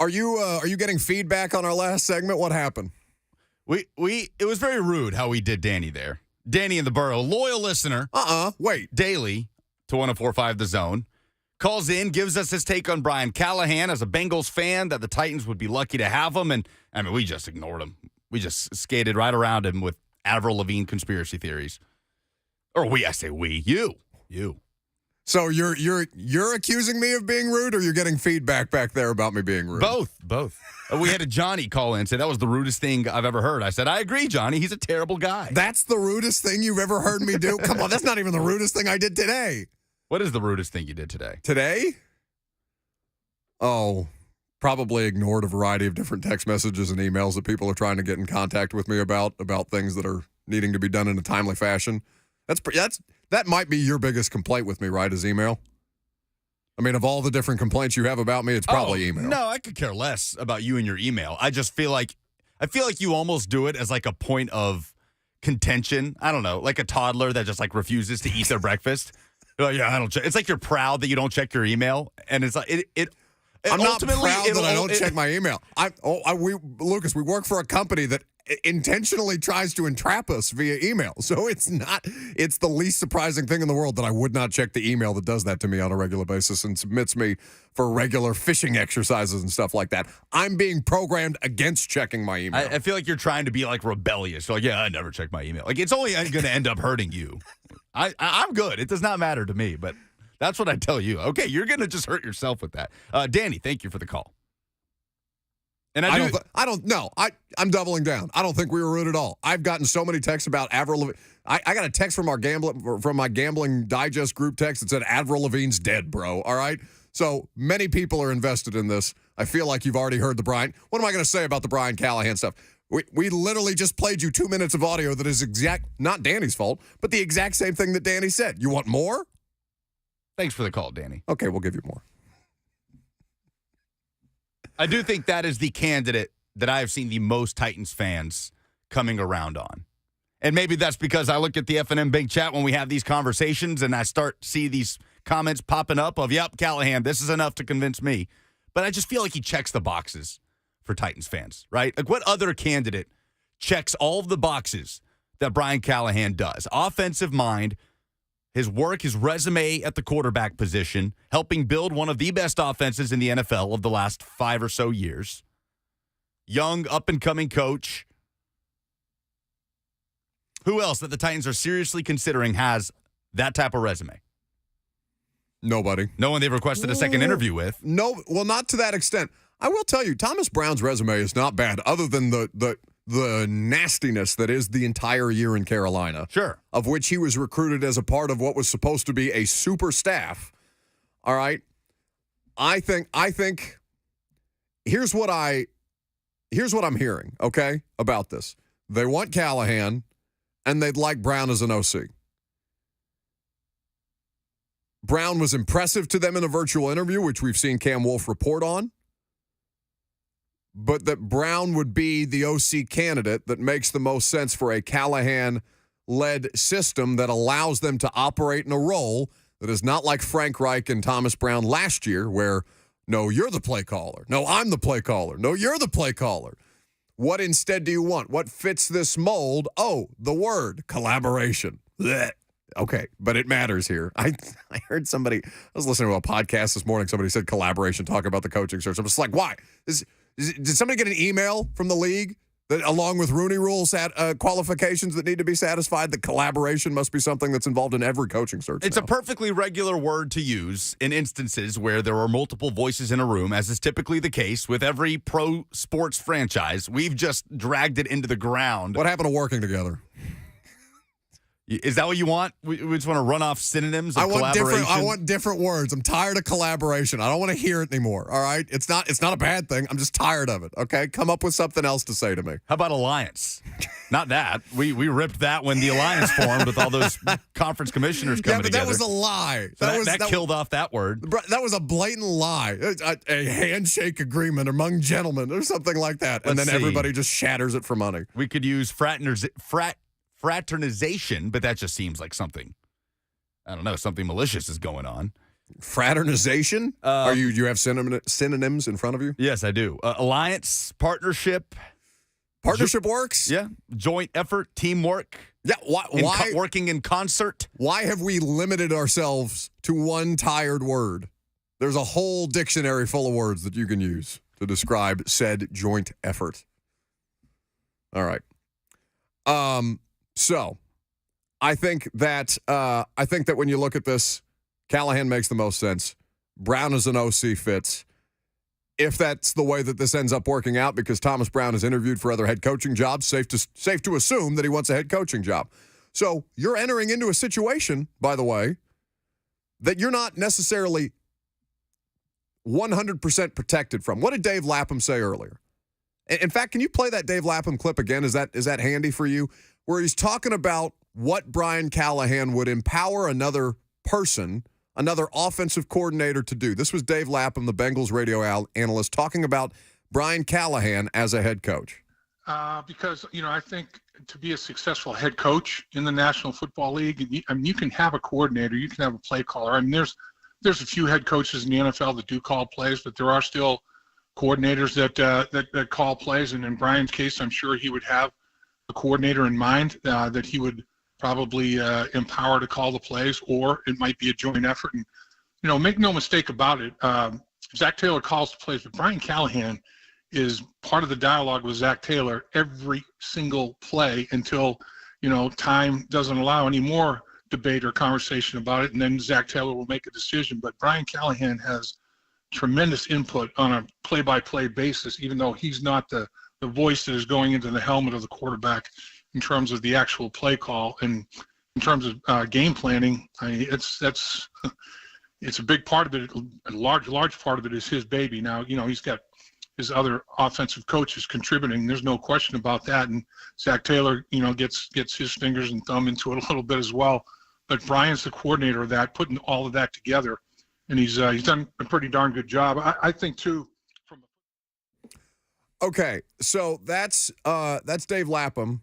Are you getting feedback on our last segment? What happened?
It was very rude how we did Danny there. Danny in the Borough, loyal listener.
Wait.
Daily to 104.5 The Zone. Calls in, gives us his take on Brian Callahan as a Bengals fan, that the Titans would be lucky to have him. And, I mean, we just ignored him. We just skated right around him with Avril Lavigne conspiracy theories. Or I say we. You.
So you're accusing me of being rude, or you're getting feedback back there about me being rude?
Both. We had a Johnny call in and say that was the rudest thing I've ever heard. I said, I agree, Johnny. He's a terrible guy.
That's the rudest thing you've ever heard me do? Come on, that's not even the rudest thing I did today.
What is the rudest thing you did today?
Today? Oh, probably ignored a variety of different text messages and emails that people are trying to get in contact with me about things that are needing to be done in a timely fashion. That might be your biggest complaint with me, right, is email? I mean, of all the different complaints you have about me, it's probably email.
No, I could care less about you and your email. I just feel like you almost do it as like a point of contention. I don't know, like a toddler that just like refuses to eat their breakfast. Yeah, I don't check. It's like you're proud that you don't check your email, and it's like it
I'm not proud that I don't check my email. Lucas, we work for a company that intentionally tries to entrap us via email. So it's the least surprising thing in the world that I would not check the email that does that to me on a regular basis and submits me for regular phishing exercises and stuff like that. I'm being programmed against checking my email.
I feel like you're trying to be like rebellious. You're like, yeah, I never check my email. Like, it's only going to end up hurting you. I'm good. It does not matter to me, but that's what I tell you. Okay, you're going to just hurt yourself with that. Danny, thank you for the call. And I don't know. I'm doubling down. I don't think we were rude at all. I've gotten so many texts about Avril Lavigne. I got a text from my gambling digest group text that said Avril Lavigne's dead, bro. All right. So many people are invested in this. I feel like you've already heard the Brian. What am I going to say about the Brian Callahan stuff? We literally just played you 2 minutes of audio that is not Danny's fault, but the exact same thing that Danny said. You want more? Thanks for the call, Danny.
Okay, we'll give you more.
I do think that is the candidate that I have seen the most Titans fans coming around on. And maybe that's because I look at the F&M Big Chat when we have these conversations and I see these comments popping up of, yep, Callahan, this is enough to convince me. But I just feel like he checks the boxes for Titans fans, right? Like, what other candidate checks all of the boxes that Brian Callahan does? Offensive mind, his work, his resume at the quarterback position, helping build one of the best offenses in the NFL of the last 5 or so years. Young, up-and-coming coach. Who else that the Titans are seriously considering has that type of resume?
Nobody.
No one they've requested a second interview with.
No, well, not to that extent. I will tell you, Thomas Brown's resume is not bad, other than the nastiness that is the entire year in Carolina.
Sure.
Of which he was recruited as a part of what was supposed to be a super staff. All right. I think here's what I'm hearing, okay, about this. They want Callahan, and they'd like Brown as an OC. Brown was impressive to them in a virtual interview, which we've seen Cam Wolf report on. But that Brown would be the OC candidate that makes the most sense for a Callahan-led system that allows them to operate in a role that is not like Frank Reich and Thomas Brown last year, where, no, you're the play caller. No, I'm the play caller. No, you're the play caller. What instead do you want? What fits this mold? Oh, the word, collaboration. Blech. Okay, but it matters here. I heard somebody, I was listening to a podcast this morning, somebody said collaboration, talking about the coaching search. I'm just like, why? Did somebody get an email from the league that, along with Rooney Rule qualifications that need to be satisfied, that collaboration must be something that's involved in every coaching search?
It's a perfectly regular word to use in instances where there are multiple voices in a room, as is typically the case with every pro sports franchise. We've just dragged it into the ground.
What happened to working together?
Is that what you want? We just want to run off synonyms of collaboration?
I want different words. I'm tired of collaboration. I don't want to hear it anymore, all right? It's not a bad thing. I'm just tired of it, okay? Come up with something else to say to me.
How about alliance? Not that. We ripped that when the alliance formed with all those conference commissioners coming together.
Yeah, but that was a lie.
That killed off that word.
That was a blatant lie. A handshake agreement among gentlemen or something like that. And then everybody just shatters it for money.
We could use fraternization, but that just seems like something, I don't know, something malicious is going on.
Fraternization? You have synonyms in front of you?
Yes, I do. Alliance, partnership.
Partnership works?
Yeah. Joint effort, teamwork.
Yeah. Why
working in concert?
Why have we limited ourselves to one tired word? There's a whole dictionary full of words that you can use to describe said joint effort. All right. So I think that when you look at this, Callahan makes the most sense. Brown as an OC fits. If that's the way that this ends up working out, because Thomas Brown is interviewed for other head coaching jobs, safe to assume that he wants a head coaching job. So you're entering into a situation, by the way, that you're not necessarily 100% protected from. What did Dave Lapham say earlier? In fact, can you play that Dave Lapham clip again? Is that handy for you? Where he's talking about what Brian Callahan would empower another person, another offensive coordinator to do. This was Dave Lapham, the Bengals radio analyst, talking about Brian Callahan as a head coach.
Because, I think to be a successful head coach in the National Football League, you can have a coordinator, you can have a play caller. There's a few head coaches in the NFL that do call plays, but there are still coordinators that call plays. And in Brian's case, I'm sure he would have a coordinator in mind that he would probably empower to call the plays, or it might be a joint effort. And, make no mistake about it, Zach Taylor calls the plays, but Brian Callahan is part of the dialogue with Zach Taylor every single play until, time doesn't allow any more debate or conversation about it, and then Zach Taylor will make a decision. But Brian Callahan has tremendous input on a play-by-play basis, even though he's not the voice that is going into the helmet of the quarterback in terms of the actual play call. And in terms of game planning, it's a big part of it. A large part of it is his baby. Now, he's got his other offensive coaches contributing. There's no question about that. And Zach Taylor, gets his fingers and thumb into it a little bit as well. But Brian's the coordinator of that, putting all of that together, and he's done a pretty darn good job. I think too.
Okay, so that's Dave Lapham.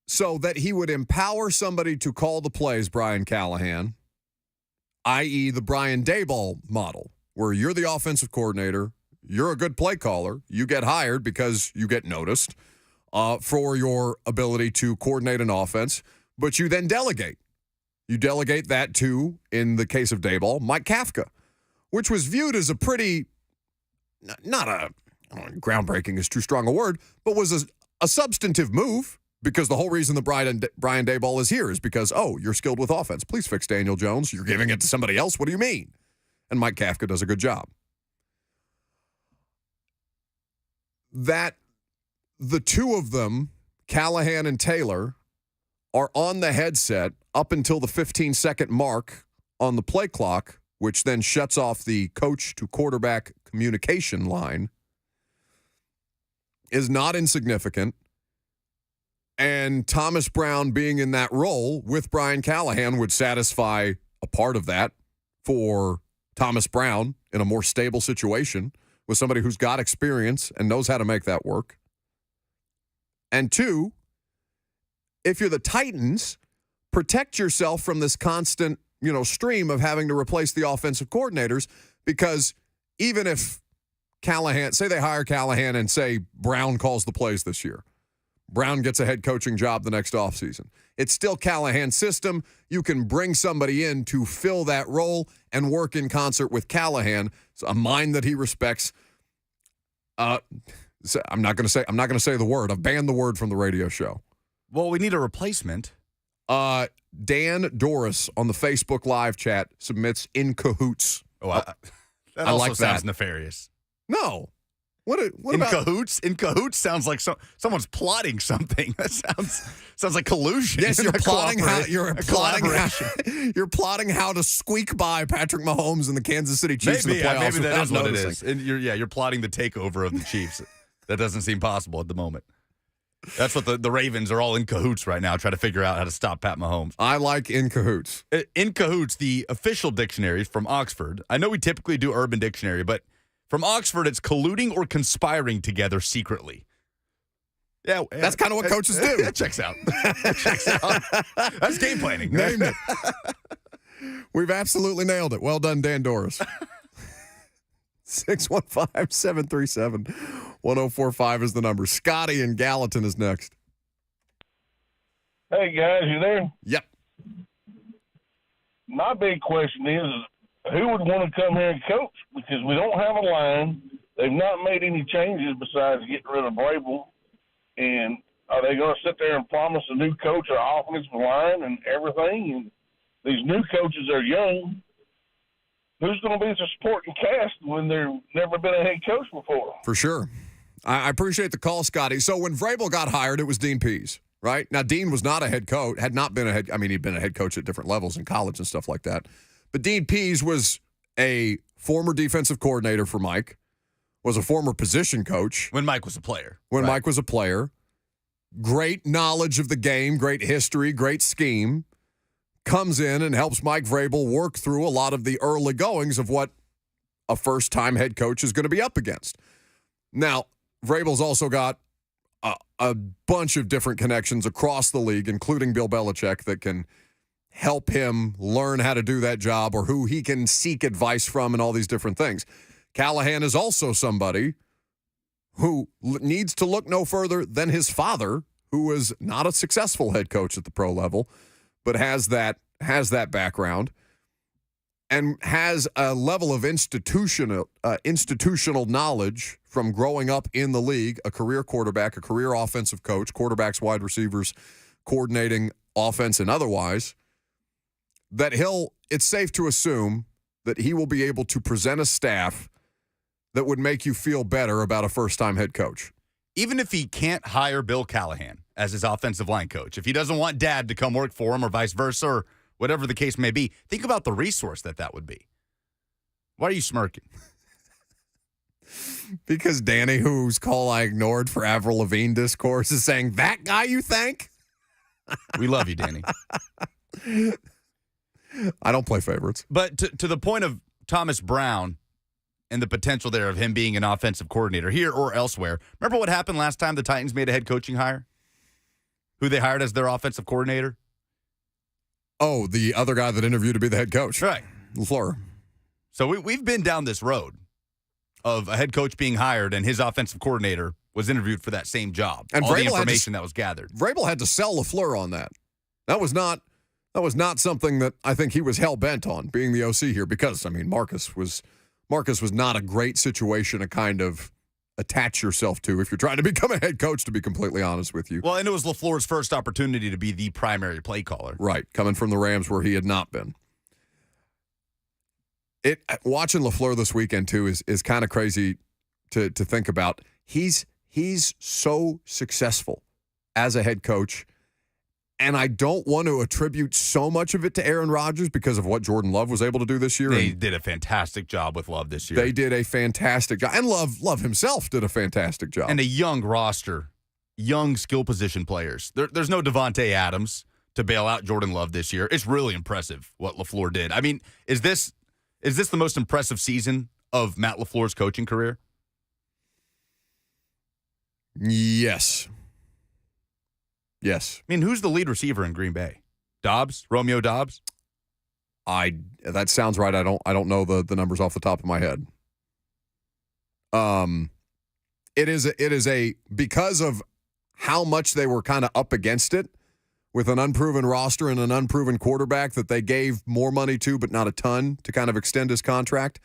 So that he would empower somebody to call the plays, Brian Callahan, i.e. the Brian Daboll model, where you're the offensive coordinator, you're a good play caller, you get hired because you get noticed for your ability to coordinate an offense, but you then delegate. You delegate that to, in the case of Daboll, Mike Kafka, which was viewed as a pretty, groundbreaking is too strong a word, but was a substantive move, because the whole reason that Brian Daboll is here is because, you're skilled with offense. Please fix Daniel Jones. You're giving it to somebody else. What do you mean? And Mike Kafka does a good job. That the two of them, Callahan and Taylor, are on the headset up until the 15-second mark on the play clock, which then shuts off the coach to quarterback communication line, is not insignificant. And Thomas Brown being in that role with Brian Callahan would satisfy a part of that for Thomas Brown in a more stable situation with somebody who's got experience and knows how to make that work. And two, if you're the Titans, protect yourself from this constant, stream of having to replace the offensive coordinators, because even if Callahan, say they hire Callahan and say Brown calls the plays this year, Brown gets a head coaching job the next offseason. It's still Callahan's system. You can bring somebody in to fill that role and work in concert with Callahan. It's a mind that he respects. I'm not going to say the word. I've banned the word from the radio show.
Well, we need a replacement.
Dan Doris on the Facebook live chat submits in cahoots.
That also like sounds that. Nefarious.
No. What
in
about
cahoots? In cahoots sounds like someone's plotting something. That sounds like collusion.
Yes, you're plotting how to squeak by Patrick Mahomes and the Kansas City Chiefs in the playoffs.
Maybe that is what it is. And you're plotting the takeover of the Chiefs. That doesn't seem possible at the moment. That's what the Ravens are all in cahoots right now, trying to figure out how to stop Pat Mahomes.
I like in cahoots.
In cahoots, the official dictionary from Oxford. I know we typically do Urban Dictionary, but from Oxford, it's colluding or conspiring together secretly. Yeah,
that's kind of what coaches do.
That checks out. That checks out. That's game planning.
Named it. We've absolutely nailed it. Well done, Dan Doris. 615-737-1045 is the number. Scotty in Gallatin is next.
Hey, guys, you there?
Yep.
My big question is who would want to come here and coach? Because we don't have a line. They've not made any changes besides getting rid of Vrabel. And are they going to sit there and promise a new coach or offensive line and everything? And these new coaches are young. Who's going to be the supporting cast when they've never been a head coach before?
For sure. I appreciate the call, Scotty. So when Vrabel got hired, it was Dean Pease, right? Now, Dean was not a head coach, had not been he'd been a head coach at different levels in college and stuff like that. But Dean Pease was a former defensive coordinator for Mike, was a former position coach.
When Mike was a player.
When Mike was a player. Great knowledge of the game, great history, great scheme. Comes in and helps Mike Vrabel work through a lot of the early goings of what a first-time head coach is going to be up against. Now, Vrabel's also got a bunch of different connections across the league, including Bill Belichick, that can help him learn how to do that job or who he can seek advice from and all these different things. Callahan is also somebody who needs to look no further than his father, who was not a successful head coach at the pro level, but has that background and has a level of institutional knowledge from growing up in the league, a career quarterback, a career offensive coach, quarterbacks, wide receivers, coordinating offense and otherwise, that it's safe to assume that he will be able to present a staff that would make you feel better about a first-time head coach.
Even if he can't hire Bill Callahan as his offensive line coach, if he doesn't want Dad to come work for him or vice versa or whatever the case may be, think about the resource that would be. Why are you smirking?
Because Danny, whose call I ignored for Avril Lavigne discourse, is saying, that guy you think?
We love you, Danny.
I don't play favorites.
But to the point of Thomas Brown and the potential there of him being an offensive coordinator here or elsewhere. Remember what happened last time the Titans made a head coaching hire? Who they hired as their offensive coordinator?
Oh, the other guy that interviewed to be the head coach.
Right.
LaFleur.
So we've been down this road of a head coach being hired and his offensive coordinator was interviewed for that same job.
And
all the information that was gathered.
Vrabel had to sell LaFleur on that. That was not something that I think he was hell-bent on, being the OC here, because, Marcus was not a great situation to kind of attach yourself to if you're trying to become a head coach, to be completely honest with you.
Well, and it was LaFleur's first opportunity to be the primary play caller.
Right, coming from the Rams where he had not been. Watching LaFleur this weekend, too, is kind of crazy to think about. He's so successful as a head coach, and I don't want to attribute so much of it to Aaron Rodgers because of what Jordan Love was able to do this year.
They did a fantastic job with Love this year.
They did a fantastic job. And Love himself did a fantastic job.
And a young roster, young skill position players. There's no Devontae Adams to bail out Jordan Love this year. It's really impressive what LaFleur did. Is this the most impressive season of Matt LaFleur's coaching career?
Yes. Yes.
Who's the lead receiver in Green Bay? Dobbs? Romeo Dobbs?
That sounds right. I don't know the numbers off the top of my head. It is because of how much they were kind of up against it with an unproven roster and an unproven quarterback that they gave more money to, but not a ton, to kind of extend his contract.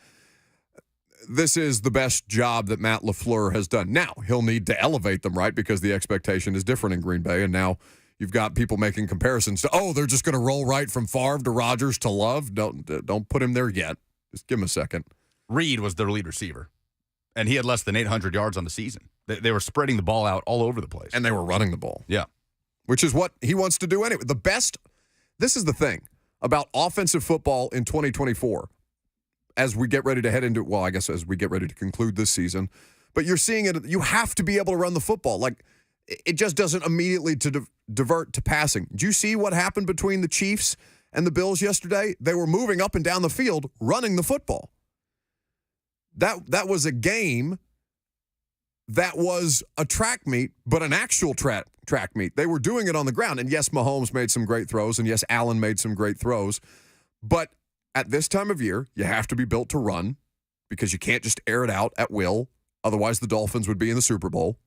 This is the best job that Matt LaFleur has done. Now, he'll need to elevate them, right, because the expectation is different in Green Bay, and now you've got people making comparisons to, they're just going to roll right from Favre to Rodgers to Love. Don't put him there yet. Just give him a second.
Reed was their lead receiver, and he had less than 800 yards on the season. They were spreading the ball out all over the place.
And they were running the ball.
Yeah.
Which is what he wants to do anyway. This is the thing about offensive football in 2024. As we get ready to head into, well, I guess as we get ready to conclude this season, but you're seeing it, you have to be able to run the football. Like, it just doesn't immediately divert to passing. Did you see what happened between the Chiefs and the Bills yesterday? They were moving up and down the field, running the football. That was a game that was a track meet, but an actual track meet. They were doing it on the ground. And yes, Mahomes made some great throws, and yes, Allen made some great throws. But at this time of year, you have to be built to run because you can't just air it out at will. Otherwise, the Dolphins would be in the Super Bowl.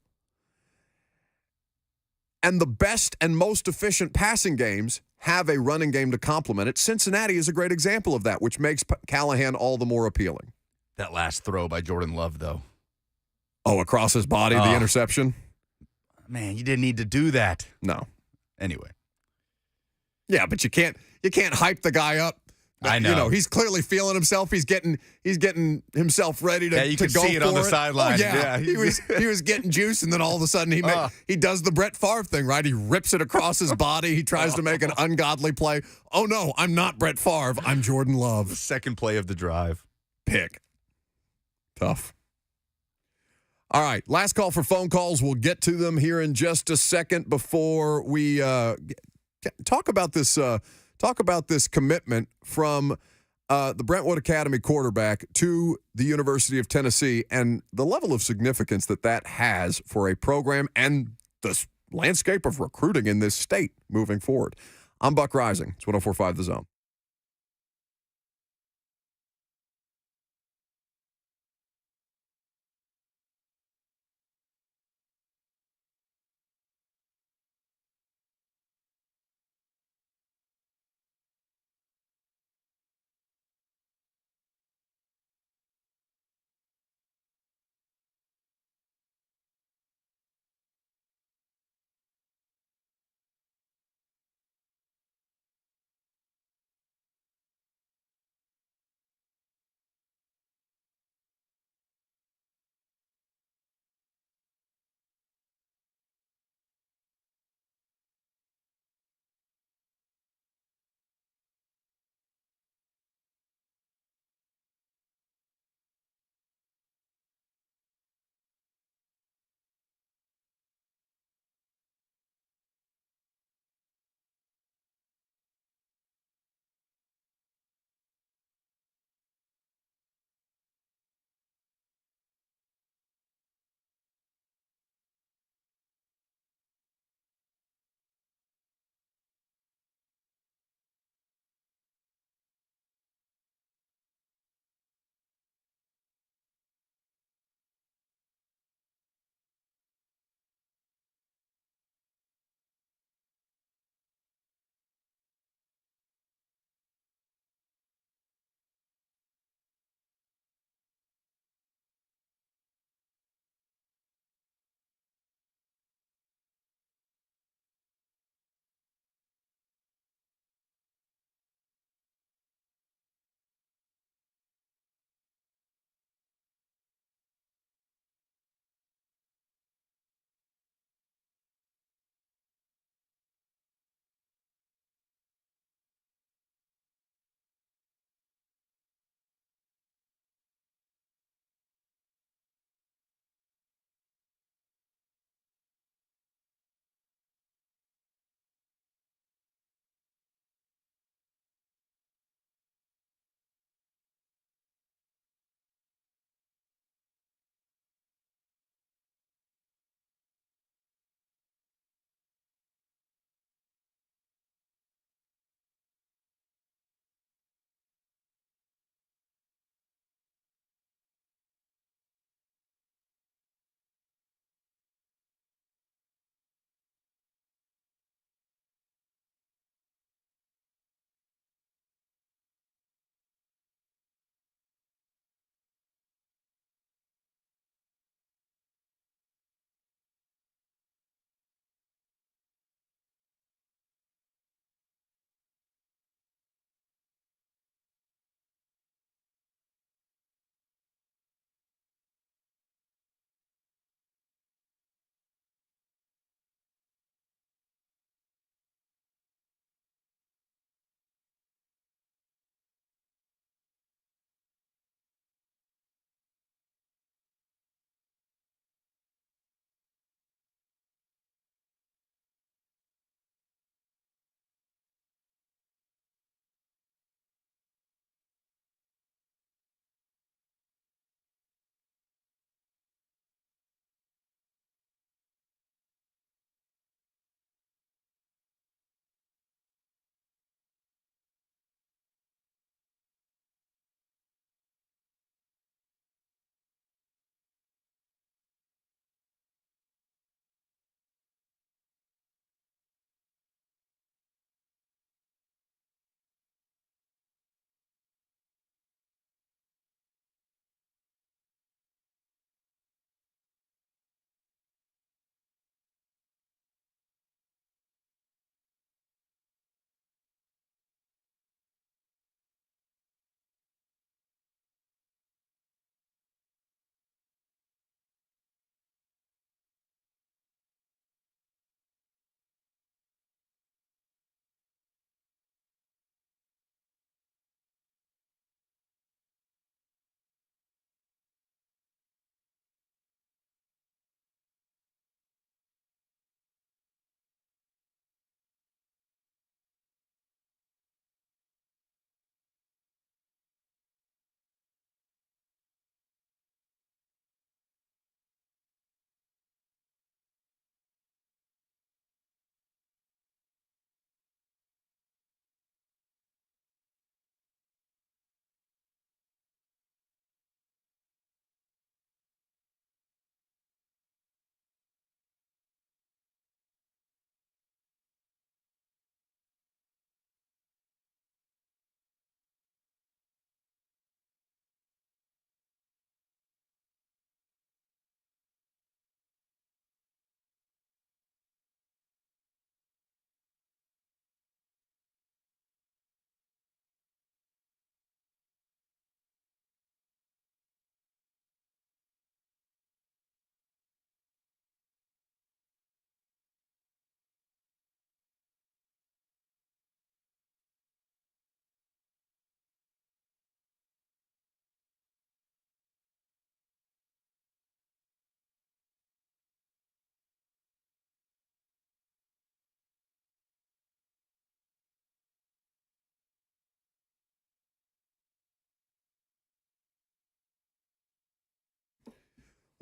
And the best and most efficient passing games have a running game to complement it. Cincinnati is a great example of that, which makes Callahan all the more appealing.
That last throw by Jordan Love, though.
Oh, across his body, the interception?
Man, you didn't need to do that.
No.
Anyway.
Yeah, but you can't hype the guy up.
I know.
You know, he's clearly feeling himself. He's getting himself ready to,
you can
go
see it
for
on the sideline.
Oh, yeah.
Yeah.
He was getting juice, and then all of a sudden he does the Brett Favre thing, right? He rips it across his body. He tries to make an ungodly play. Oh, no, I'm not Brett Favre. I'm Jordan Love.
The second play of the drive.
Pick. Tough. All right, last call for phone calls. We'll get to them here in just a second before we talk about this commitment from the Brentwood Academy quarterback to the University of Tennessee and the level of significance that has for a program and the landscape of recruiting in this state moving forward. I'm Buck Rising. It's 104.5 The Zone.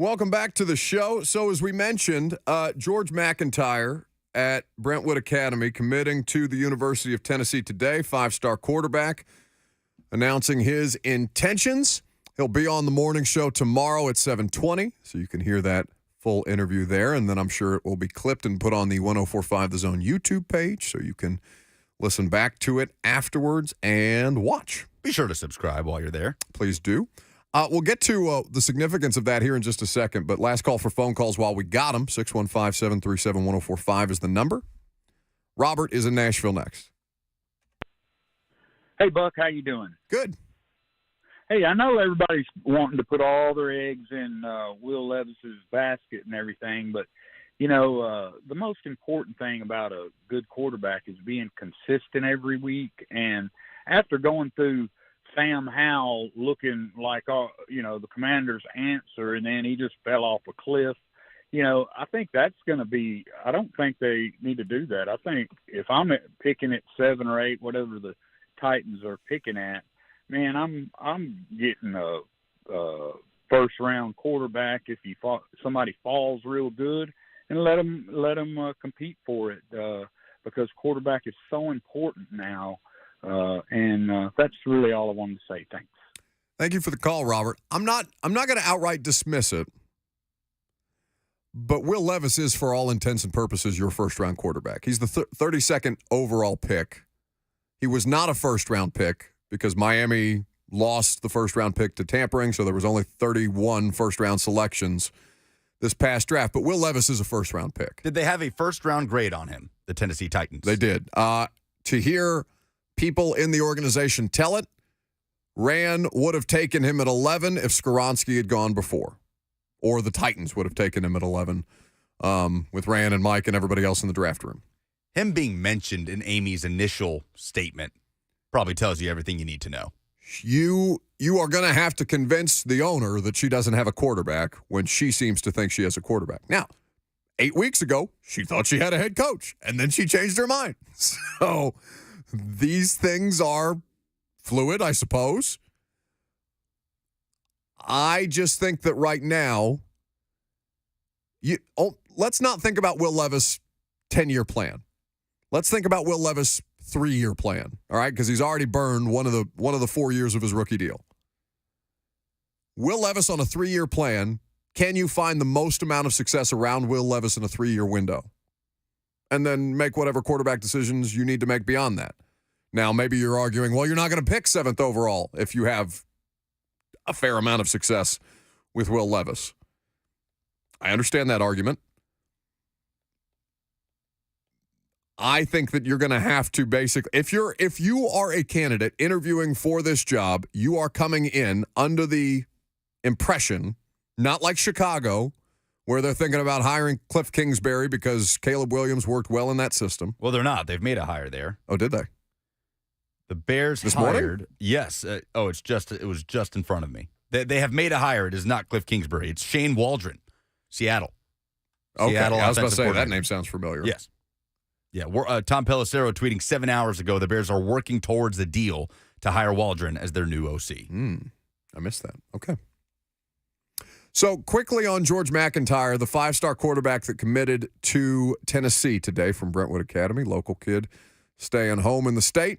Welcome back to the show. So as we mentioned, George McIntyre at Brentwood Academy committing to the University of Tennessee today, 5-star quarterback, announcing his intentions. He'll be on the morning show tomorrow at 7:20, so you can hear that full interview there, and then I'm sure it will be clipped and put on the 104.5 The Zone YouTube page, so you can listen back to it afterwards and watch.
Be sure to subscribe while you're there.
Please do. We'll get to the significance of that here in just a second, but last call for phone calls while we got them. 615-737-1045 is the number. Robert is in Nashville next.
Hey, Buck, how you doing?
Good.
Hey, I know everybody's wanting to put all their eggs in Will Levis's basket and everything, but, the most important thing about a good quarterback is being consistent every week. And after going through Sam Howell looking like, the Commander's answer, and then he just fell off a cliff, I think that's going to be – I don't think they need to do that. I think if I'm picking at 7 or 8, whatever the Titans are picking at, man, I'm getting a first-round quarterback if somebody falls real good, and let them compete for it because quarterback is so important now. And that's really all I wanted to say. Thanks.
Thank you for the call, Robert. I'm not going to outright dismiss it, but Will Levis is, for all intents and purposes, your first-round quarterback. He's the 32nd overall pick. He was not a first-round pick because Miami lost the first-round pick to tampering, so there was only 31 first-round selections this past draft. But Will Levis is a first-round pick.
Did they have a first-round grade on him, the Tennessee Titans?
They did. To hear people in the organization tell it, Rand would have taken him at 11 if Skoronski had gone before, or the Titans would have taken him at 11 with Rand and Mike and everybody else in the draft room.
Him being mentioned in Amy's initial statement probably tells you everything you need to know.
You are going to have to convince the owner that she doesn't have a quarterback when she seems to think she has a quarterback. Now, 8 weeks ago, she thought she had a head coach, and then she changed her mind. So these things are fluid, I suppose. I just think that right now, let's not think about Will Levis' 10-year plan. Let's think about Will Levis' 3-year plan, all right? Because he's already burned one of the 4 years of his rookie deal. Will Levis on a 3-year plan, can you find the most amount of success around Will Levis in a 3-year window? And then make whatever quarterback decisions you need to make beyond that. Now, maybe you're arguing, well, you're not going to pick 7th overall if you have a fair amount of success with Will Levis. I understand that argument. I think that you're going to have to basically, if you are a candidate interviewing for this job, you are coming in under the impression, not like Chicago, where they're thinking about hiring Cliff Kingsbury because Caleb Williams worked well in that system.
Well, they're not. They've made a hire there.
Oh, did they?
The Bears
this
hired.
Morning?
Yes. It was just in front of me. They have made a hire. It is not Cliff Kingsbury. It's Shane Waldron, Seattle.
Okay,
Seattle
I was about to say
offensive
that name sounds familiar.
Yes. Yeah, Tom Pelissero tweeting 7 hours ago, the Bears are working towards a deal to hire Waldron as their new OC.
I missed that. Okay. So quickly on George McIntyre, the 5-star quarterback that committed to Tennessee today from Brentwood Academy, local kid staying home in the state.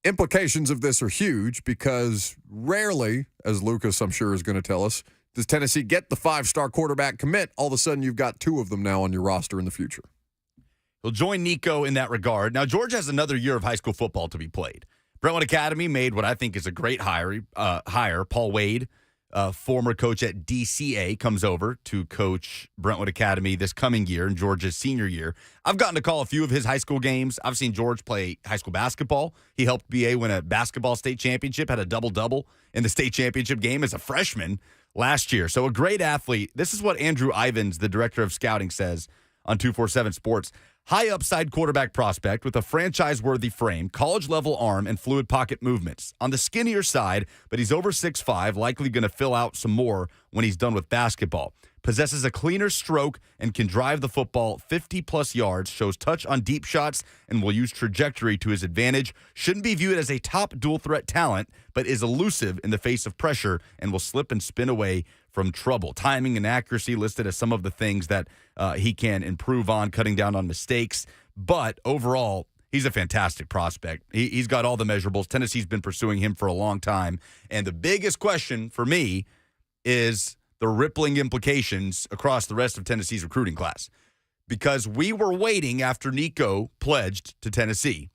Implications of this are huge because rarely, as Lucas I'm sure is going to tell us, does Tennessee get the 5-star quarterback commit. All of a sudden you've got 2 of them now on your roster in the future.
He'll join Nico in that regard. Now, George has another year of high school football to be played. Brentwood Academy made what I think is a great hire. Paul Wade, former coach at DCA, comes over to coach Brentwood Academy this coming year in George's senior year. I've gotten to call a few of his high school games. I've seen George play high school basketball. He helped BA win a basketball state championship, had a double-double in the state championship game as a freshman last year. So a great athlete. This is what Andrew Ivins, the director of scouting, says on 247 Sports. High upside quarterback prospect with a franchise-worthy frame, college-level arm, and fluid pocket movements. On the skinnier side, but he's over 6'5", likely going to fill out some more when he's done with basketball. possesses a cleaner stroke and can drive the football 50-plus yards, shows touch on deep shots, and will use trajectory to his advantage. Shouldn't be viewed as a top dual-threat talent, but is elusive in the face of pressure and will slip and spin away from trouble. Timing and accuracy listed as some of the things that he can improve on, cutting down on mistakes. But overall, he's a fantastic prospect. He's got all the measurables. Tennessee's been pursuing him for a long time. And the biggest question for me is the rippling implications across the rest of Tennessee's recruiting class. Because we were waiting after Nico pledged to Tennessee.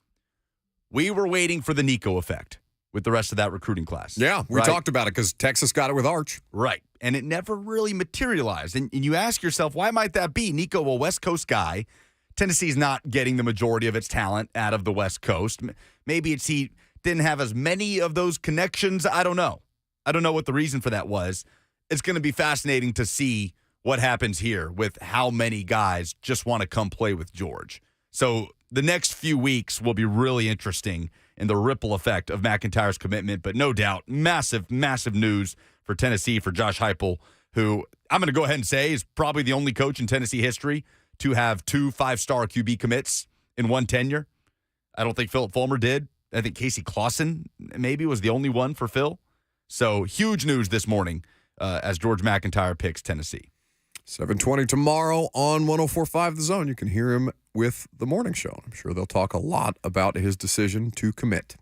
We were waiting for the Nico effect with the rest of that recruiting class.
Yeah, we talked about it because Texas got it with Arch.
Right. And it never really materialized. And you ask yourself, why might that be? Nico, a West Coast guy. Tennessee's not getting the majority of its talent out of the West Coast. Maybe it's he didn't have as many of those connections. I don't know. I don't know what the reason for that was. It's going to be fascinating to see what happens here with how many guys just want to come play with George. So the next few weeks will be really interesting in the ripple effect of McIntyre's commitment. But no doubt, massive, massive news for Tennessee, for Josh Heupel, who I'm going to go ahead and say is probably the only coach in Tennessee history to have 2 5-star QB commits in one tenure. I don't think Philip Fulmer did. I think Casey Clausen maybe was the only one for Phil. So huge news this morning as George McIntyre picks Tennessee.
7:20 tomorrow on 104.5 The Zone. You can hear him with the morning show. I'm sure they'll talk a lot about his decision to commit.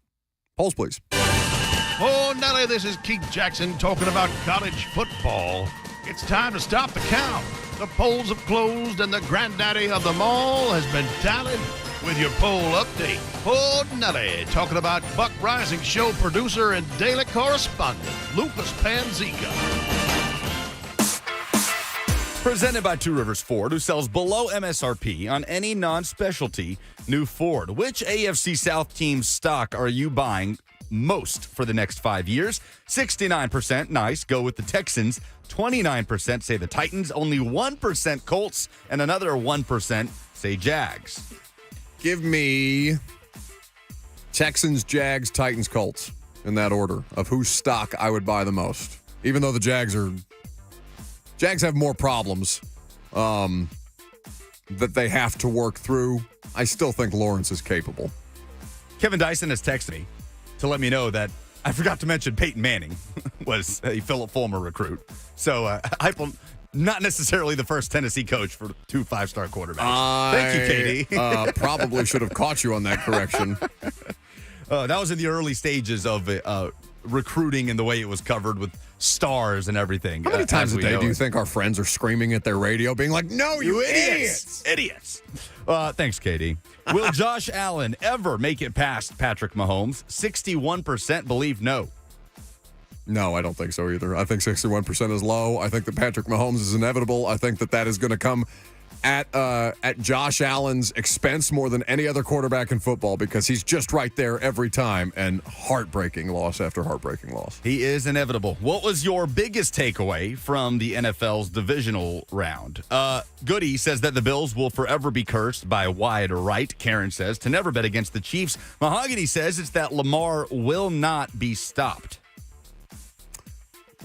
Polls, please.
Oh, Nelly, this is Keith Jackson talking about college football. It's time to stop the count. The polls have closed, and the granddaddy of them all has been tallied with your poll update. Oh, Nelly, talking about Buck Rising show producer and daily correspondent, Lucas Panzica.
Presented by Two Rivers Ford, who sells below MSRP on any non-specialty new Ford. Which AFC South team's stock are you buying most for the next 5 years? 69%, nice, go with the Texans. 29% say the Titans. Only 1% Colts. And another 1% say Jags.
Give me Texans, Jags, Titans, Colts in that order of whose stock I would buy the most. Even though the Jags have more problems that they have to work through, I still think Lawrence is capable.
Kevin Dyson has texted me to let me know that I forgot to mention Peyton Manning was a Philip Fulmer recruit. So Heupel, not necessarily the first Tennessee coach for 2 5-star quarterbacks. Thank you, Katie.
Probably should have caught you on that correction.
That was in the early stages of recruiting and the way it was covered with stars and everything.
How many times a day do you think our friends are screaming at their radio, being like, no, you idiots!
Idiots. Thanks, Katie. Will Josh Allen ever make it past Patrick Mahomes? 61% believe no.
No, I don't think so either. I think 61% is low. I think that Patrick Mahomes is inevitable. I think that is going to come at Josh Allen's expense more than any other quarterback in football because he's just right there every time, and heartbreaking loss after heartbreaking loss.
He is inevitable. What was your biggest takeaway from the NFL's divisional round? Goody says that the Bills will forever be cursed by wide right. Karen says to never bet against the Chiefs. Mahogany says it's that Lamar will not be stopped.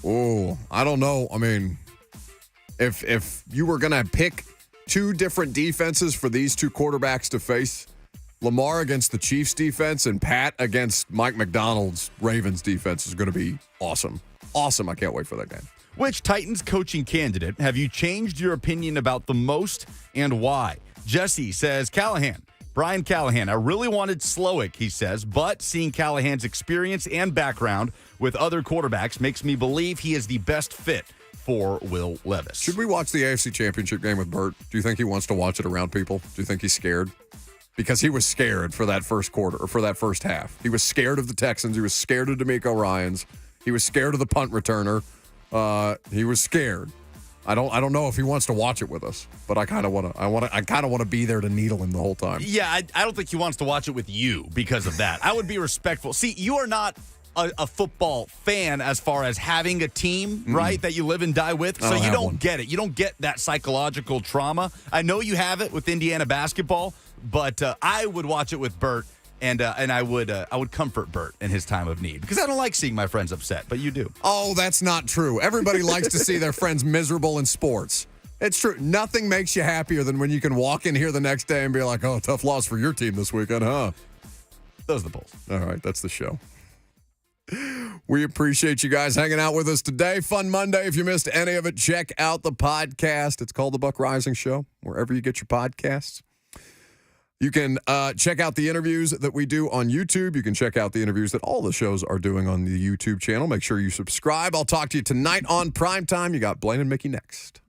Oh, I don't know. I mean, if you were going to pick 2 different defenses for these 2 quarterbacks to face, Lamar against the Chiefs defense and Pat against Mike McDonald's Ravens defense is going to be awesome. Awesome. I can't wait for that game.
Which Titans coaching candidate have you changed your opinion about the most and why? Jesse says Callahan. Brian Callahan. I really wanted Slowik, he says, but seeing Callahan's experience and background with other quarterbacks makes me believe he is the best fit for Will Levis.
Should we watch the AFC Championship game with Bert? Do you think he wants to watch it around people? Do you think he's scared? Because he was scared for that first quarter, or for that first half. He was scared of the Texans. He was scared of D'Amico Ryans. He was scared of the punt returner. He was scared. I don't know if he wants to watch it with us, but I kind of want to be there to needle him the whole time.
Yeah, I don't think he wants to watch it with you because of that. I would be respectful. See, you are not a football fan as far as having a team, right, that you live and die with. So you don't get it. You don't get that psychological trauma. I know you have it with Indiana basketball, but I would watch it with Bert And I would comfort Bert in his time of need because I don't like seeing my friends upset, but you do.
Oh, that's not true. Everybody likes to see their friends miserable in sports. It's true. Nothing makes you happier than when you can walk in here the next day and be like, oh, tough loss for your team this weekend, huh?
Those are the polls.
All right, that's the show. We appreciate you guys hanging out with us today. Fun Monday. If you missed any of it, check out the podcast. It's called The Buck Rising Show, wherever you get your podcasts. You can check out the interviews that we do on YouTube. You can check out the interviews that all the shows are doing on the YouTube channel. Make sure you subscribe. I'll talk to you tonight on Primetime. You got Blaine and Mickey next.